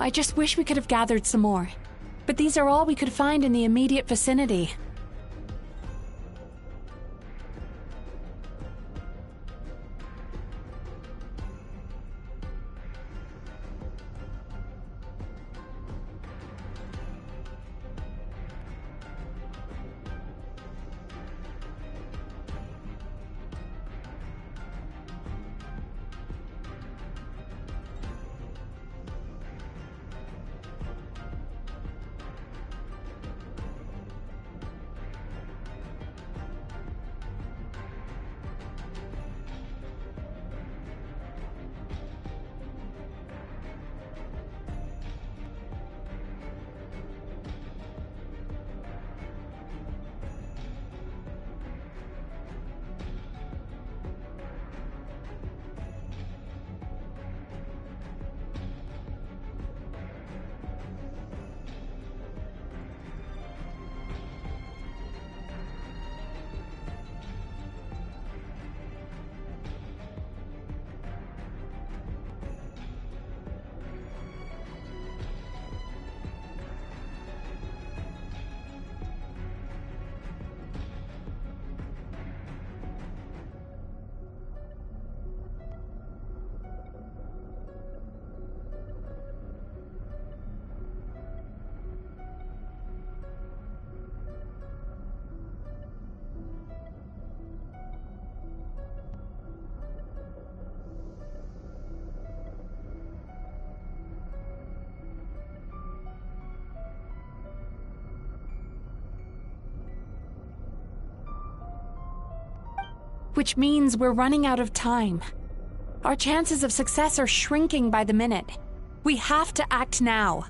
I just wish we could have gathered some more. But these are all we could find in the immediate vicinity. which means we're running out of time. Our chances of success are shrinking by the minute. We have to act now.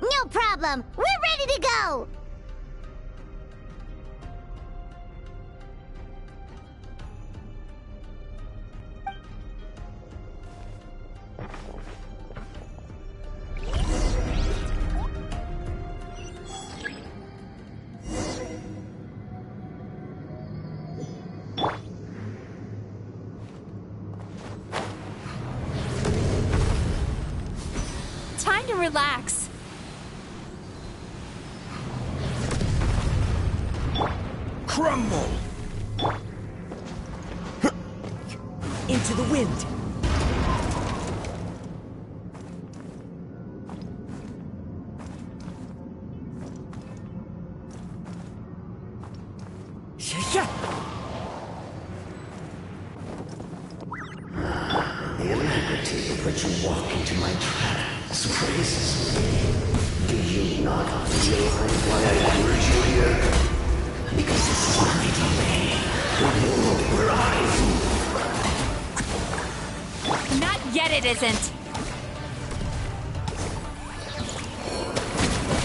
No problem! We're ready to go! Time to relax. Crumble! Into the wind. The alacrity with which you walk into my trap surprises me. Do you not realize why I lured you here? Because this is my domain. The world where I rule. Not yet, it isn't.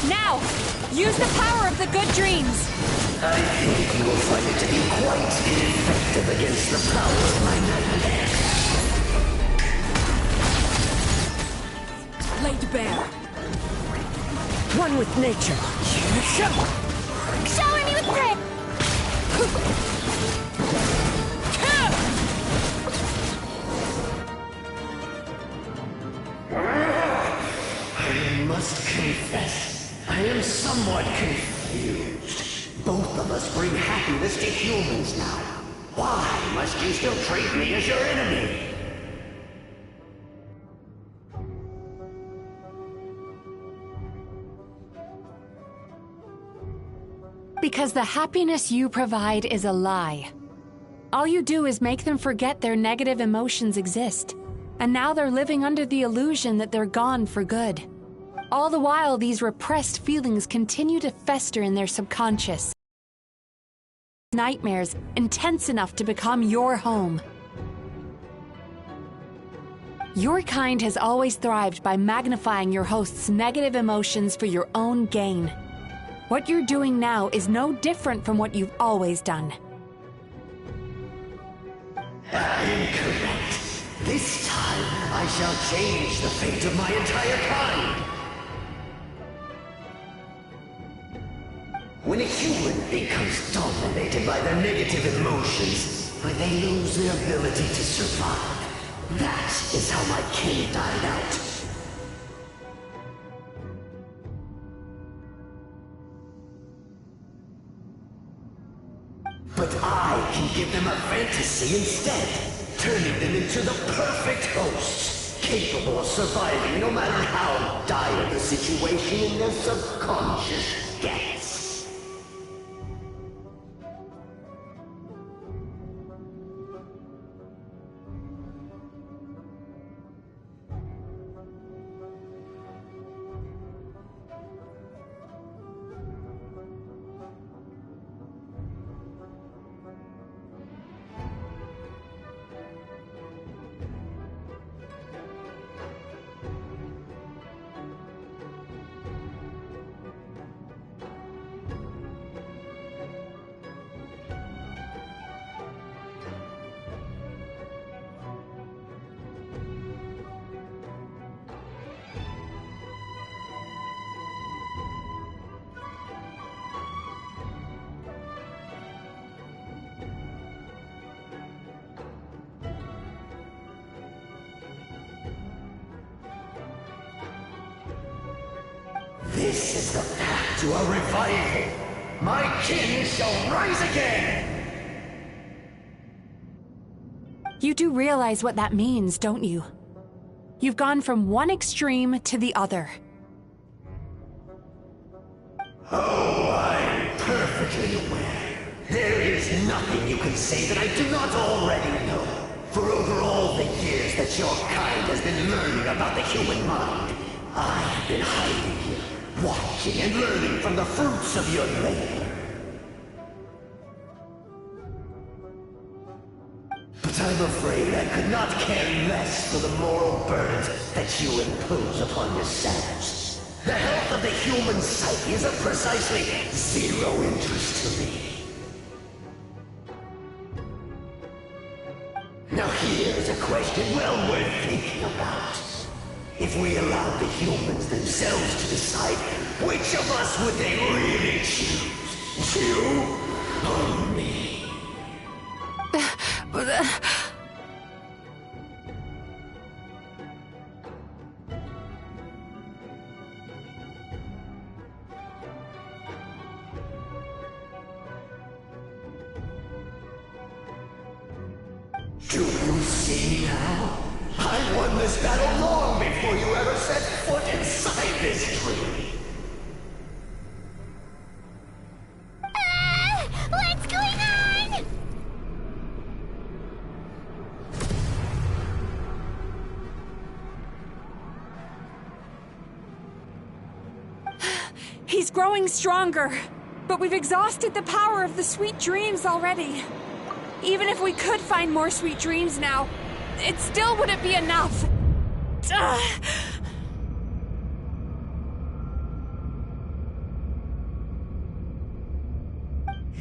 Now, use the power of the good dreams. I think you will find it to be quite ineffective against the power of my nightmares. Laid bare. One with nature. Shower me with prayer! I must confess, I am somewhat confused. Both of us bring happiness to humans now. Why must you still treat me as your enemy? Because the happiness you provide is a lie. All you do is make them forget their negative emotions exist. And now they're living under the illusion that they're gone for good. All the while, these repressed feelings continue to fester in their subconscious. Nightmares intense enough to become your home. Your kind has always thrived by magnifying your host's negative emotions for your own gain. What you're doing now is no different from what you've always done. Incorrect. This time, I shall change the fate of my entire kind. When a human becomes dominated by their negative emotions, when they lose their ability to survive, that is how my kin died out. But I can give them a fantasy instead, turning them into the perfect hosts, capable of surviving no matter how dire the situation in their subconscious gets. This is the path to a revival. My kin shall rise again! You do realize what that means, don't you? You've gone from one extreme to the other. Oh, I'm perfectly aware. There is nothing you can say that I do not already know. For over all the years that your kind has been learning about the human mind, I have been hiding here, watching and learning from the fruits of your labor. But I'm afraid I could not care less for the moral burdens that you impose upon yourselves. The health of the human psyche is of precisely zero interest to me. Now here's a question well worth thinking about. If we allowed the humans themselves to decide, which of us would they really choose? You or me? Do you see now? I won this battle long before you ever set foot inside this tree. What's going on? He's growing stronger, but we've exhausted the power of the sweet dreams already. Even if we could find more sweet dreams now, it still wouldn't be enough.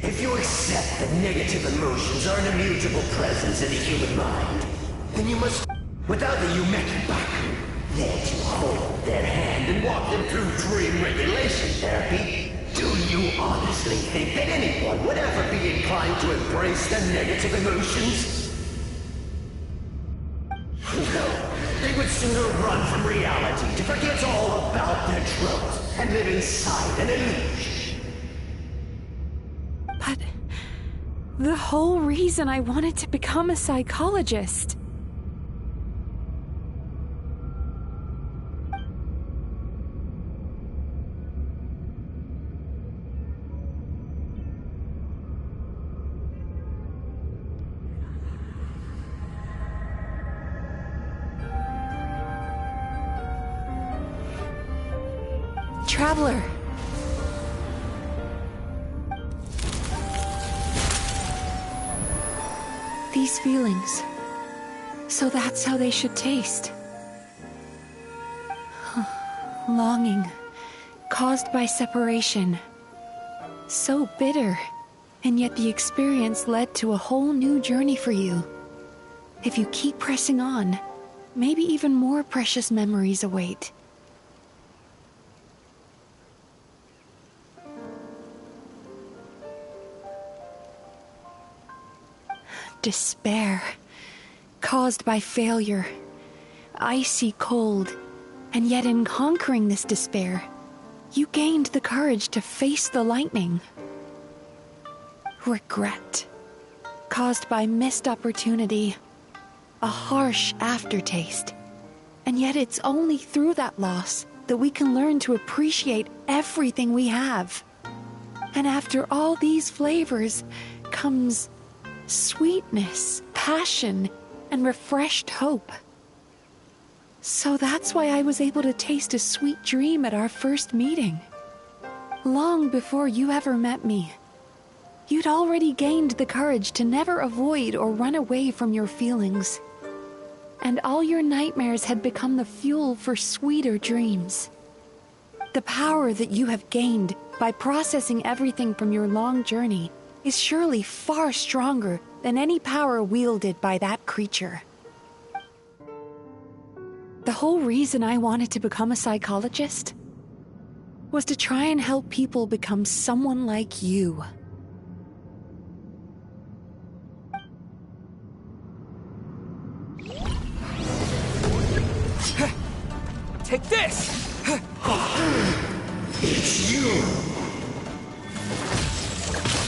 If you accept that negative emotions are an immutable presence in the human mind, then you must, without the Yumeki Baku, there to hold their hand and walk them through dream regulation therapy, do you honestly think that anyone would ever be inclined to embrace the negative emotions? No, they would sooner run from reality to forget all about their troubles and live inside an illusion. But the whole reason I wanted to become a psychologist. Traveler. These feelings. So that's how they should taste. Longing. Caused by separation. So bitter. And yet the experience led to a whole new journey for you. If you keep pressing on, maybe even more precious memories await. Despair, caused by failure, icy cold, and yet in conquering this despair, you gained the courage to face the lightning. Regret, caused by missed opportunity, a harsh aftertaste, and yet it's only through that loss that we can learn to appreciate everything we have. And after all these flavors comes sweetness, passion, and refreshed hope. So that's why I was able to taste a sweet dream at our first meeting. Long before you ever met me, you'd already gained the courage to never avoid or run away from your feelings. And all your nightmares had become the fuel for sweeter dreams. The power that you have gained by processing everything from your long journey is surely far stronger than any power wielded by that creature. The whole reason I wanted to become a psychologist was to try and help people become someone like you. Take this! It's you!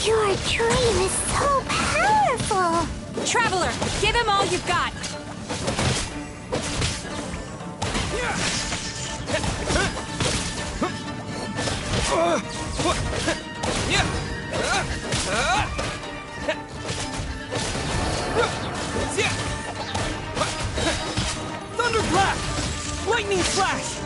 Your dream is so powerful! Traveler, give him all you've got! Thunder blast! Lightning flash!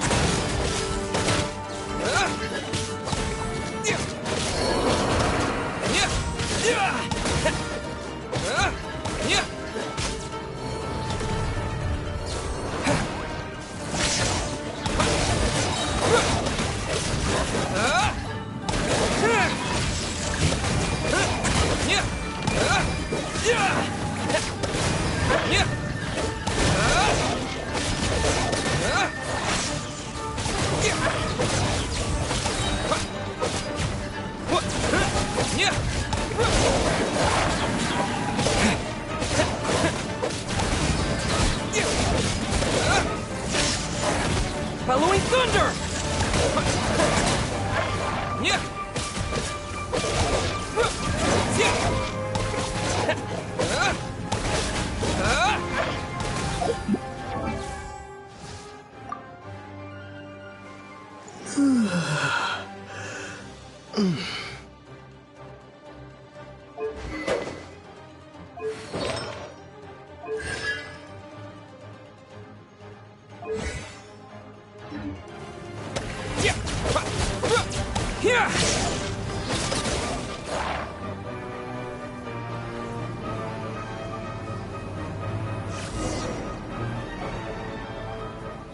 Bellowing thunder!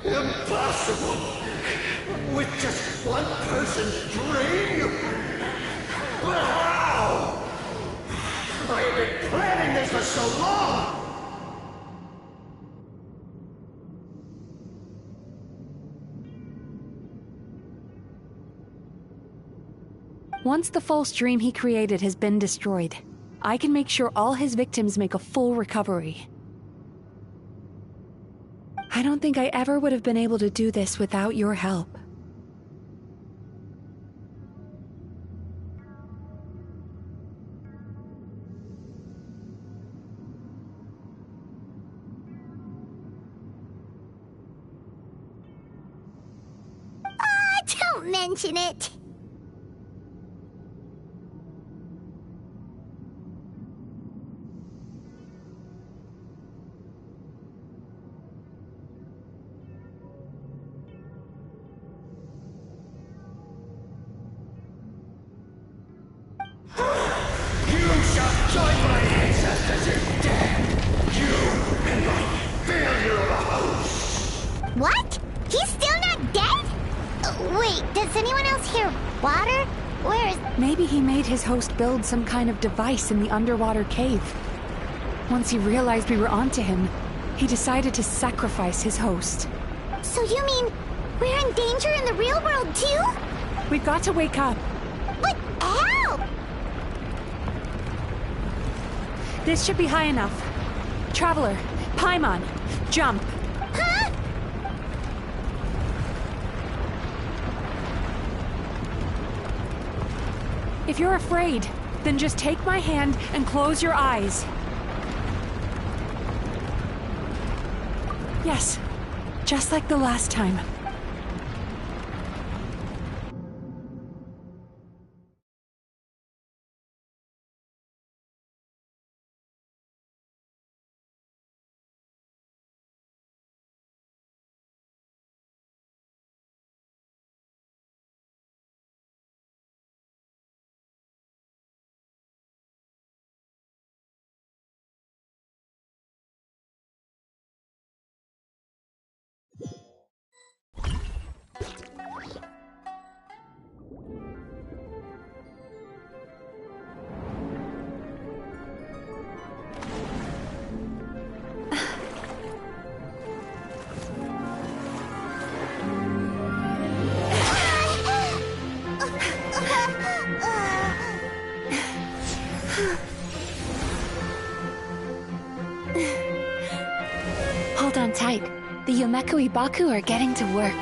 Impossible! With just one person's dream? But how? I have been planning this for so long! Once the false dream he created has been destroyed, I can make sure all his victims make a full recovery. I don't think I ever would have been able to do this without your help. Don't mention it! What? He's still not dead? Wait, does anyone else hear water? Where is... Maybe he made his host build some kind of device in the underwater cave. Once he realized we were onto him, he decided to sacrifice his host. So you mean we're in danger in the real world too? We've got to wake up. But help! This should be high enough. Traveler, Paimon, jump. Huh? If you're afraid, then just take my hand and close your eyes. Yes, just like the last time. Hold on tight. The Yomeku Ibaku are getting to work.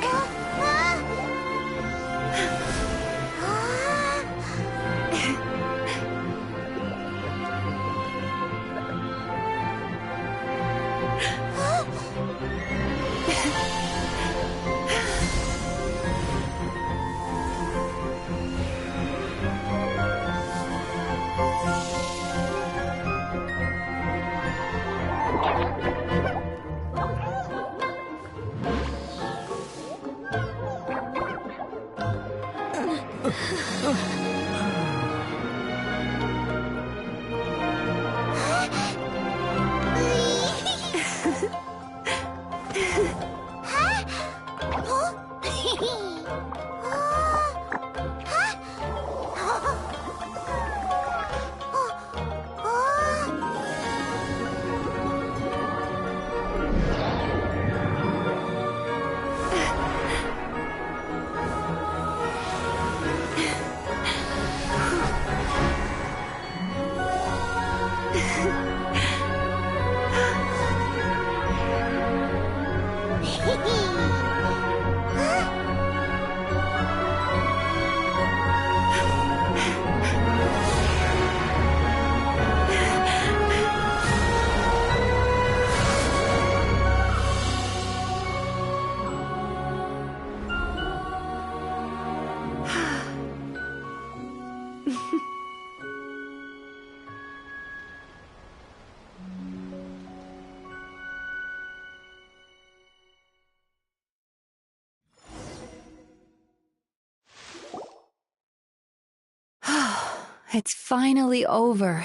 It's finally over.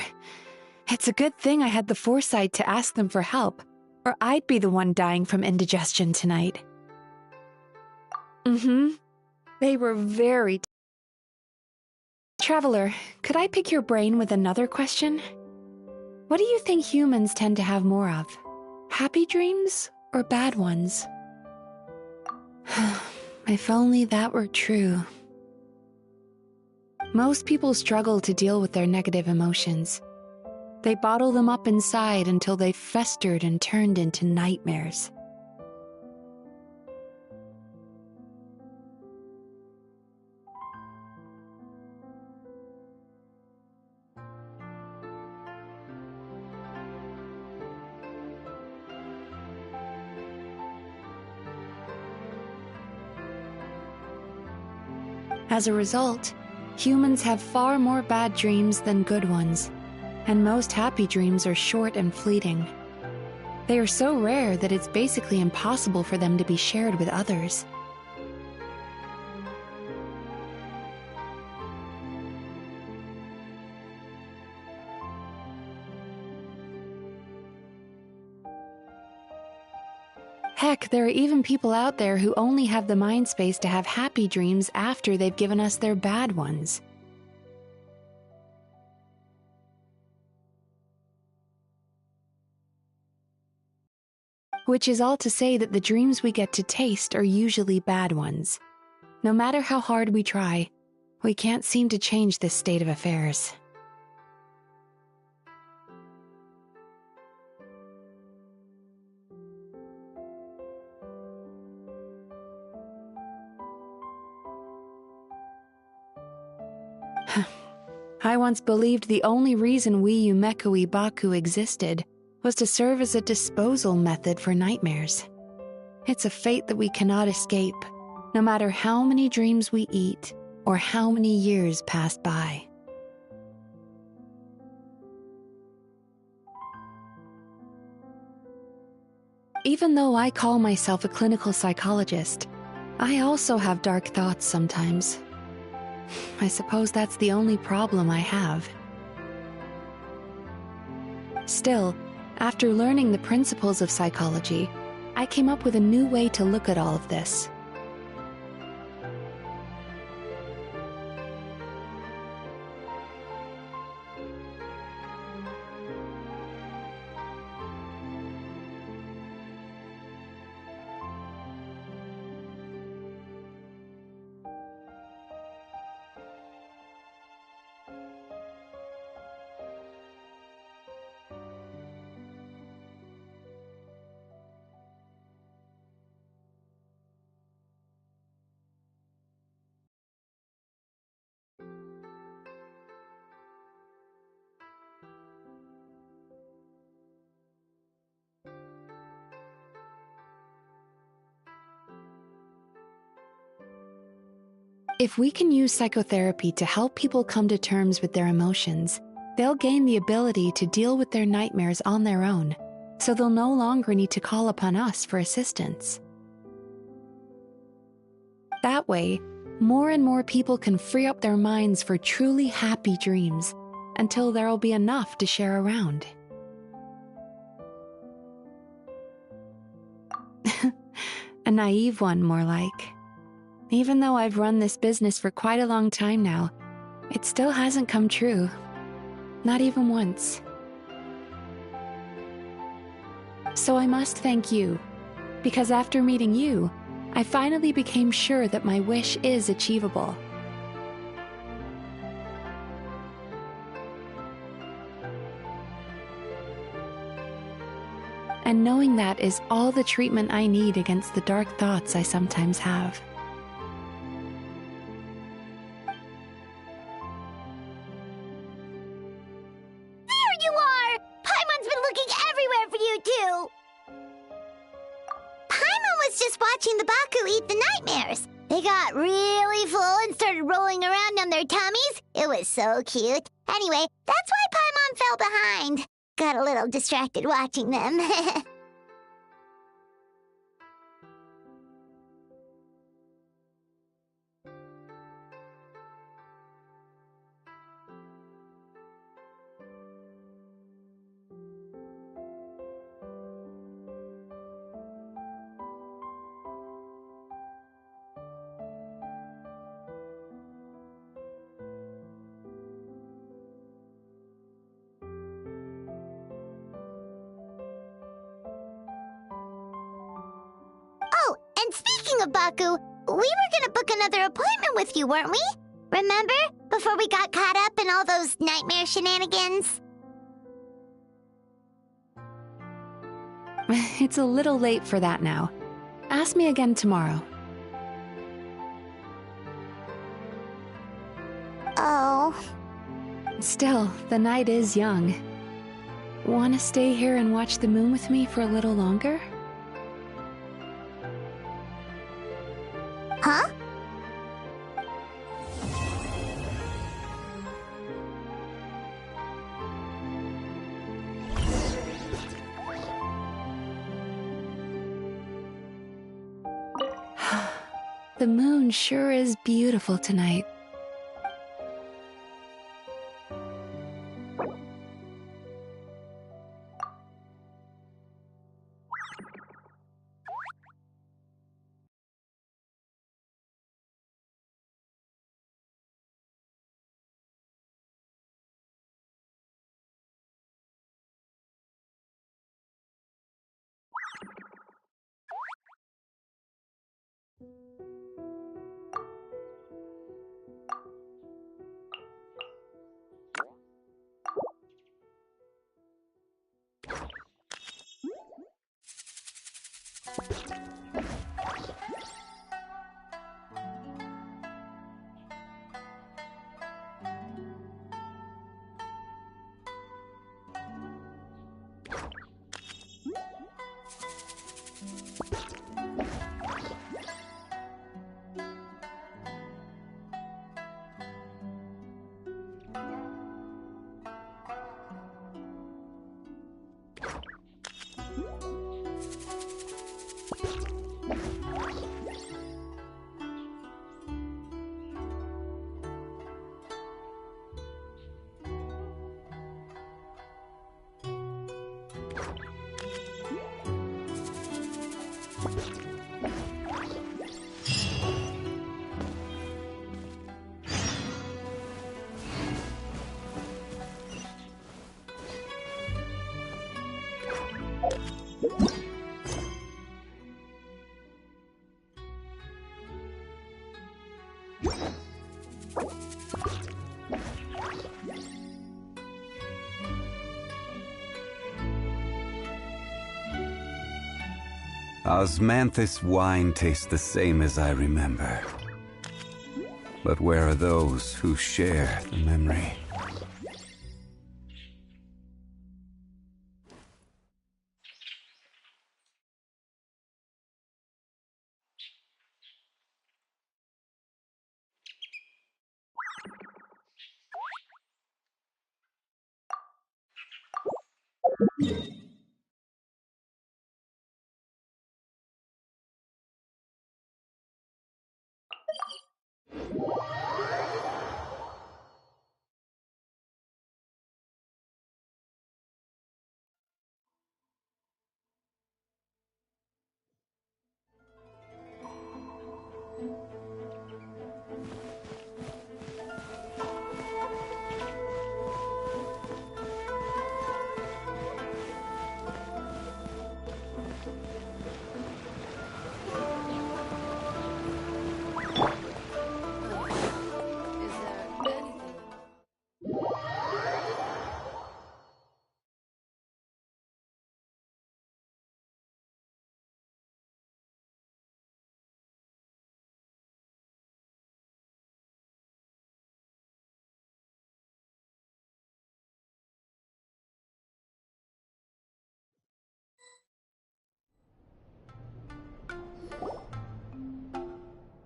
It's a good thing I had the foresight to ask them for help, or I'd be the one dying from indigestion tonight. They were very... Traveler, could I pick your brain with another question? What do you think humans tend to have more of? Happy dreams or bad ones? If only that were true. Most people struggle to deal with their negative emotions. They bottle them up inside until they've festered and turned into nightmares. As a result, humans have far more bad dreams than good ones, and most happy dreams are short and fleeting. They are so rare that it's basically impossible for them to be shared with others. Heck, there are even people out there who only have the mind space to have happy dreams after they've given us their bad ones. Which is all to say that the dreams we get to taste are usually bad ones. No matter how hard we try, we can't seem to change this state of affairs. I once believed the only reason we Yumeku Ibaku existed was to serve as a disposal method for nightmares. It's a fate that we cannot escape, no matter how many dreams we eat or how many years pass by. Even though I call myself a clinical psychologist, I also have dark thoughts sometimes. I suppose that's the only problem I have. Still, after learning the principles of psychology, I came up with a new way to look at all of this. If we can use psychotherapy to help people come to terms with their emotions, they'll gain the ability to deal with their nightmares on their own, so they'll no longer need to call upon us for assistance. That way, more and more people can free up their minds for truly happy dreams until there'll be enough to share around. A naive one, more like. Even though I've run this business for quite a long time now, it still hasn't come true. Not even once. So I must thank you, because after meeting you, I finally became sure that my wish is achievable. And knowing that is all the treatment I need against the dark thoughts I sometimes have. There you are! Paimon's been looking everywhere for you, too! Paimon was just watching the Baku eat the nightmares. They got really full and started rolling around on their tummies. It was so cute. Anyway, that's why Paimon fell behind. Got a little distracted watching them. Oh, and speaking of Baku, we were gonna book another appointment with you, weren't we? Remember? Before we got caught up in all those nightmare shenanigans? It's a little late for that now. Ask me again tomorrow. Oh. Still, the night is young. Want to stay here and watch the moon with me for a little longer? Huh? The moon sure is beautiful tonight. Osmanthus wine tastes the same as I remember. But where are those who share the memory?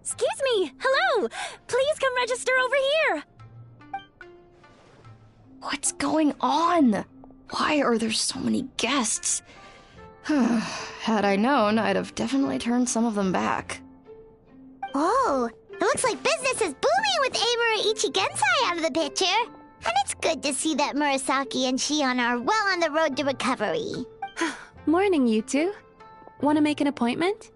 Excuse me! Hello! Please come register over here! What's going on? Why are there so many guests? Had I known, I'd have definitely turned some of them back. Oh, it looks like business is booming with Amura Ichigensai out of the picture. And it's good to see that Murasaki and Shion are well on the road to recovery. Morning, you two. Want to make an appointment?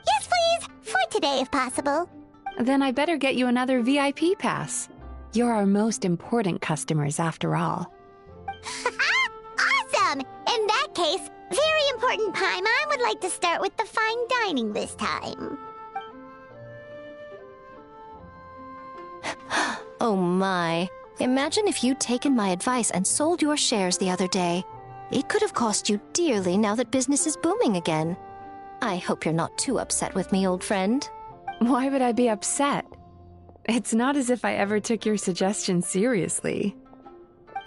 Yes, please! For today, if possible. Then I better get you another VIP pass. You're our most important customers, after all. Awesome! In that case, very important Paimon would like to start with the fine dining this time. Oh my. Imagine if you'd taken my advice and sold your shares the other day. It could have cost you dearly now that business is booming again. I hope you're not too upset with me, old friend. Why would I be upset? It's not as if I ever took your suggestion seriously.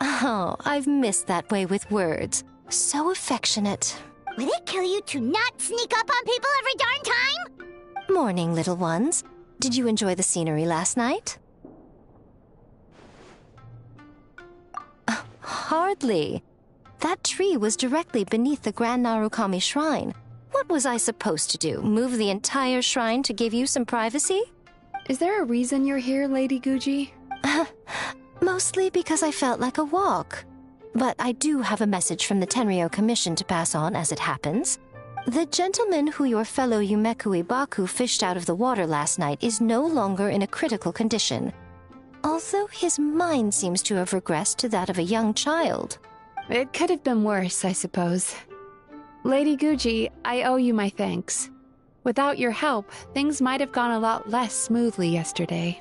Oh, I've missed that way with words. So affectionate. Would it kill you to not sneak up on people every darn time? Morning, little ones. Did you enjoy the scenery last night? Hardly. That tree was directly beneath the Grand Narukami Shrine. What was I supposed to do? Move the entire shrine to give you some privacy? Is there a reason you're here, Lady Guji? Mostly because I felt like a walk. But I do have a message from the Tenryo Commission to pass on as it happens. The gentleman who your fellow Yumeku Ibaku fished out of the water last night is no longer in a critical condition. Although his mind seems to have regressed to that of a young child. It could have been worse, I suppose. Lady Guji, I owe you my thanks. Without your help, things might have gone a lot less smoothly yesterday.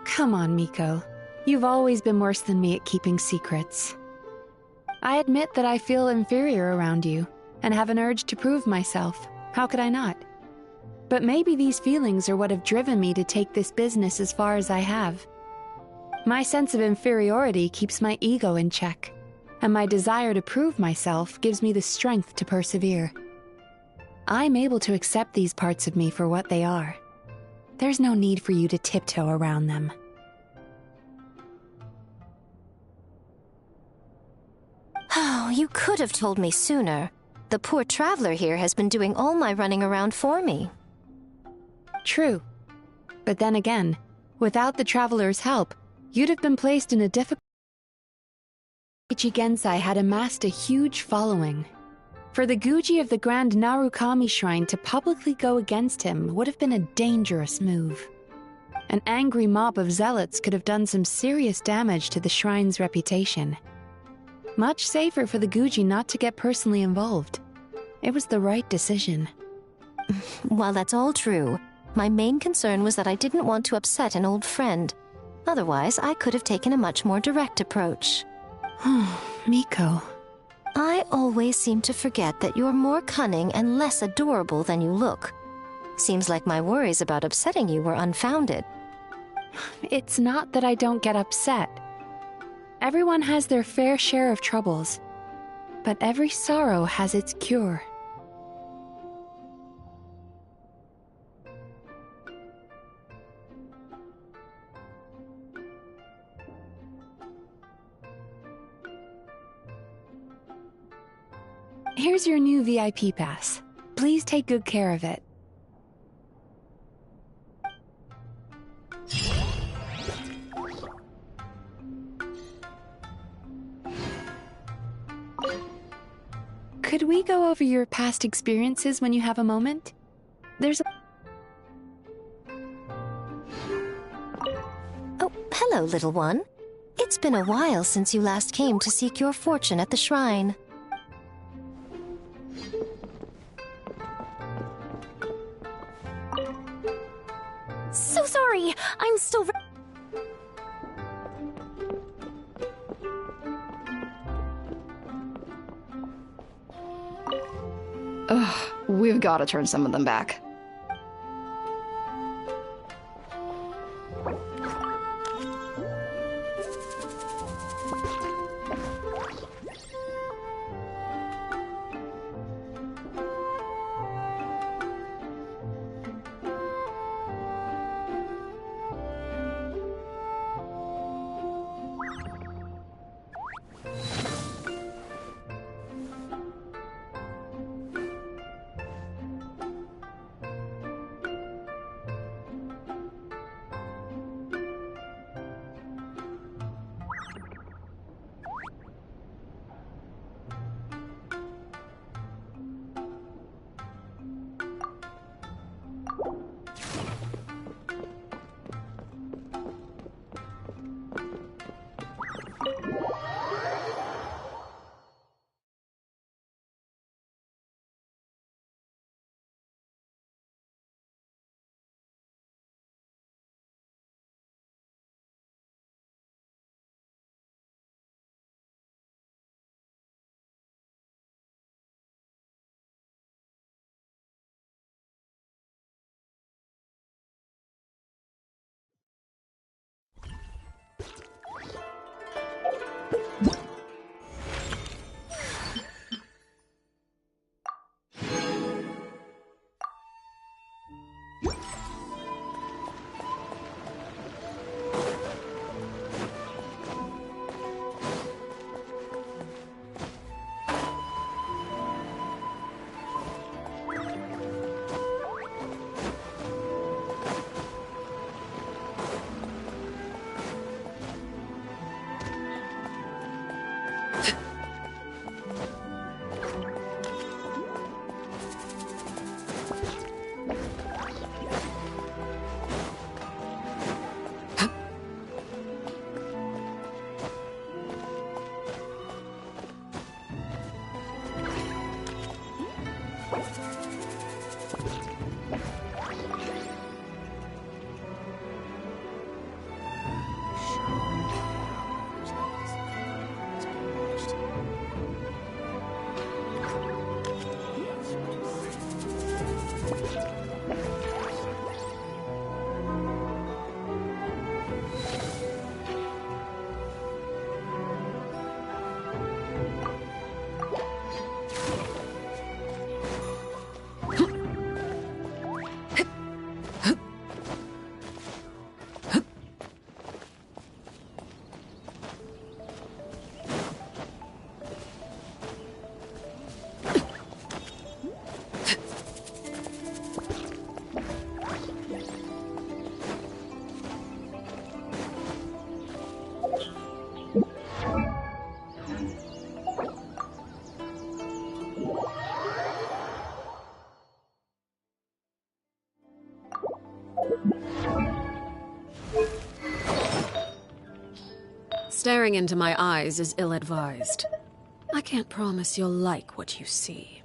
Come on, Miko. You've always been worse than me at keeping secrets. I admit that I feel inferior around you, and have an urge to prove myself. How could I not? But maybe these feelings are what have driven me to take this business as far as I have. My sense of inferiority keeps my ego in check, and my desire to prove myself gives me the strength to persevere. I'm able to accept these parts of me for what they are. There's no need for you to tiptoe around them. Oh, you could have told me sooner. The poor traveler here has been doing all my running around for me. True. But then again, without the traveler's help, you'd have been placed in a difficult... Ichigensai had amassed a huge following. For the Guji of the Grand Narukami Shrine to publicly go against him would have been a dangerous move. An angry mob of zealots could have done some serious damage to the shrine's reputation. Much safer for the Guji not to get personally involved. It was the right decision. While that's all true, my main concern was that I didn't want to upset an old friend. Otherwise, I could have taken a much more direct approach. Miko. I always seem to forget that you're more cunning and less adorable than you look. Seems like my worries about upsetting you were unfounded. It's not that I don't get upset. Everyone has their fair share of troubles, but every sorrow has its cure. Here's your new VIP pass. Please take good care of it. Could we go over your past experiences when you have a moment? There's a... Oh, hello, little one. It's been a while since you last came to seek your fortune at the shrine. So sorry! I'm still... Ugh, we've got to turn some of them back. Staring into my eyes is ill-advised. I can't promise you'll like what you see.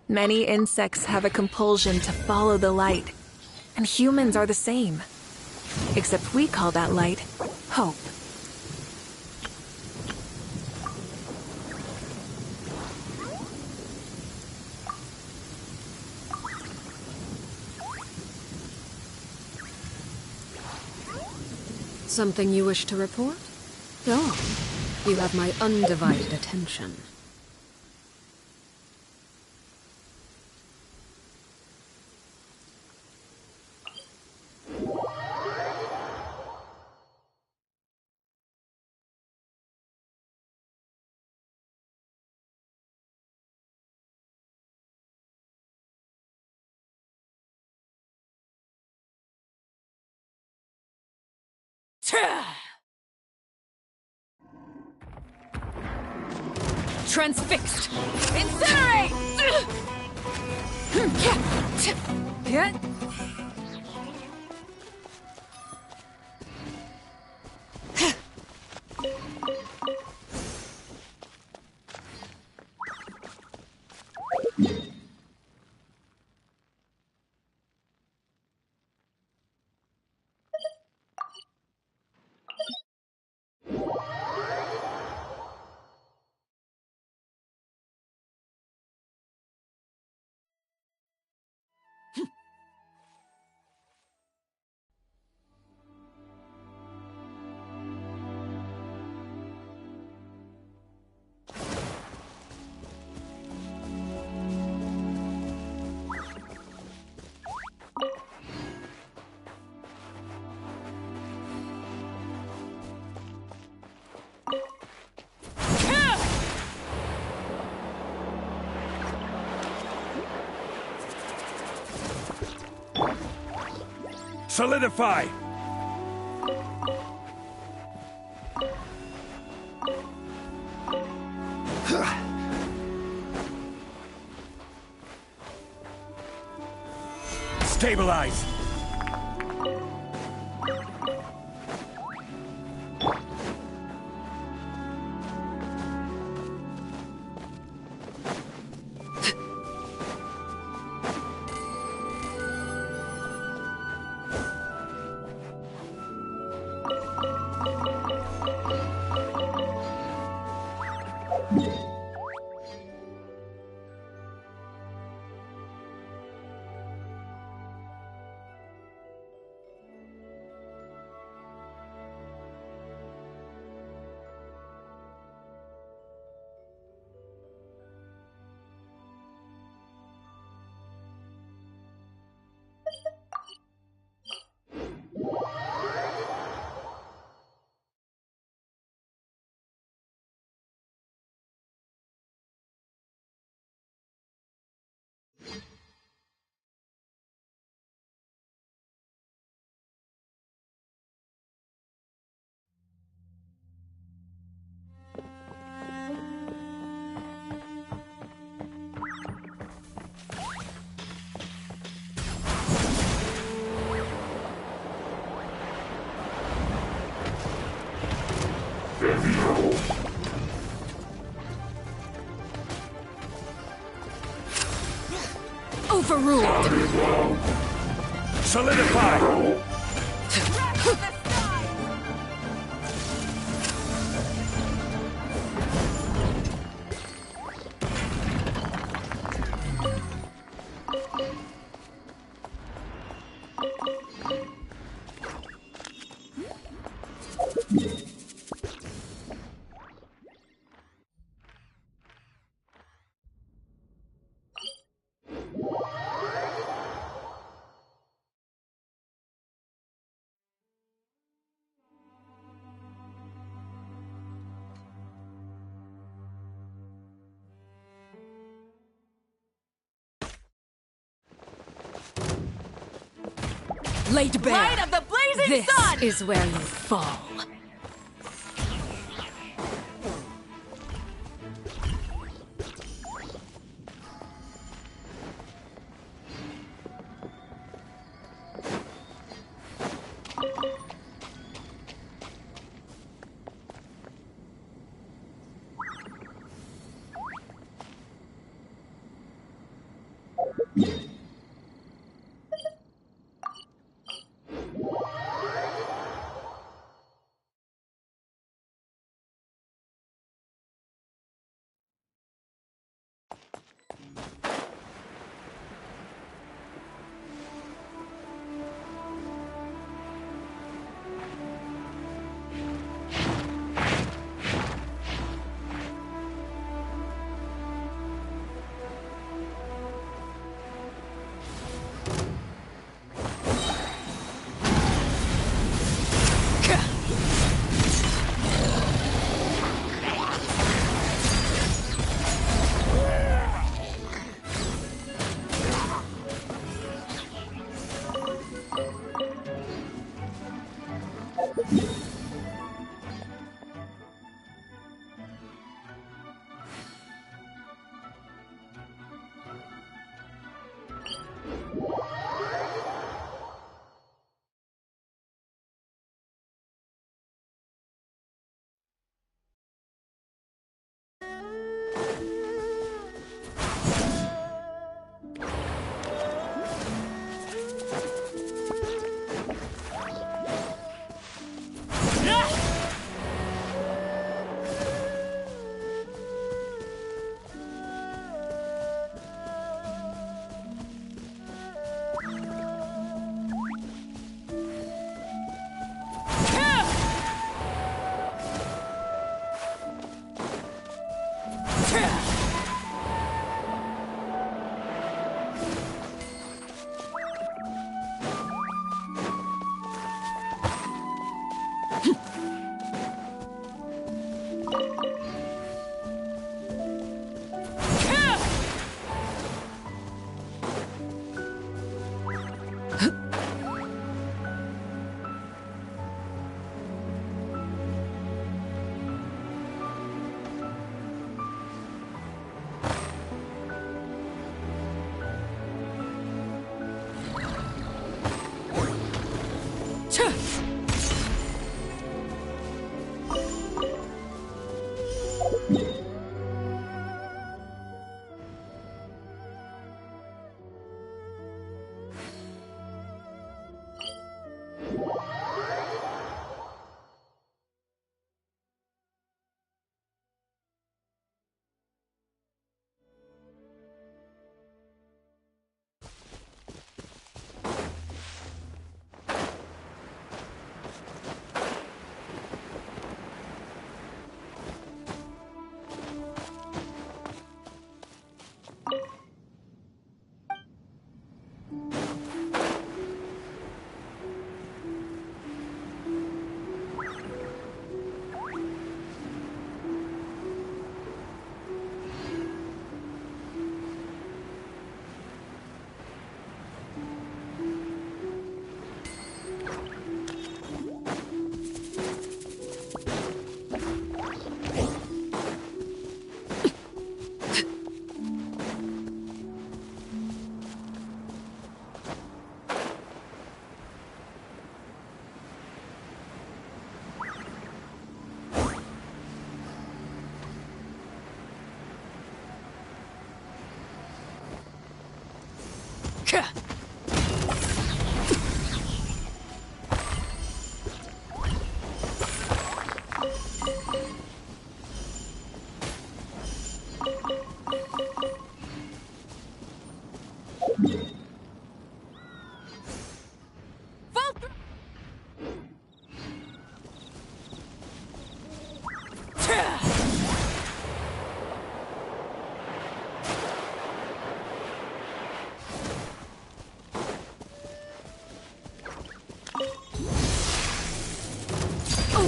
Many insects have a compulsion to follow the light, and humans are the same. Except we call that light hope. Something you wish to report? Go on. You have my undivided attention. Transfixed! Incinerate! Solidify! Stabilize! Overruled! Solidify! Laid bare. Light of the blazing sun! This is where you fall.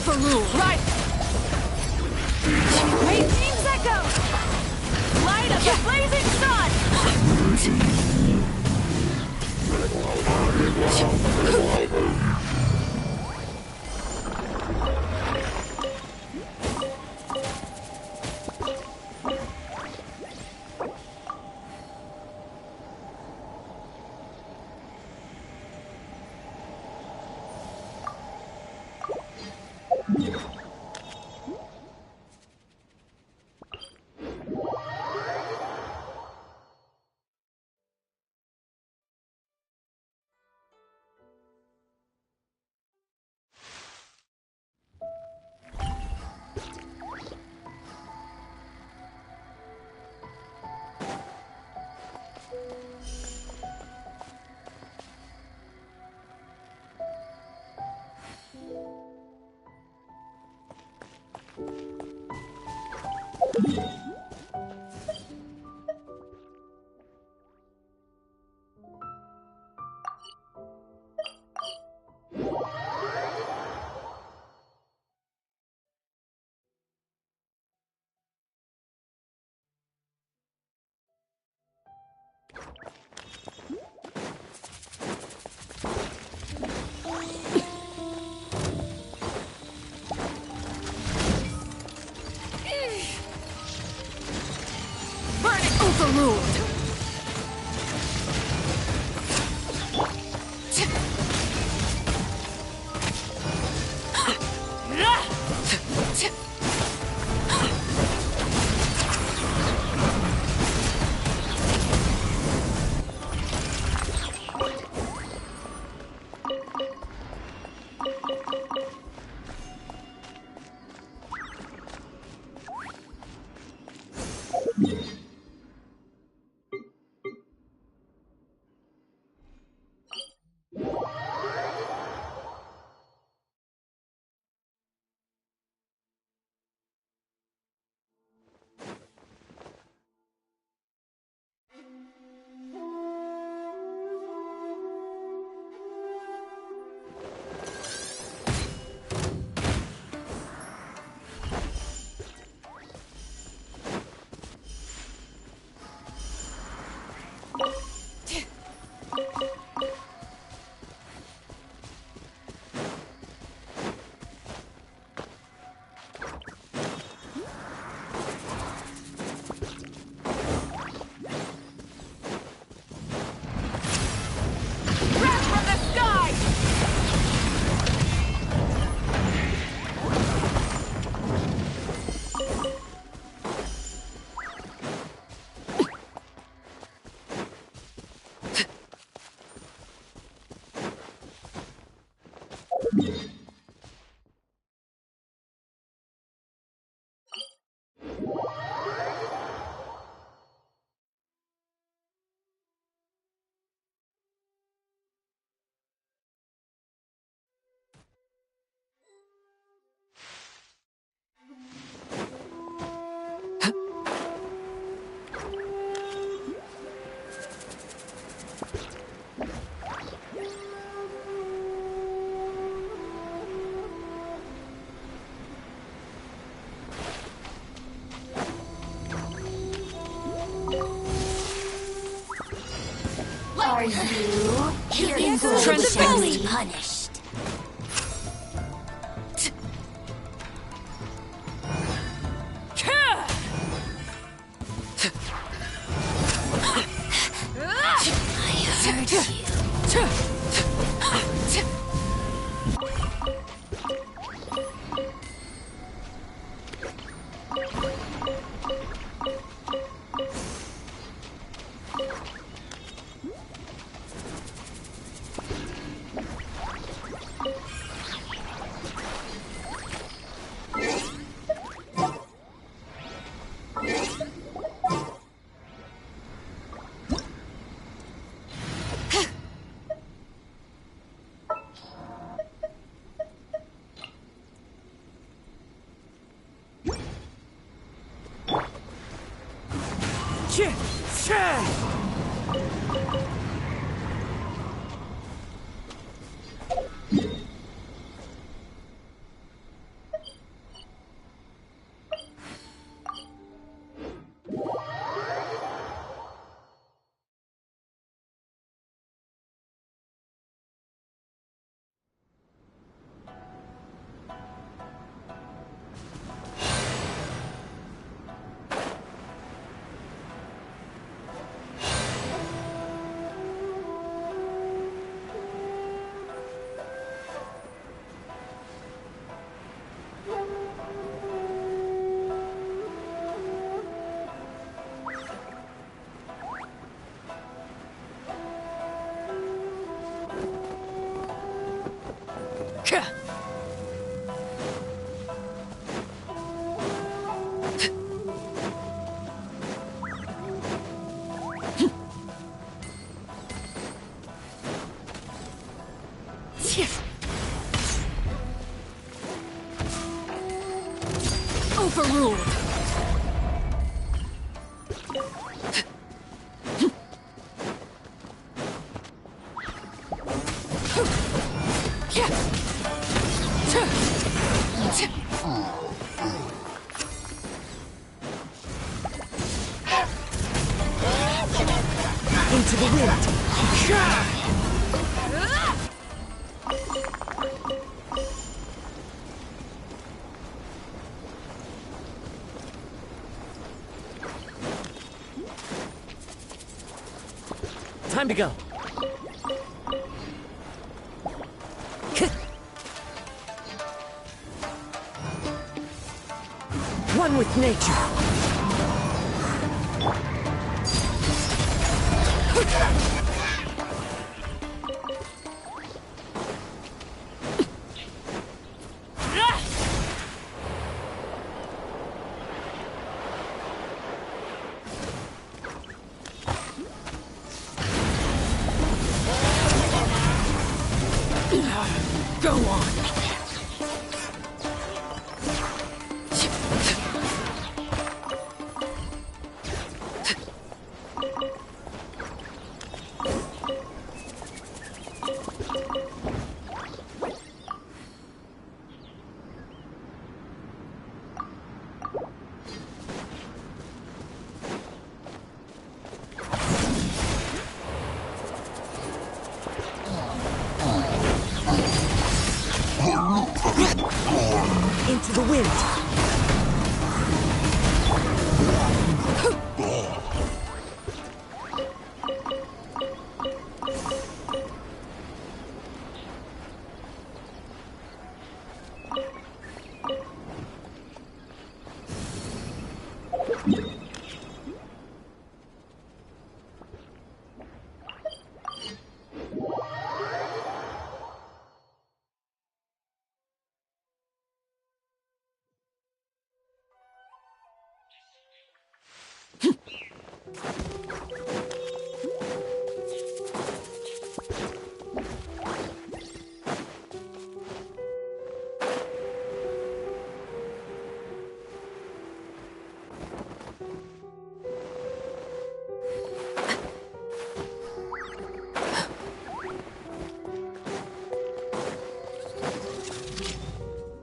overrule! Right! Great Team's Echo! Light of the blazing sun! Overruled! Are you here in Transfixed. punished? Overruled. Into the wind. Time to go. One with nature. Go on. Into the wind.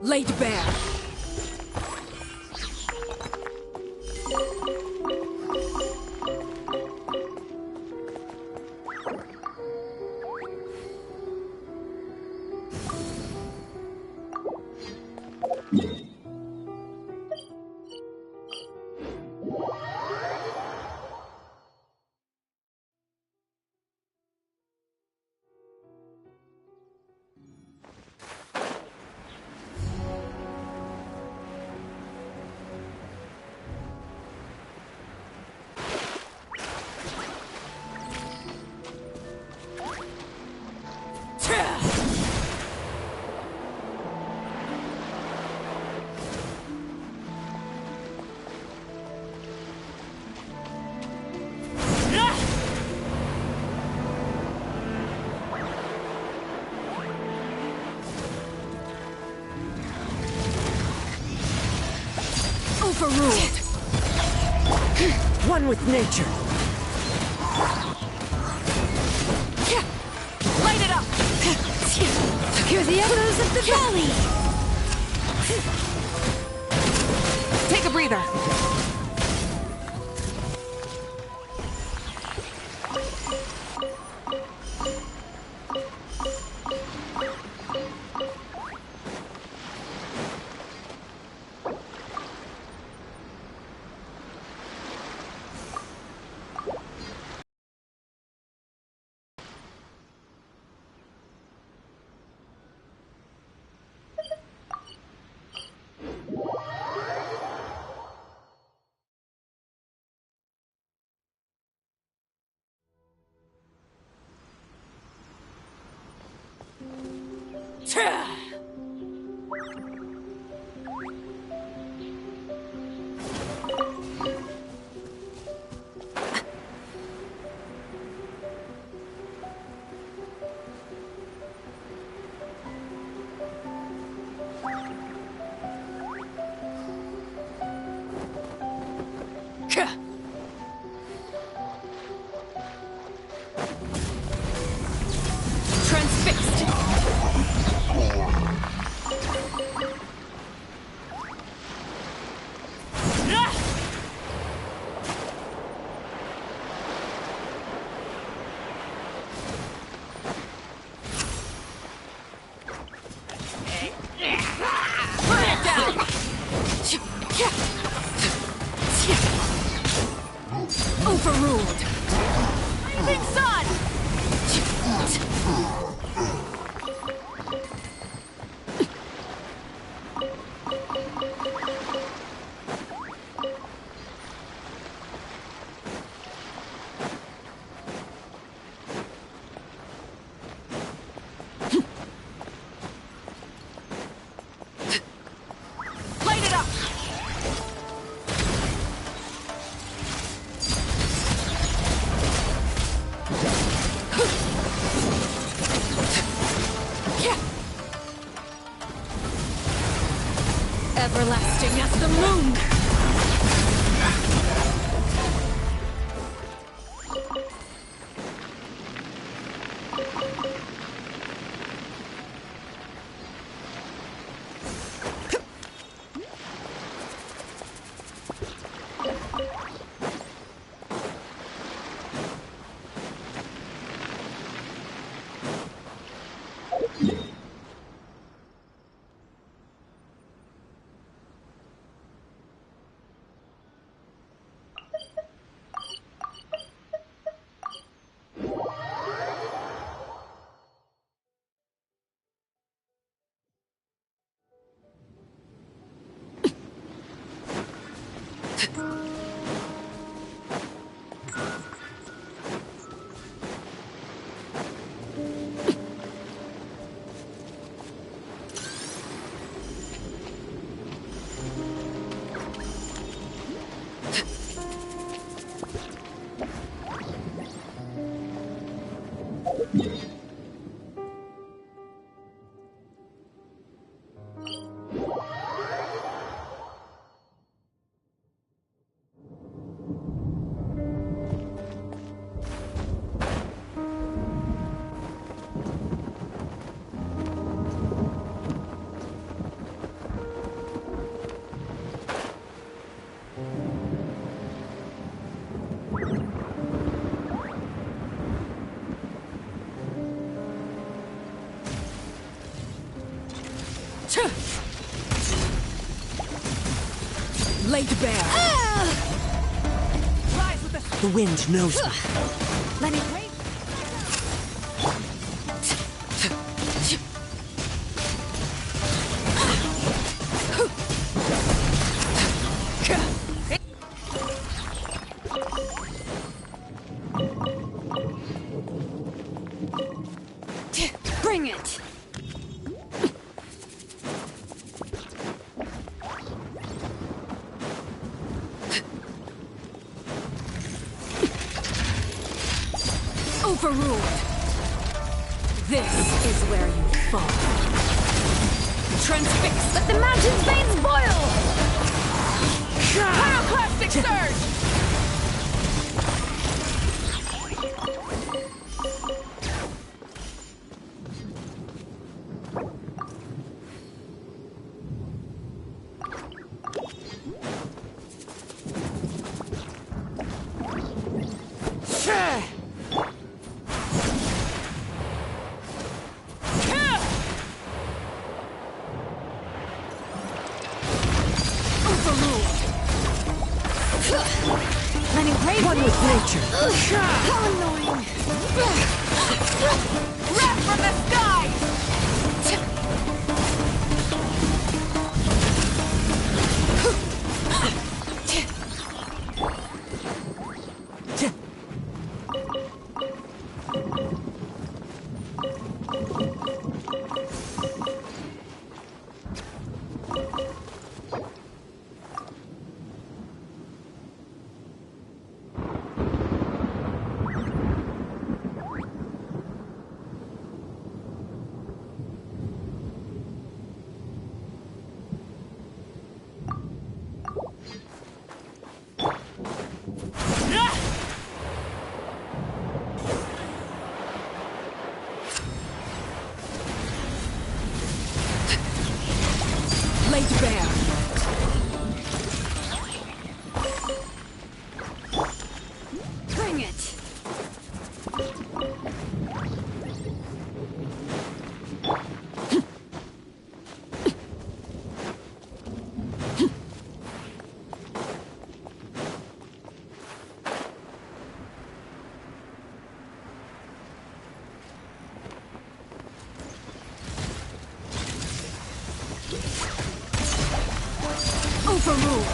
Laid bare. Overruled. One with nature. Light it up! Secure the echoes of the valley! Take a breather. everlasting as the moon! Laid bare. The wind knows me. Let it rain. Bring it! Overruled. This is where you fall. Transfix. Let the mountain's veins boil! Pyroclastic surge! One with nature. How annoying! Wrath from the sky! Laid bare. Bring it. Overruled.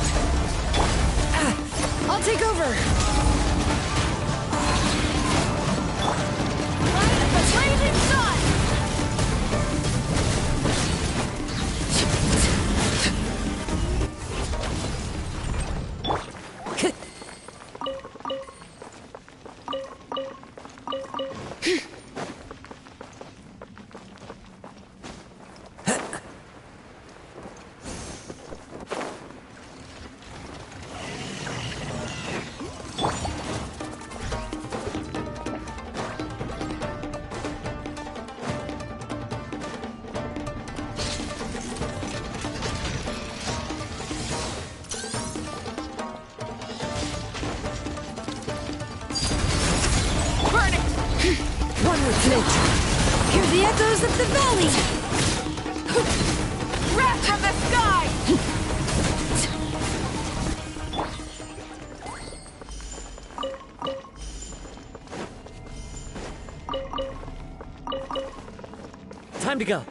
I'll take over. The raging sun. nature. Hear the echoes of the valley! Wrath from the sky! Time to go.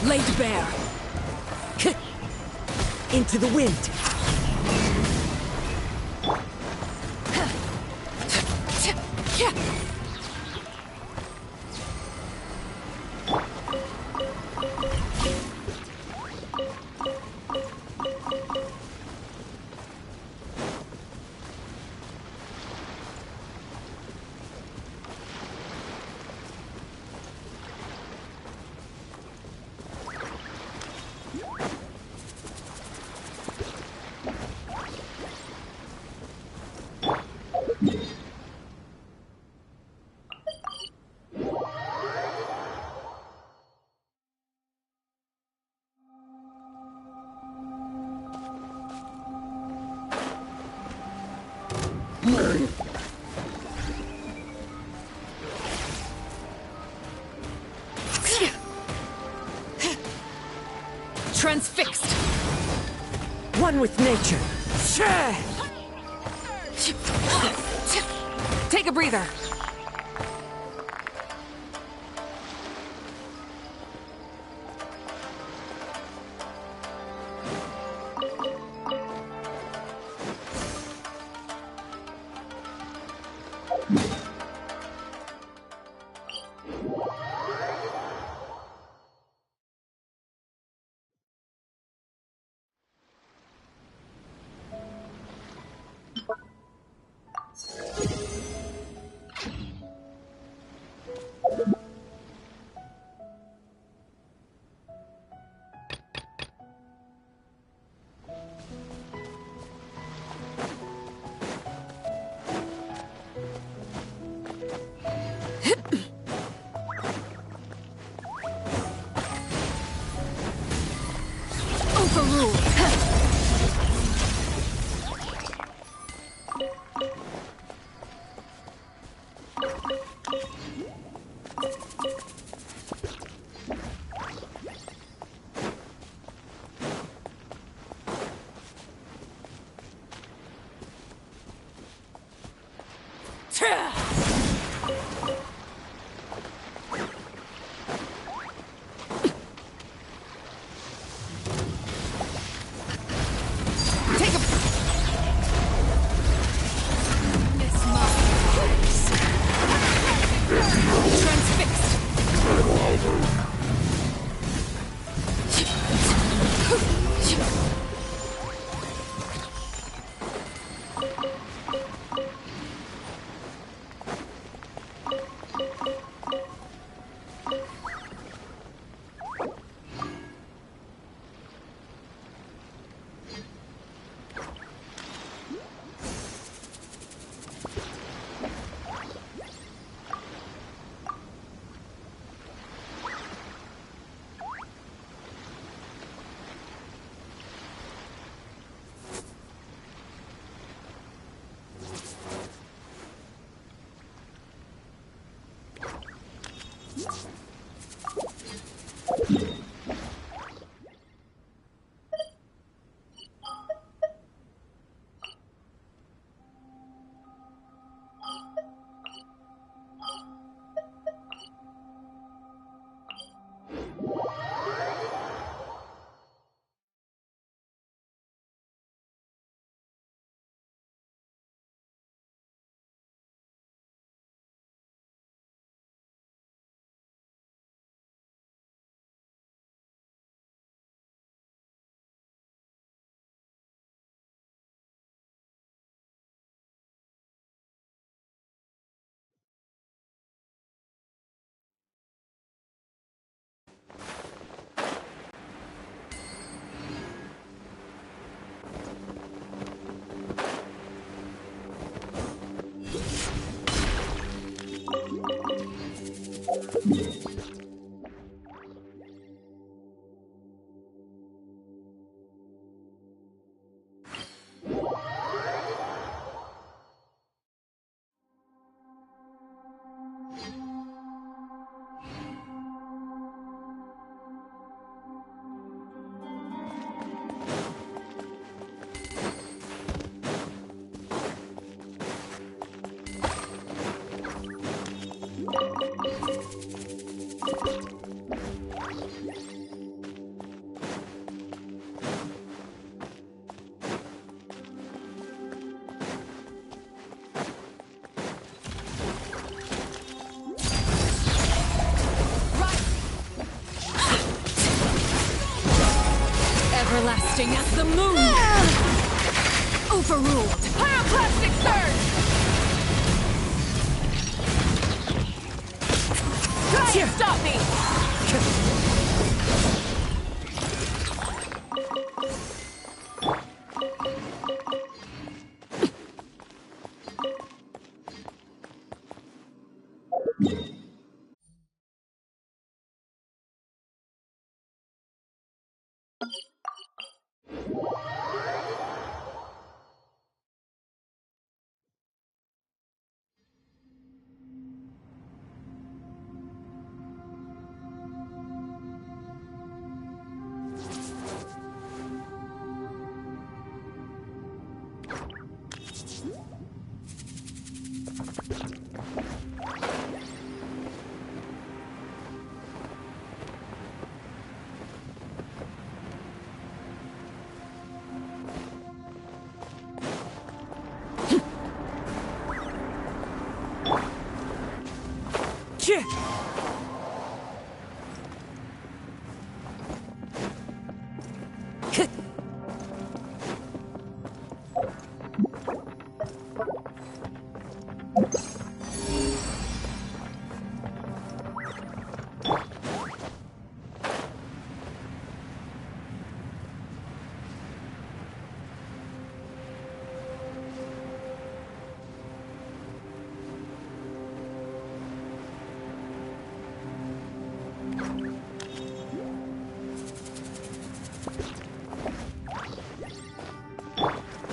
Laid bare. Into the wind. Transfixed. One with nature. Take a breather. everlasting as the moon! Overruled! Pyroclastic surge! Try and stop me!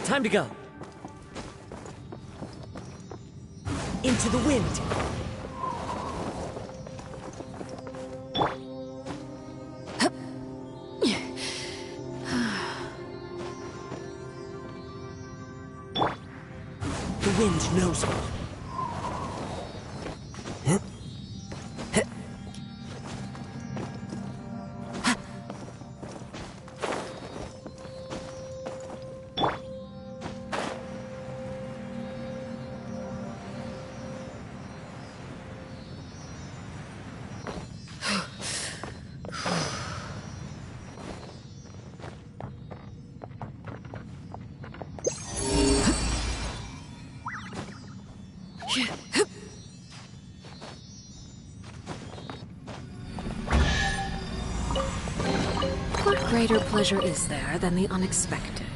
Time to go. Into the wind. The wind knows me. What greater pleasure is there than the unexpected?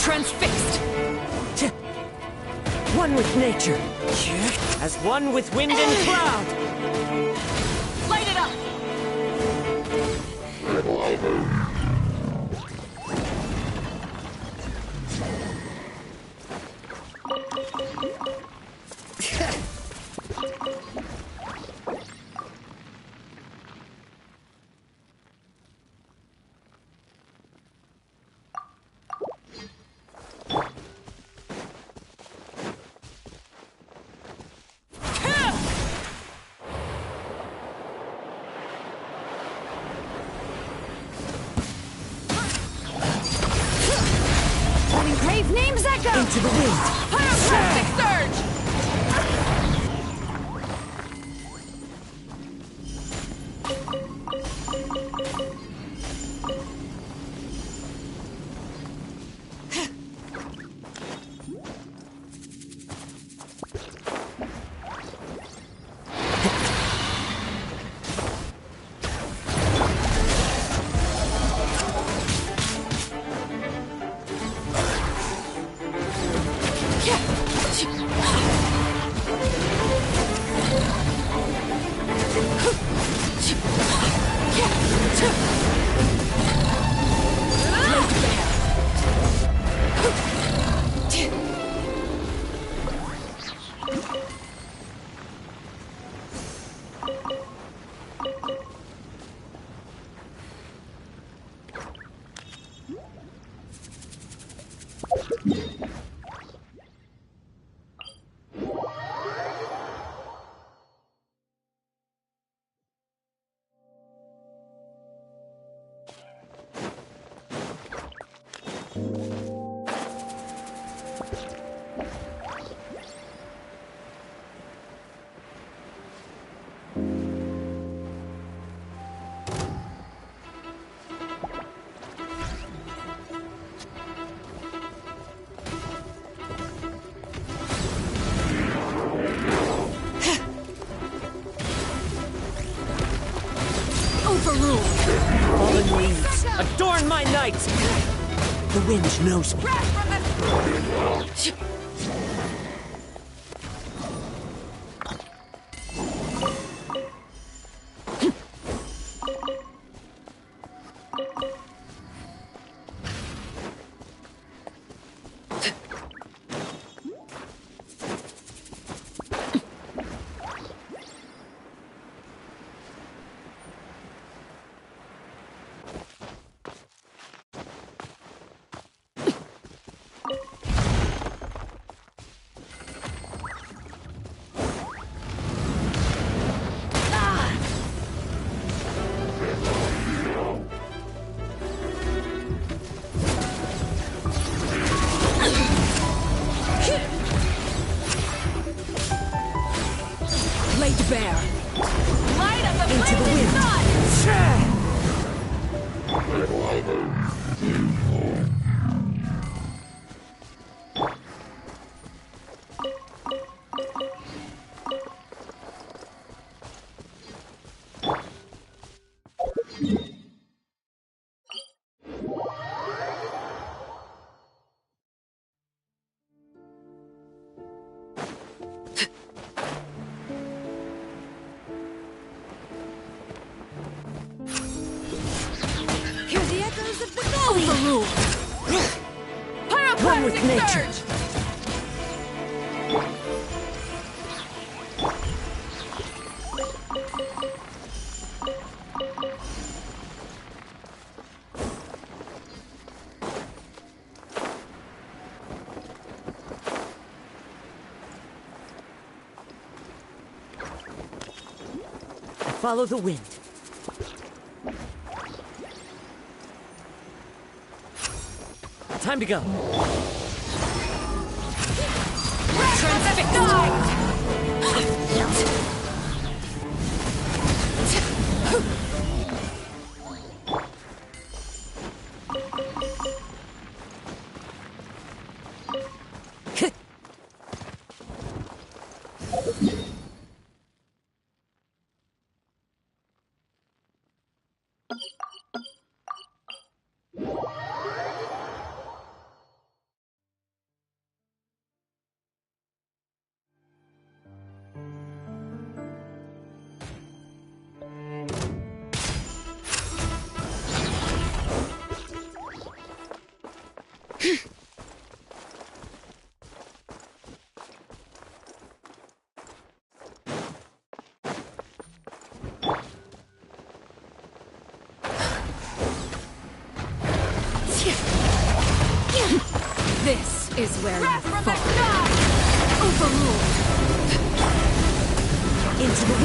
Transfixed! One with nature. As one with wind and cloud. Light it up! Brave names echo! Into the wind! Pyroclastic surge! Overruled! Fallen leaves, adorn my night! The wind knows me. Laid bare. Light of the Into the blazing wind. sun! Hear the echoes of the gully! Overruled! One with Pyroclastic nature! surge! Follow the wind. Time to go. This is where you Wrath from the fall. sky! Overruled! Into the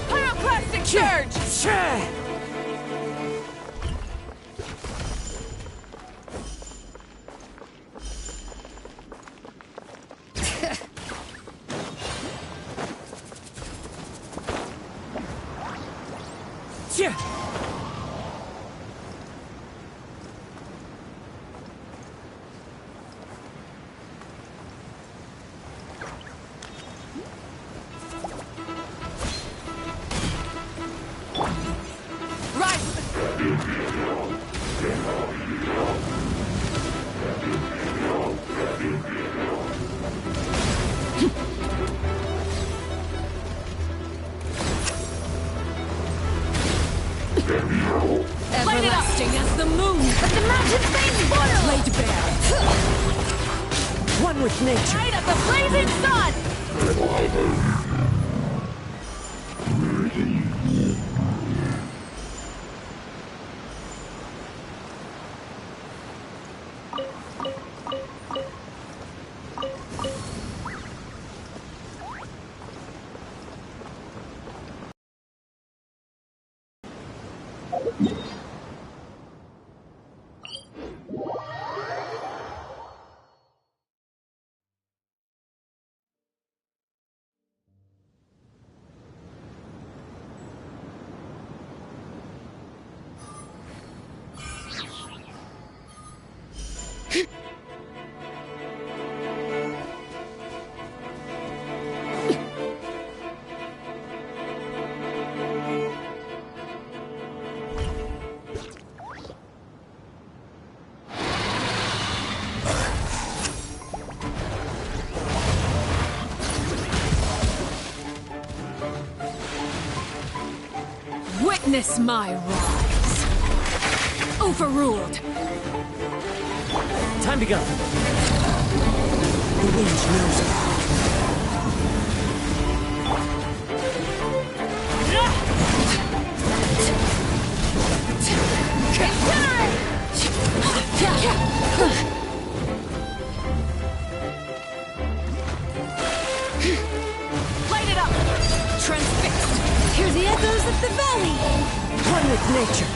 Pyroclastic surge! Everlasting as the moon! Let the mountains be spoiled! Laid bare! One with nature! Light of the blazing sun! Witness my rise. Overruled. Time to go. The wind knows it. Light it up! Transfixed! Hear the echoes of the valley! One with nature.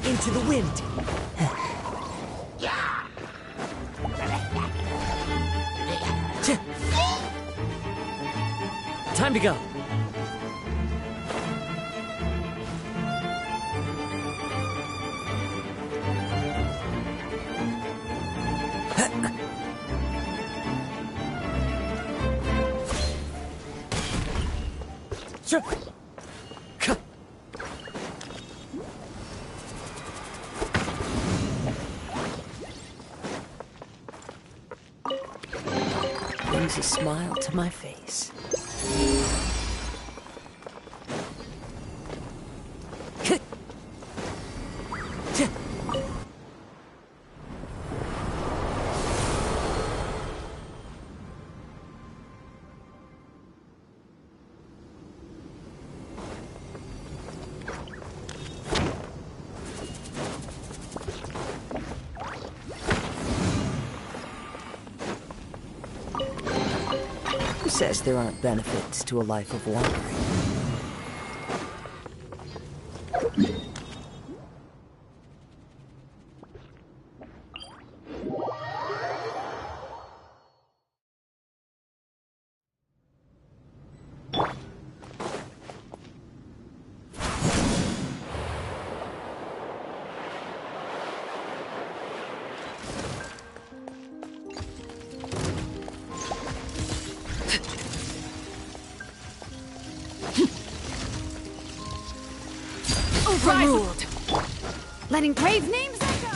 Into the wind. Time to go. Sure. Brings a smile to my face. Who says there aren't benefits to a life of wandering? Overruled. Letting brave names echo.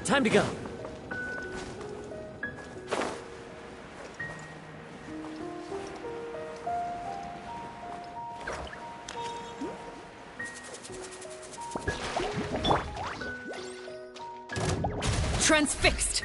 Time to go. Transfixed.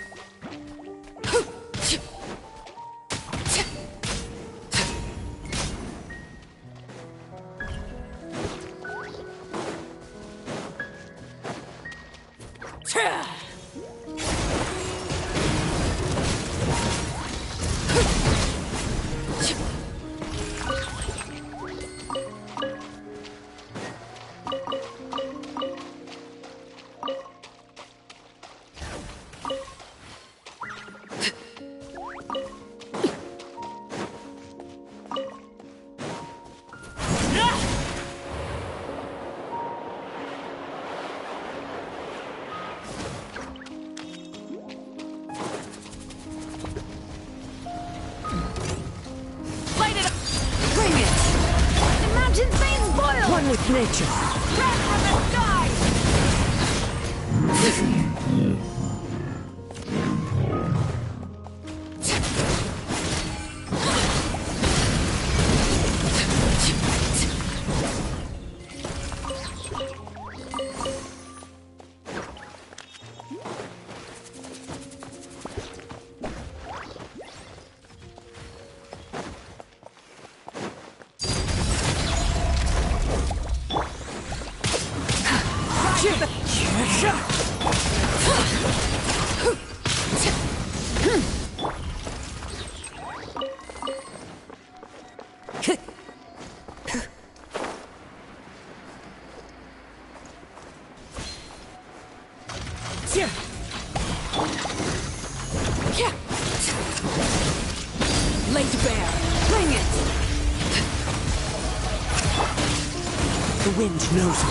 nature. Red from the sky! Lay to bear. Bring it! The wind knows me.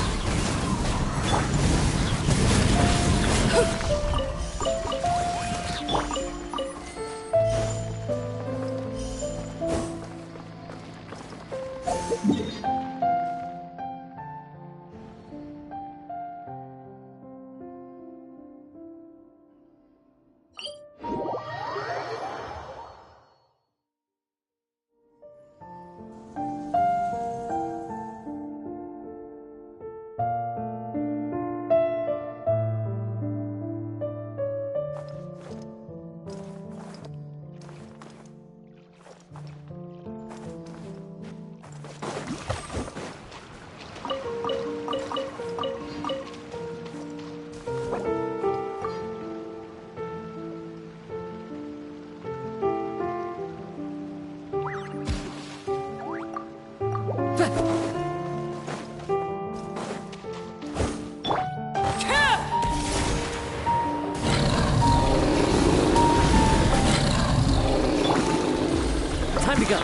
Time to go.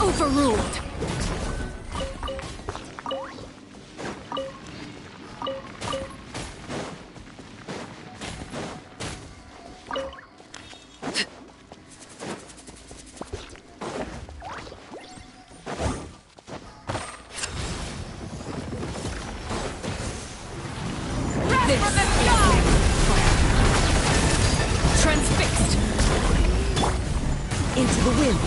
Overruled. Into the wind.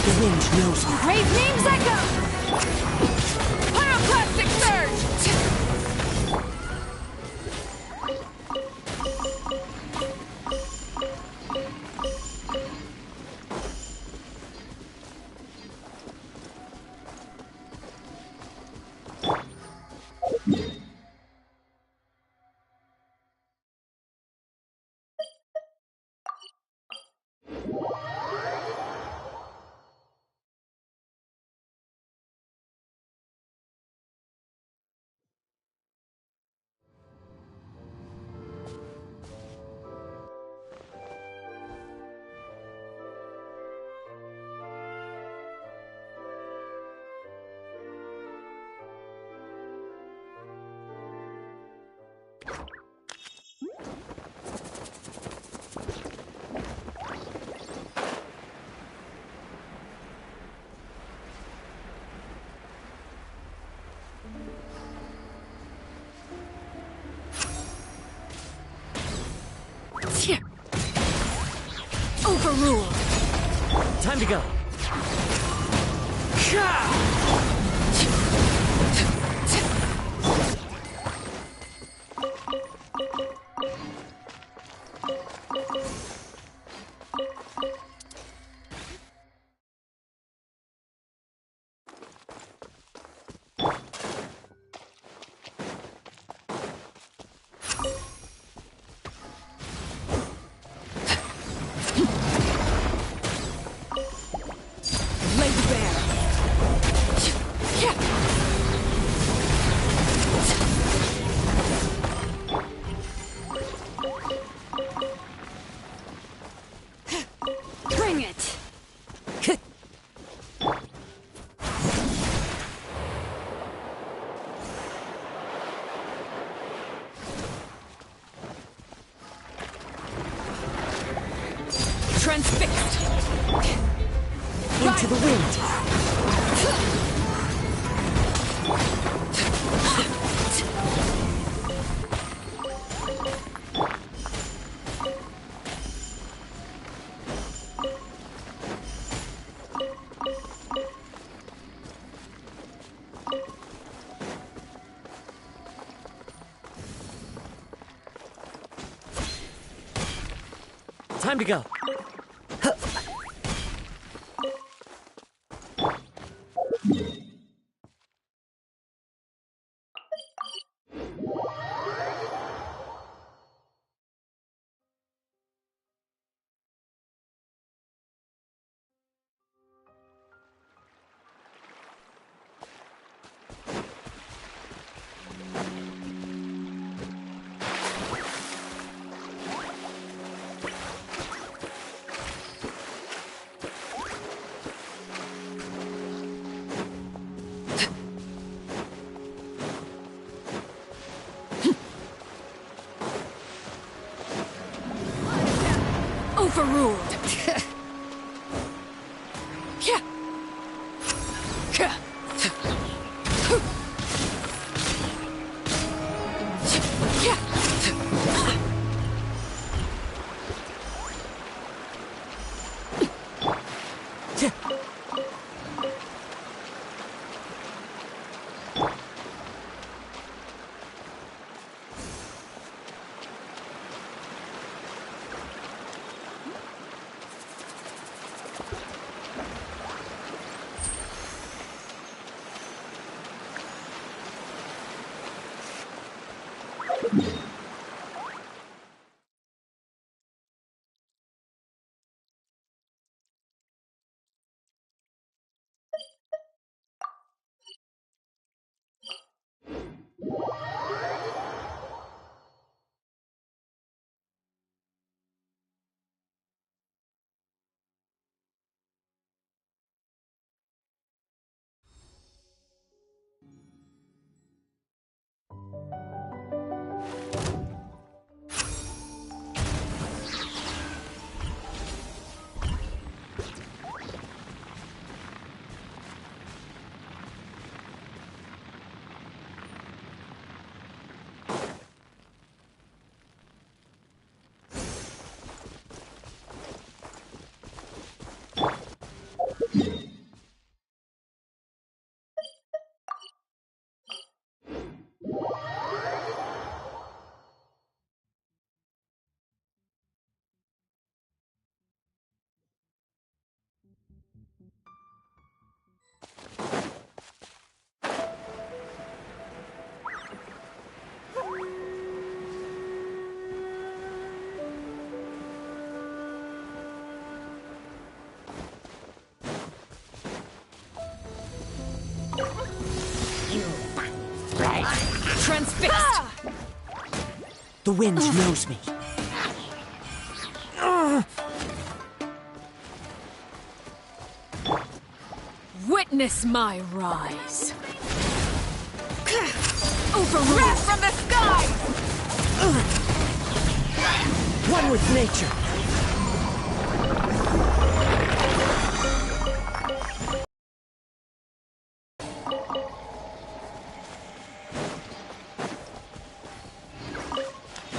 The wind knows you. Brave names echo! Pyroclastic surge! Overruled. Time to go. Transfixed! Into the wind! Time to go. Overruled! Transfixed! The wind knows me. Witness my rise. Overruled! Wrath from the sky! One with nature.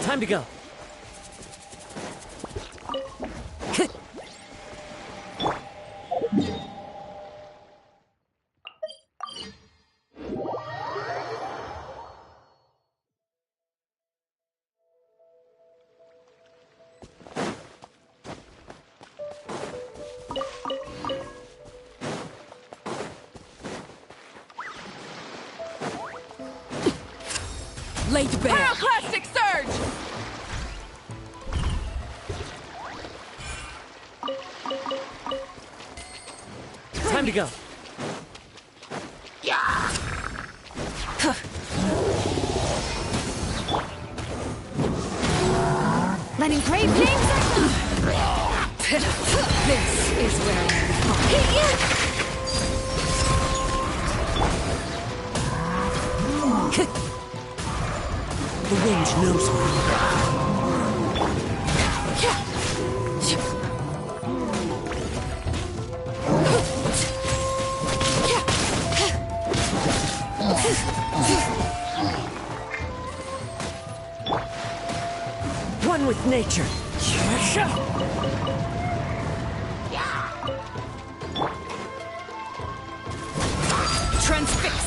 Time to go. Laid bare. Pyroclastic surge! Time to go. Letting brave names This is where The wind knows me. One with nature. transfixed.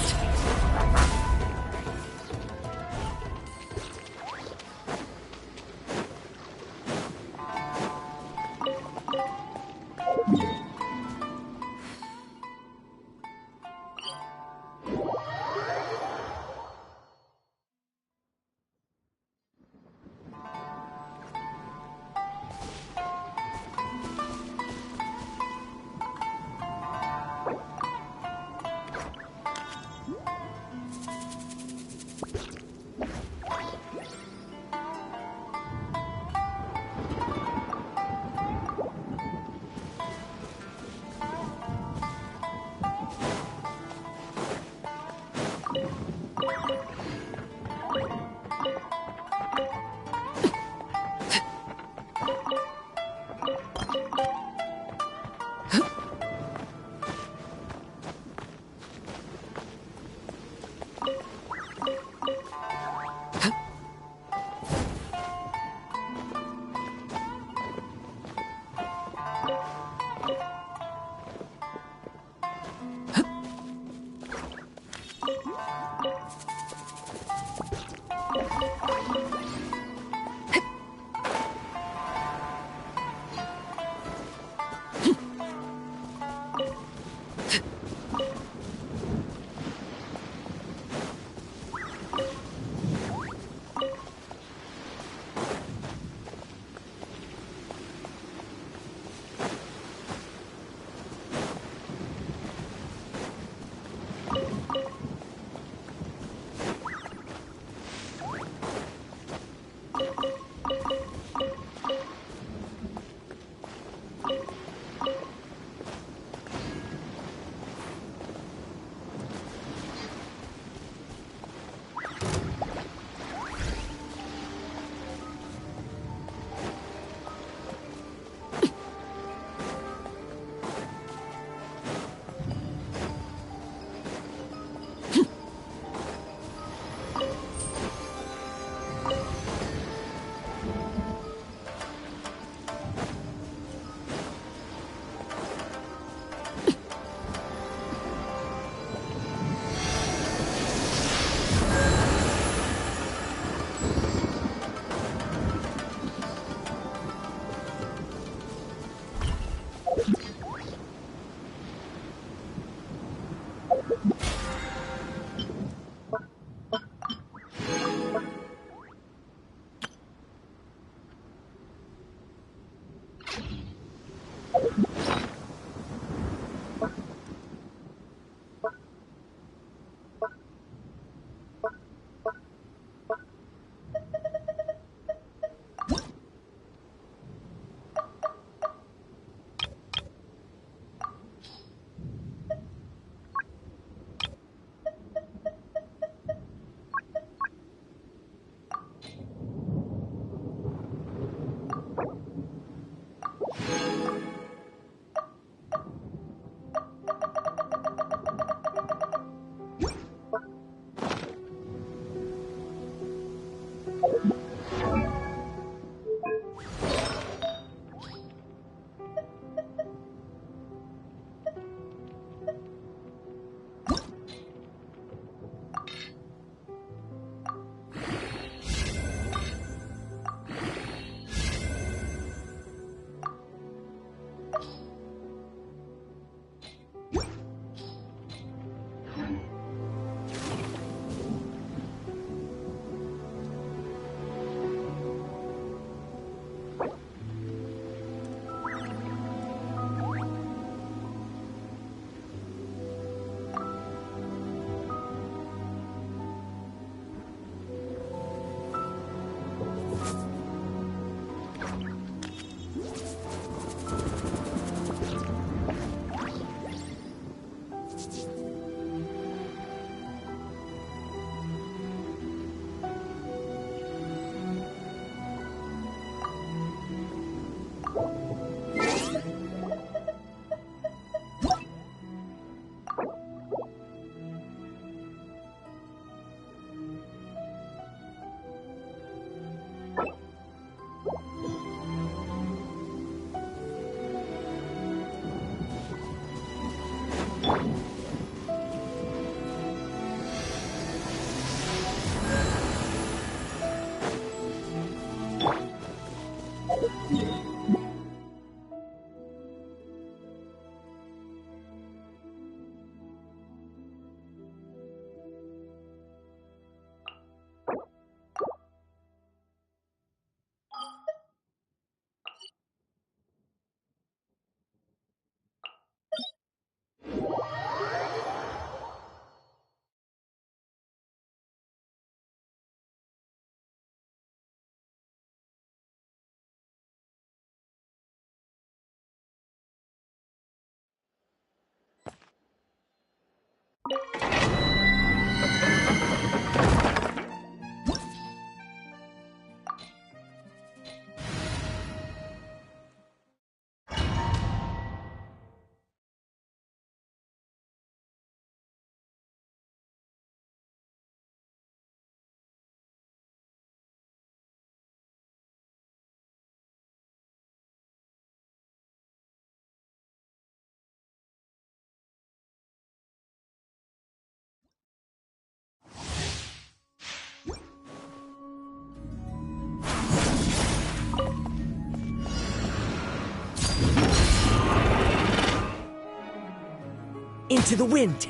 Into the wind!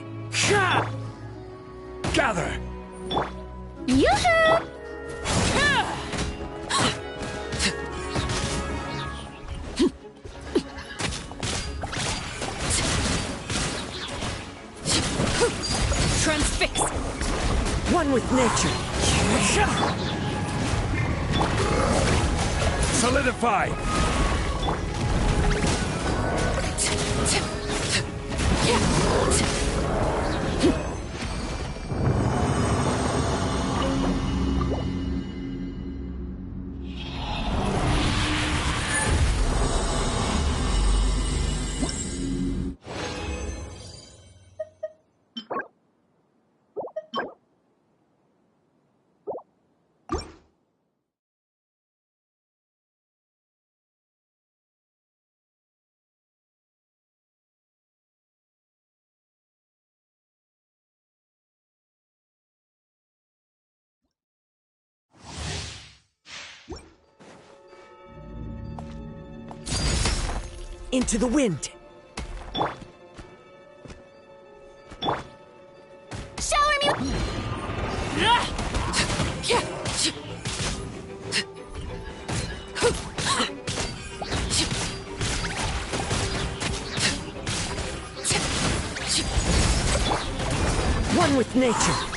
Gather! Yoo-hoo! Transfix! One with nature! Solidify! Into the wind! Shower me! One with nature!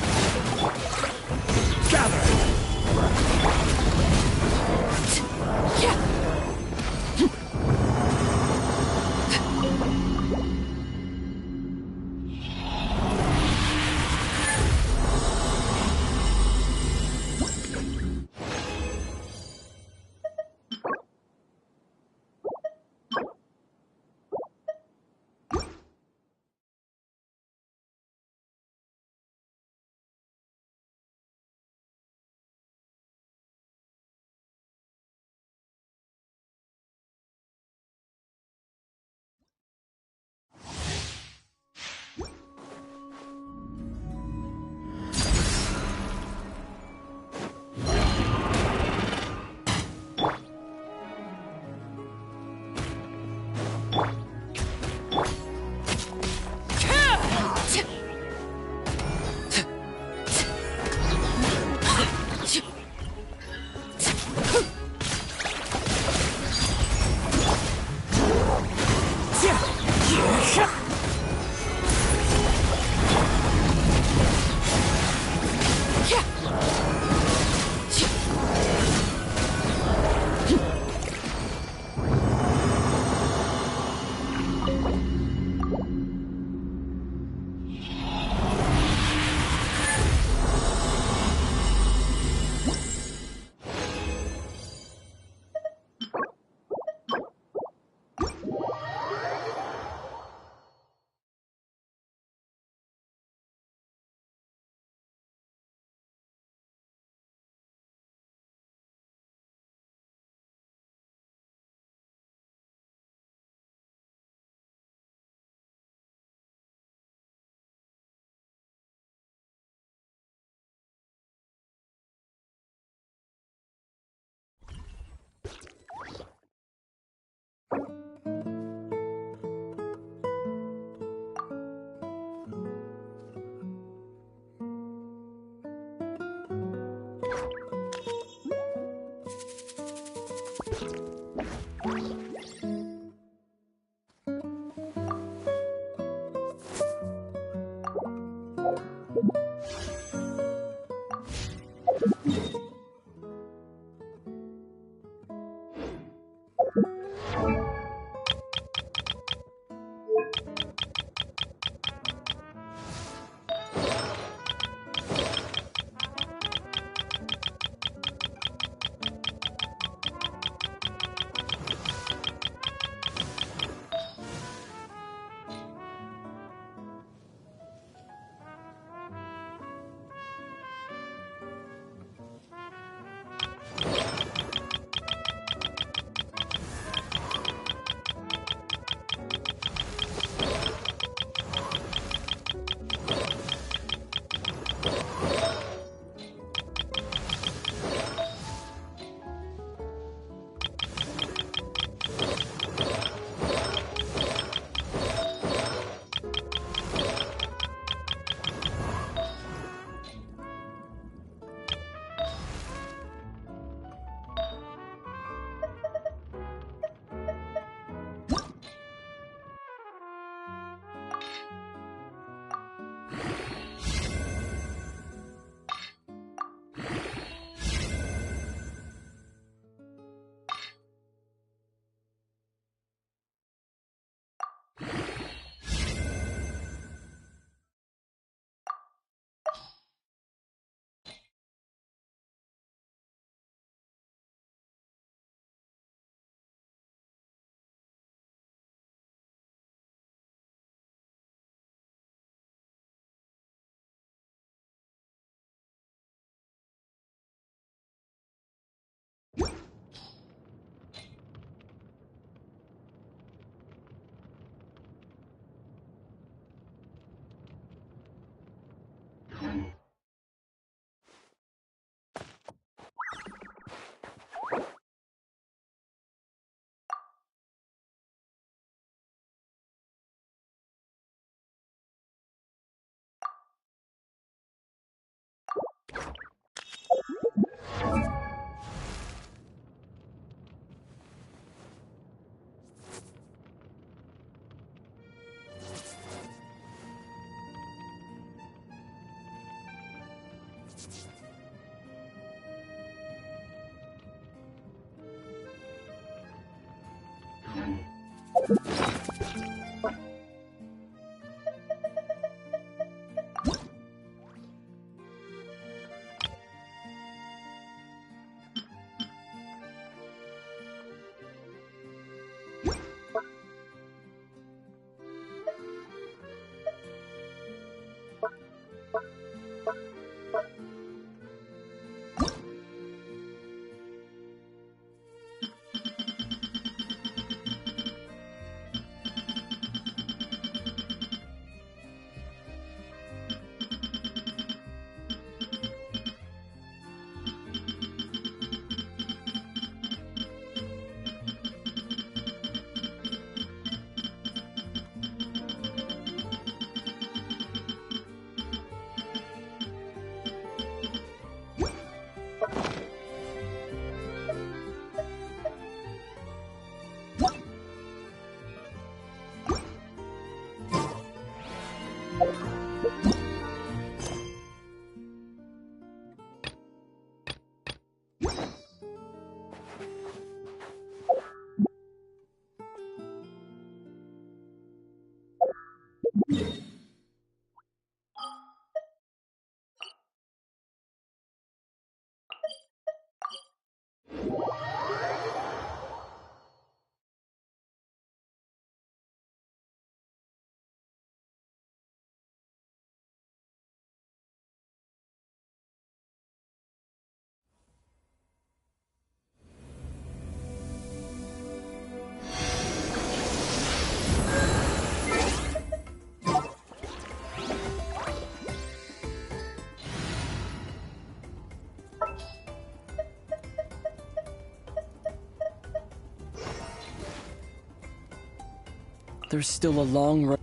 There's still a long road.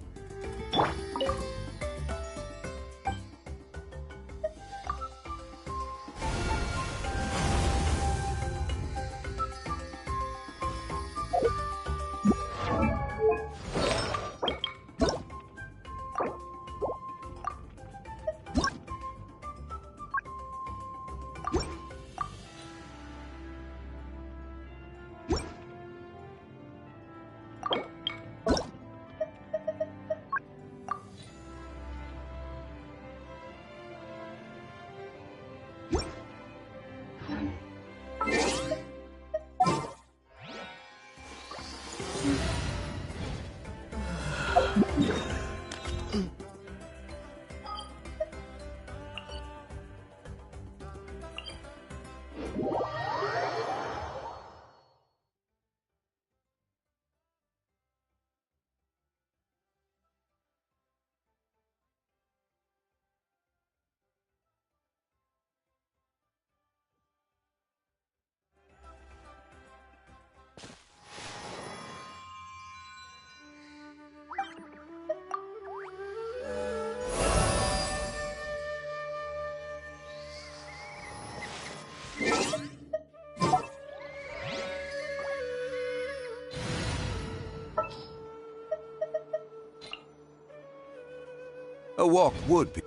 A walk would be.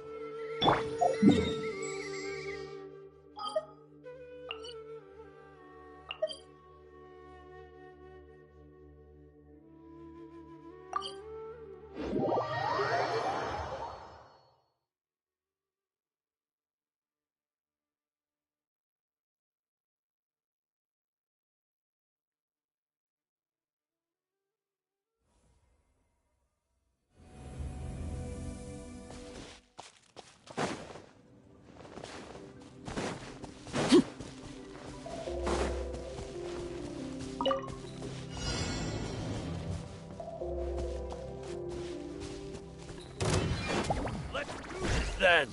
Then.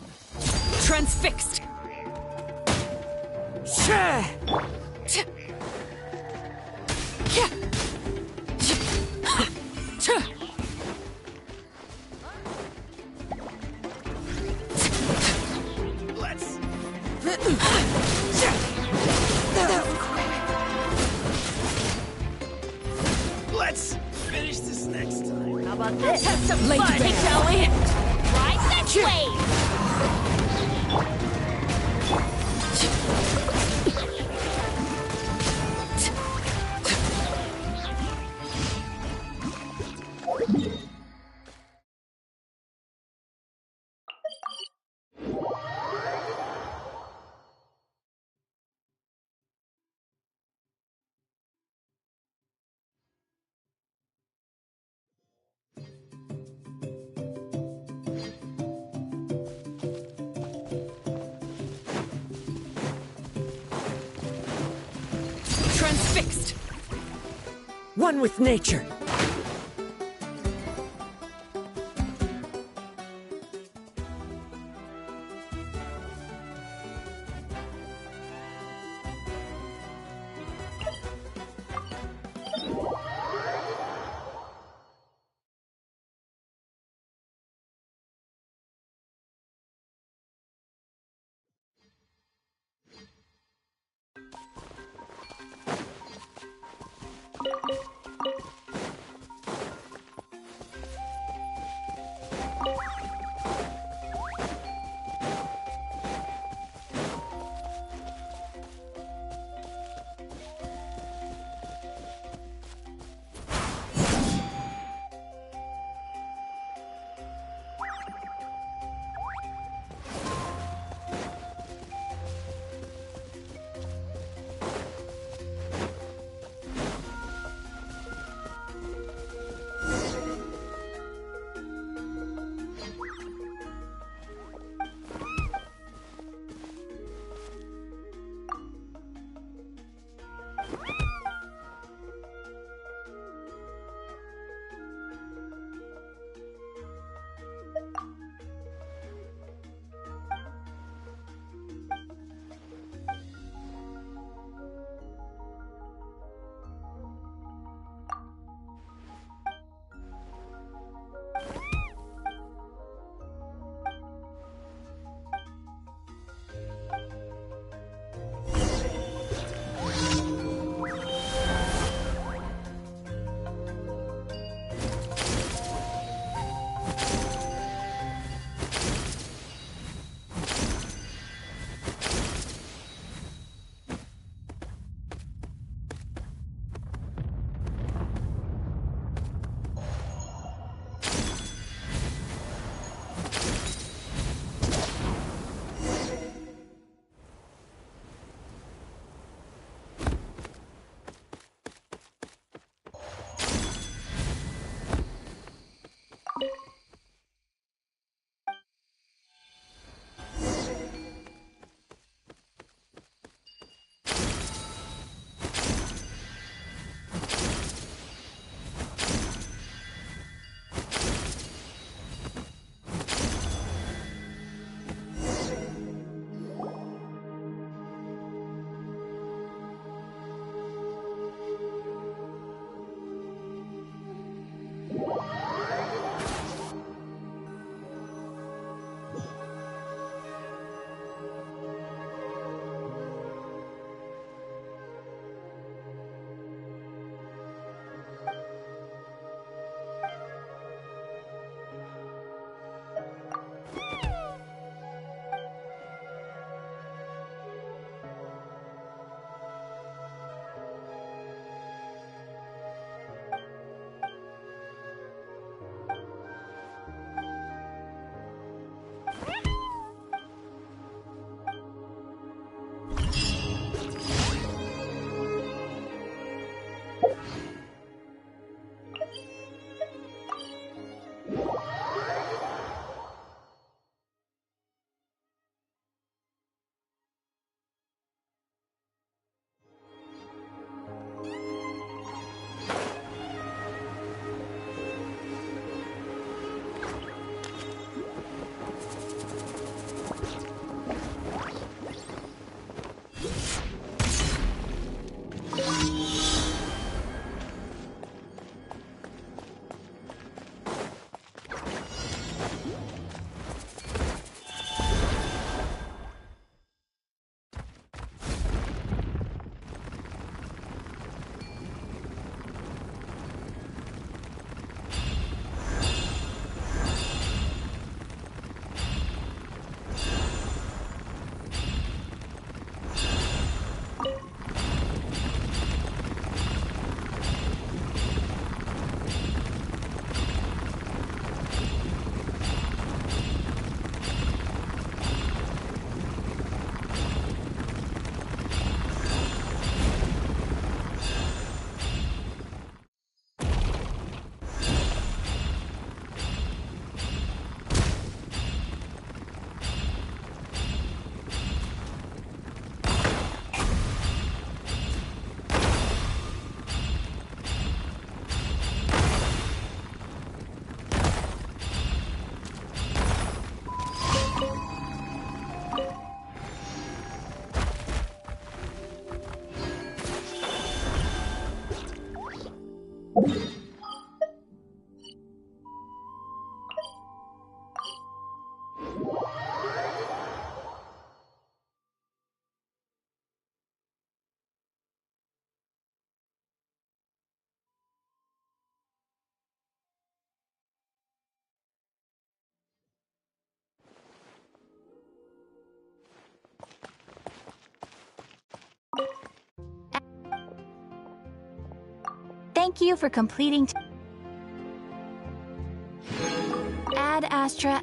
Transfixed! Let's finish this next time. How about this? Let's have some fun, shall we? Ride this wave! Transfixed! One with nature! Thank you for completing. Ad Astra.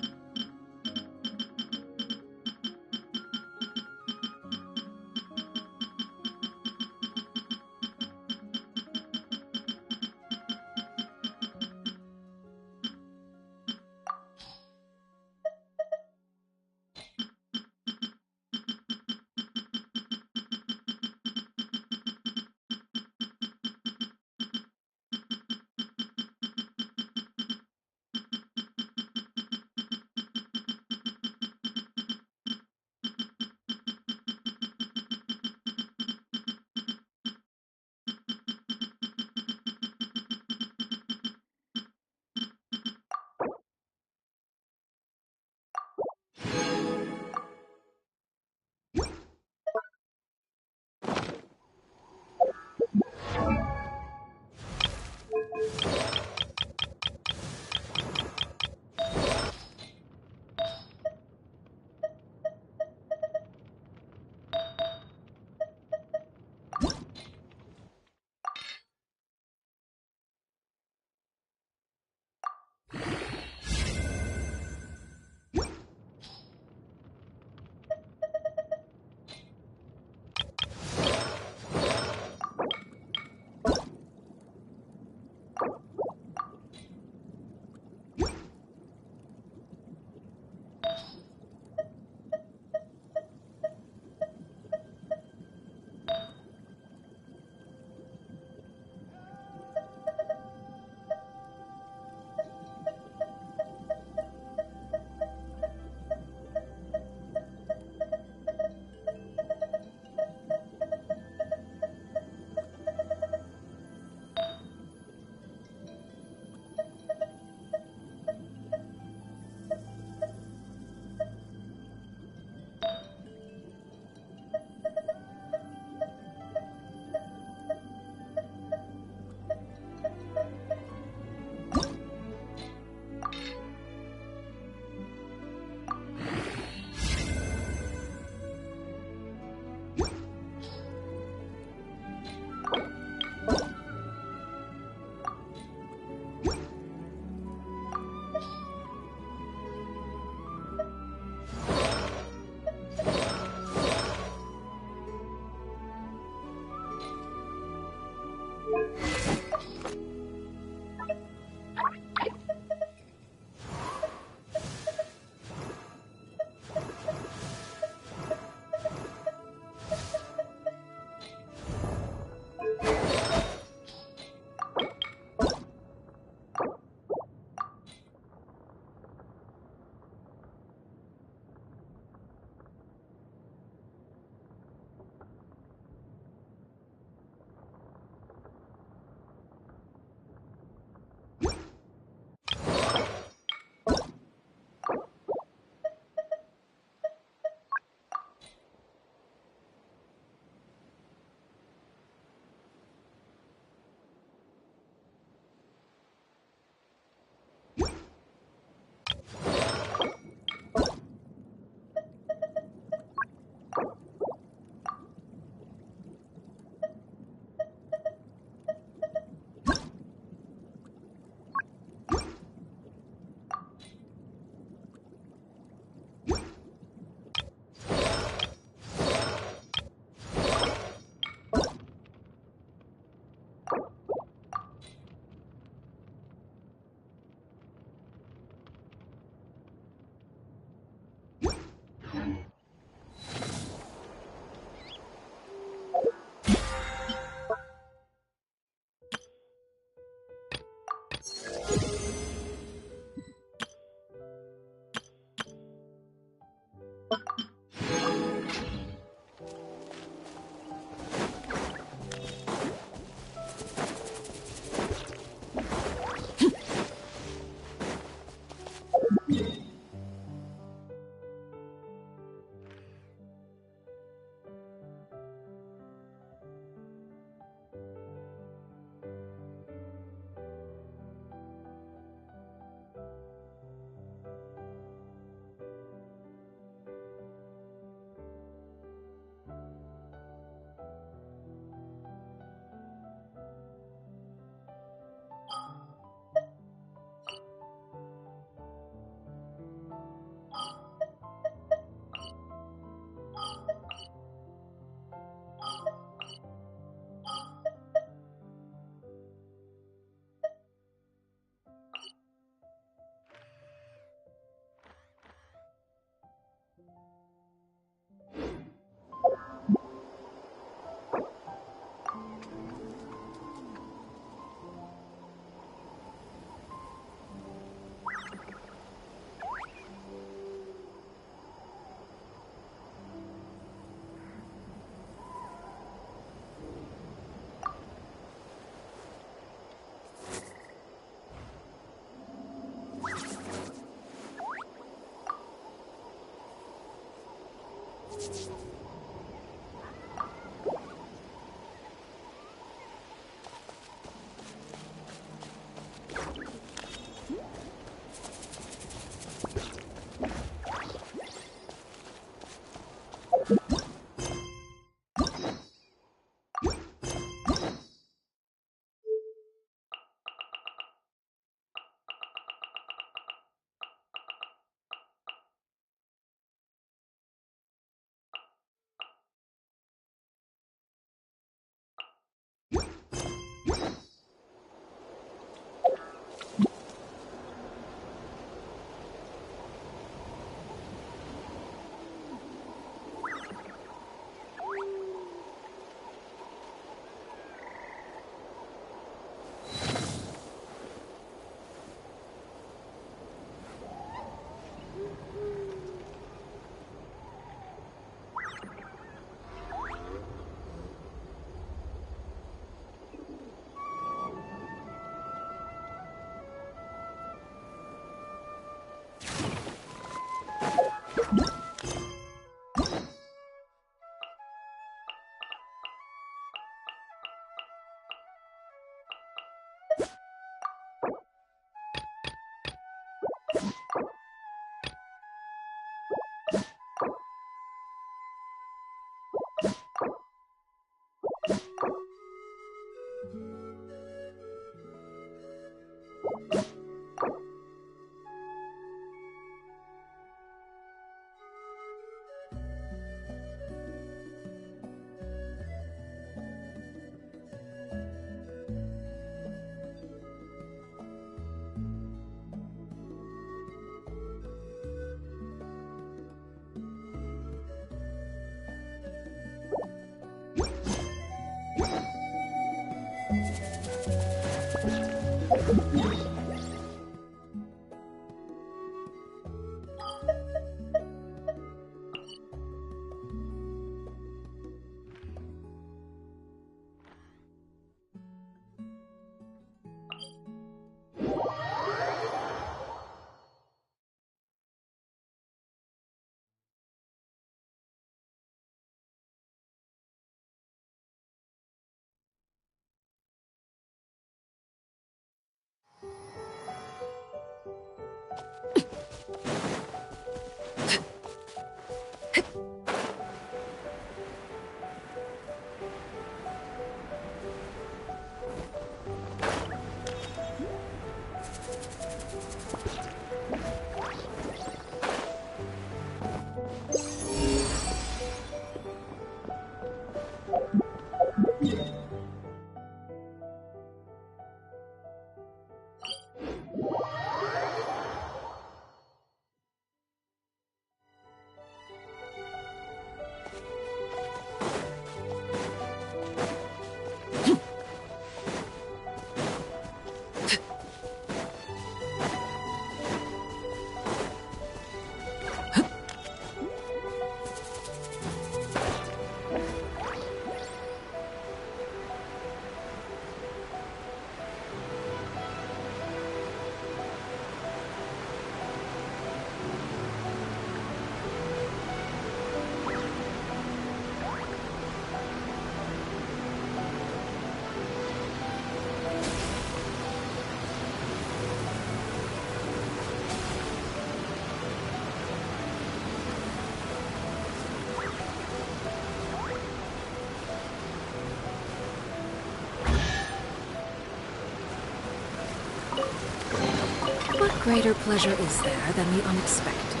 What greater pleasure is there than the unexpected?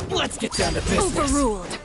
Let's get down to business. Overruled.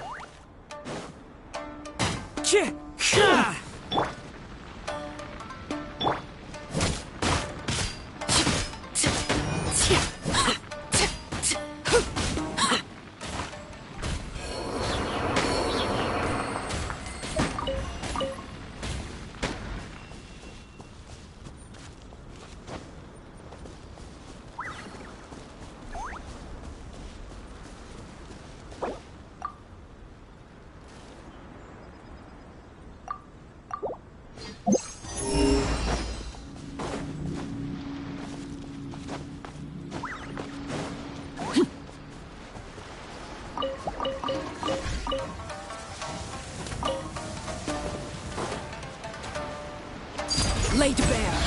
Laid bare.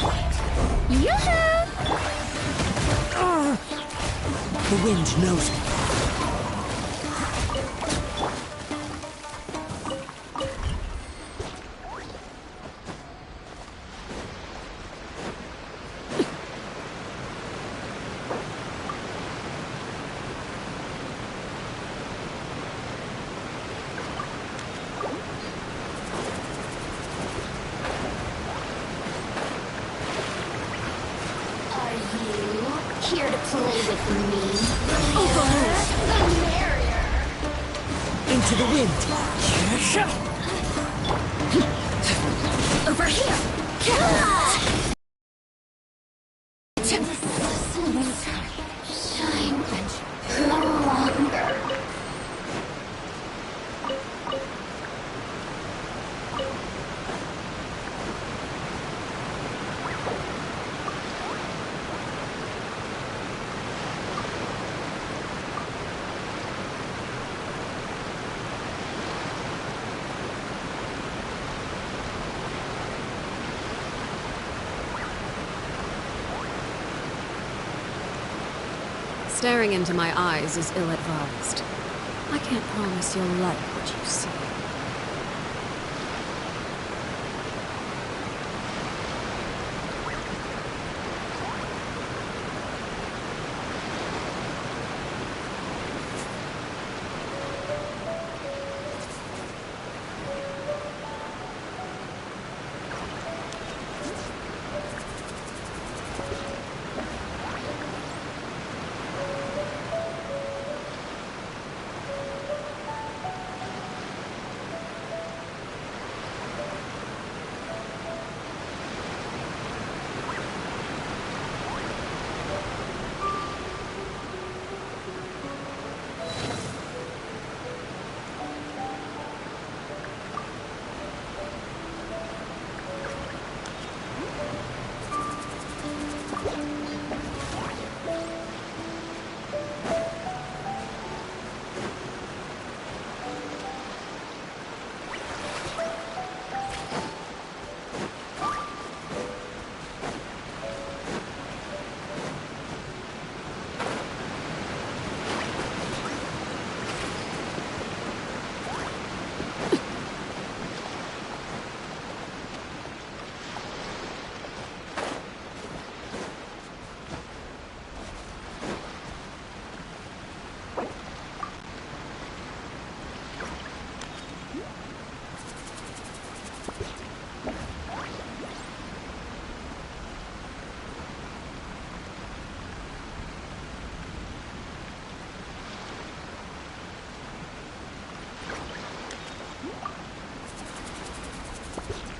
Yoo-hoo! The wind knows me. Here to play with me. Overruled. The merrier. Into the wind. Over here. Shine no longer. Staring into my eyes is ill-advised. I can't promise you'll like what you see.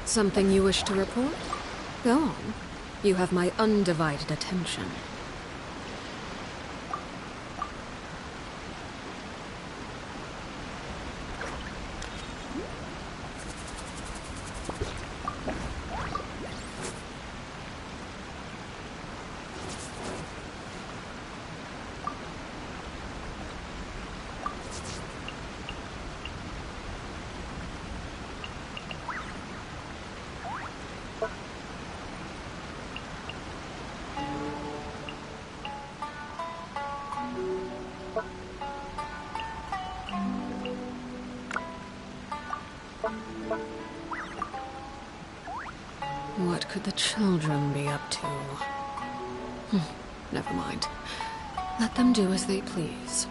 Something you wish to report? Go on. You have my undivided attention. What could the children be up to? Never mind. Let them do as they please.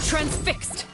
Transfixed!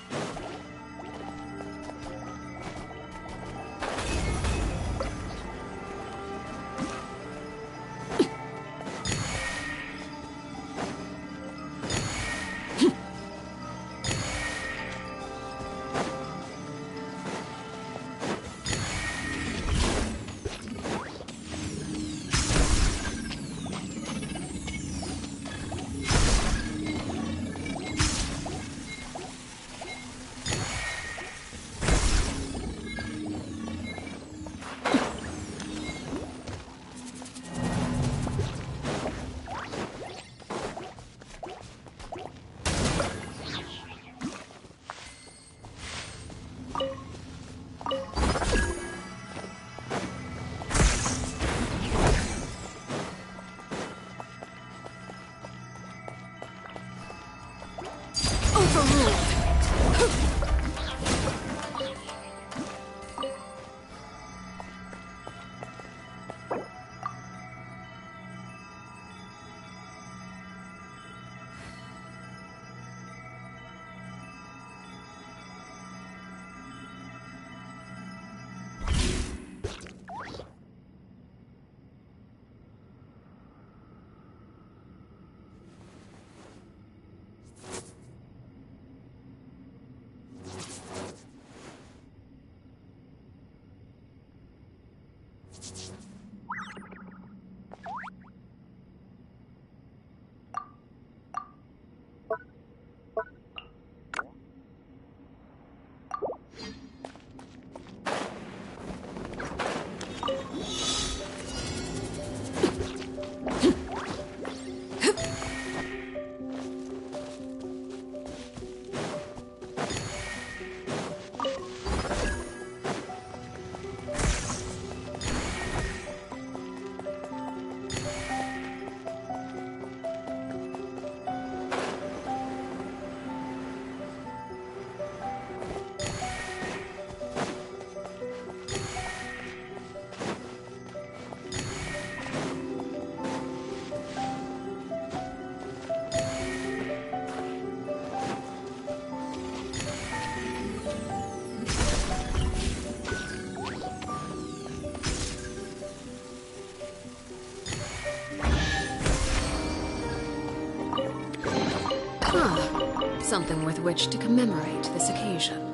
Ah, something worth which to commemorate this occasion.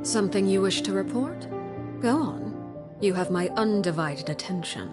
Something you wish to report? Go on. You have my undivided attention.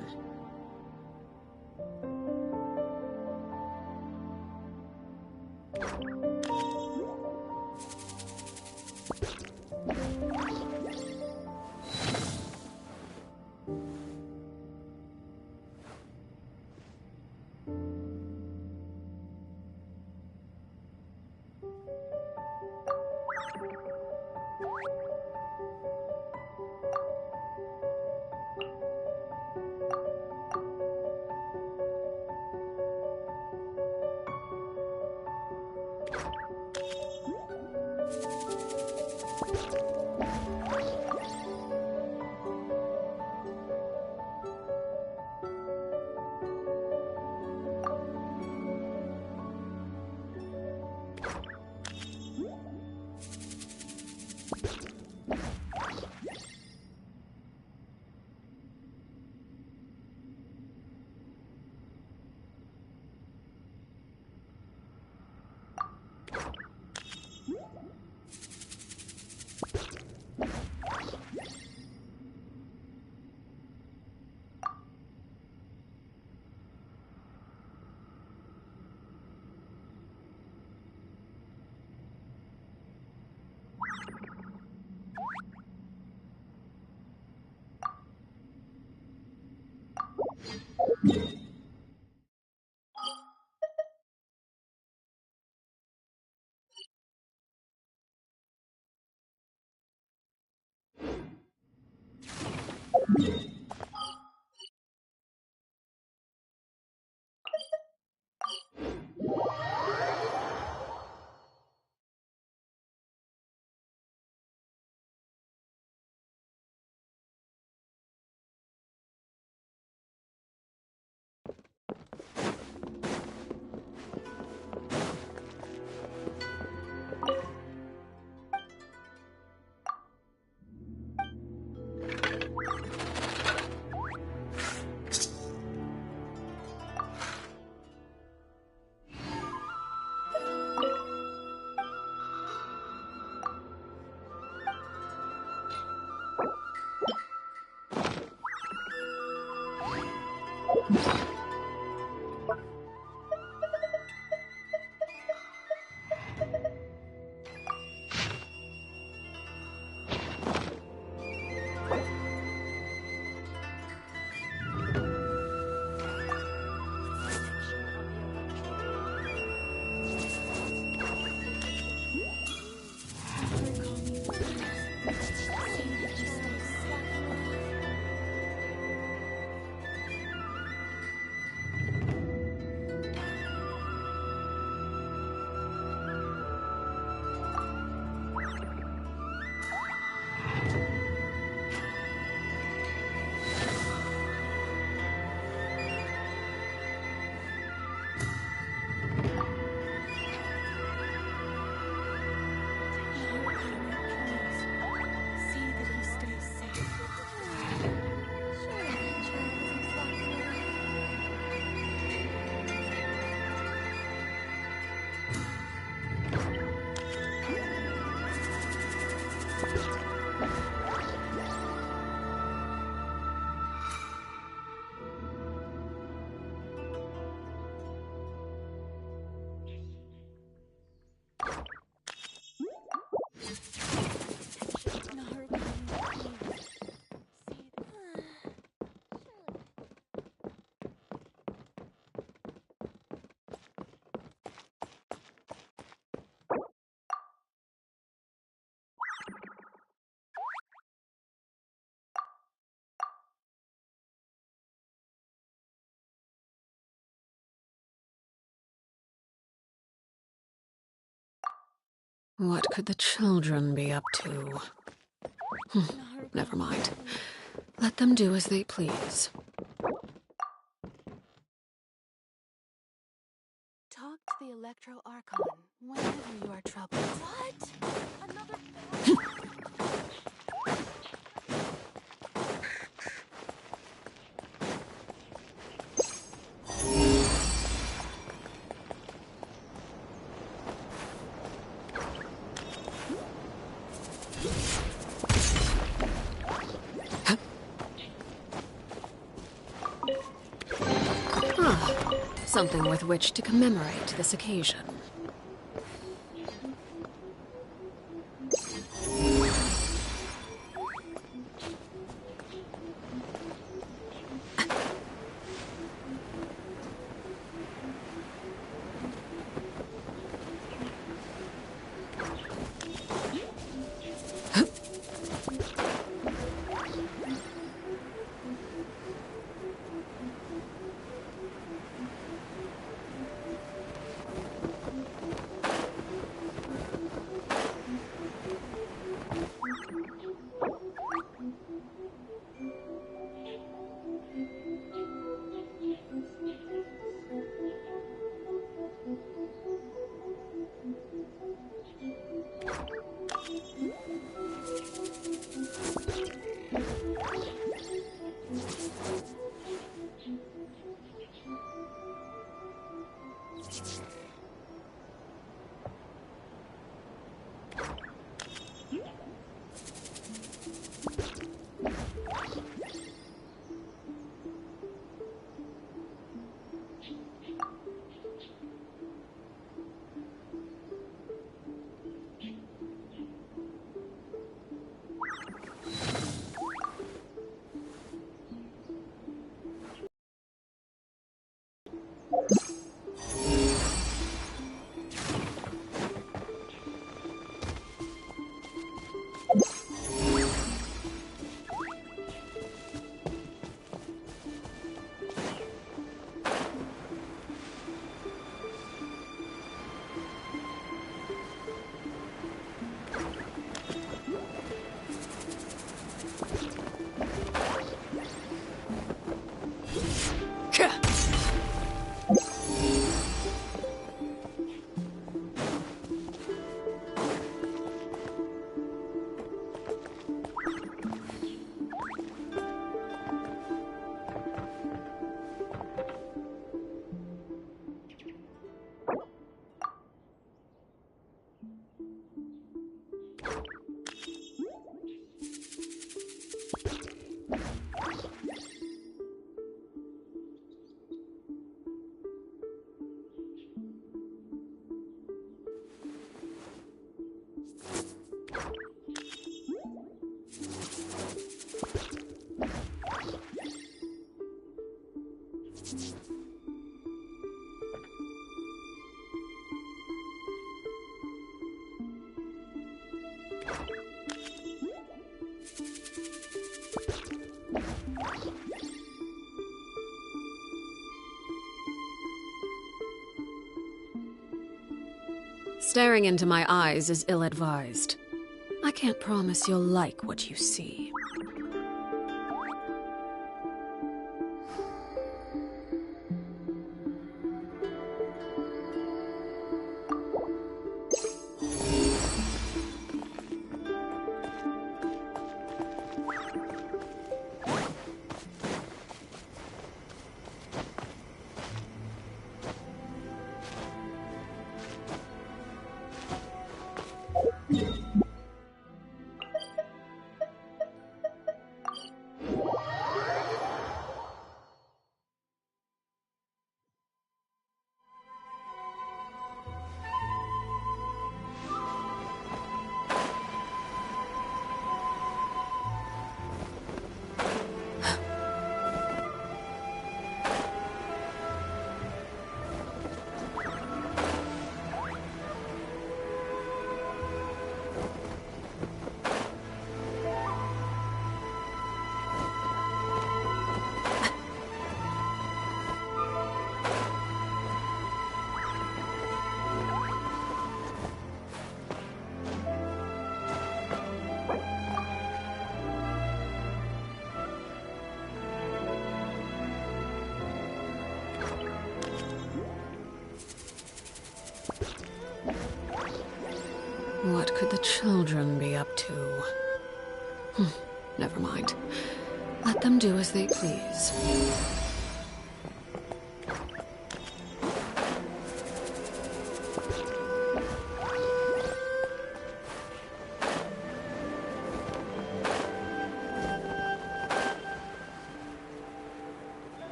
What could the children be up to? Never mind. Let them do as they please. Something with which to commemorate this occasion. Staring into my eyes is ill-advised. I can't promise you'll like what you see. What could the children be up to? Never mind. Let them do as they please.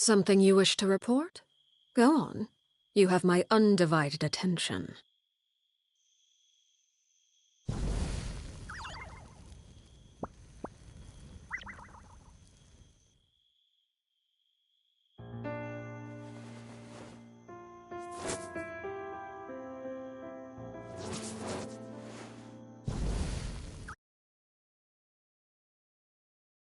Something you wish to report? Go on. You have my undivided attention.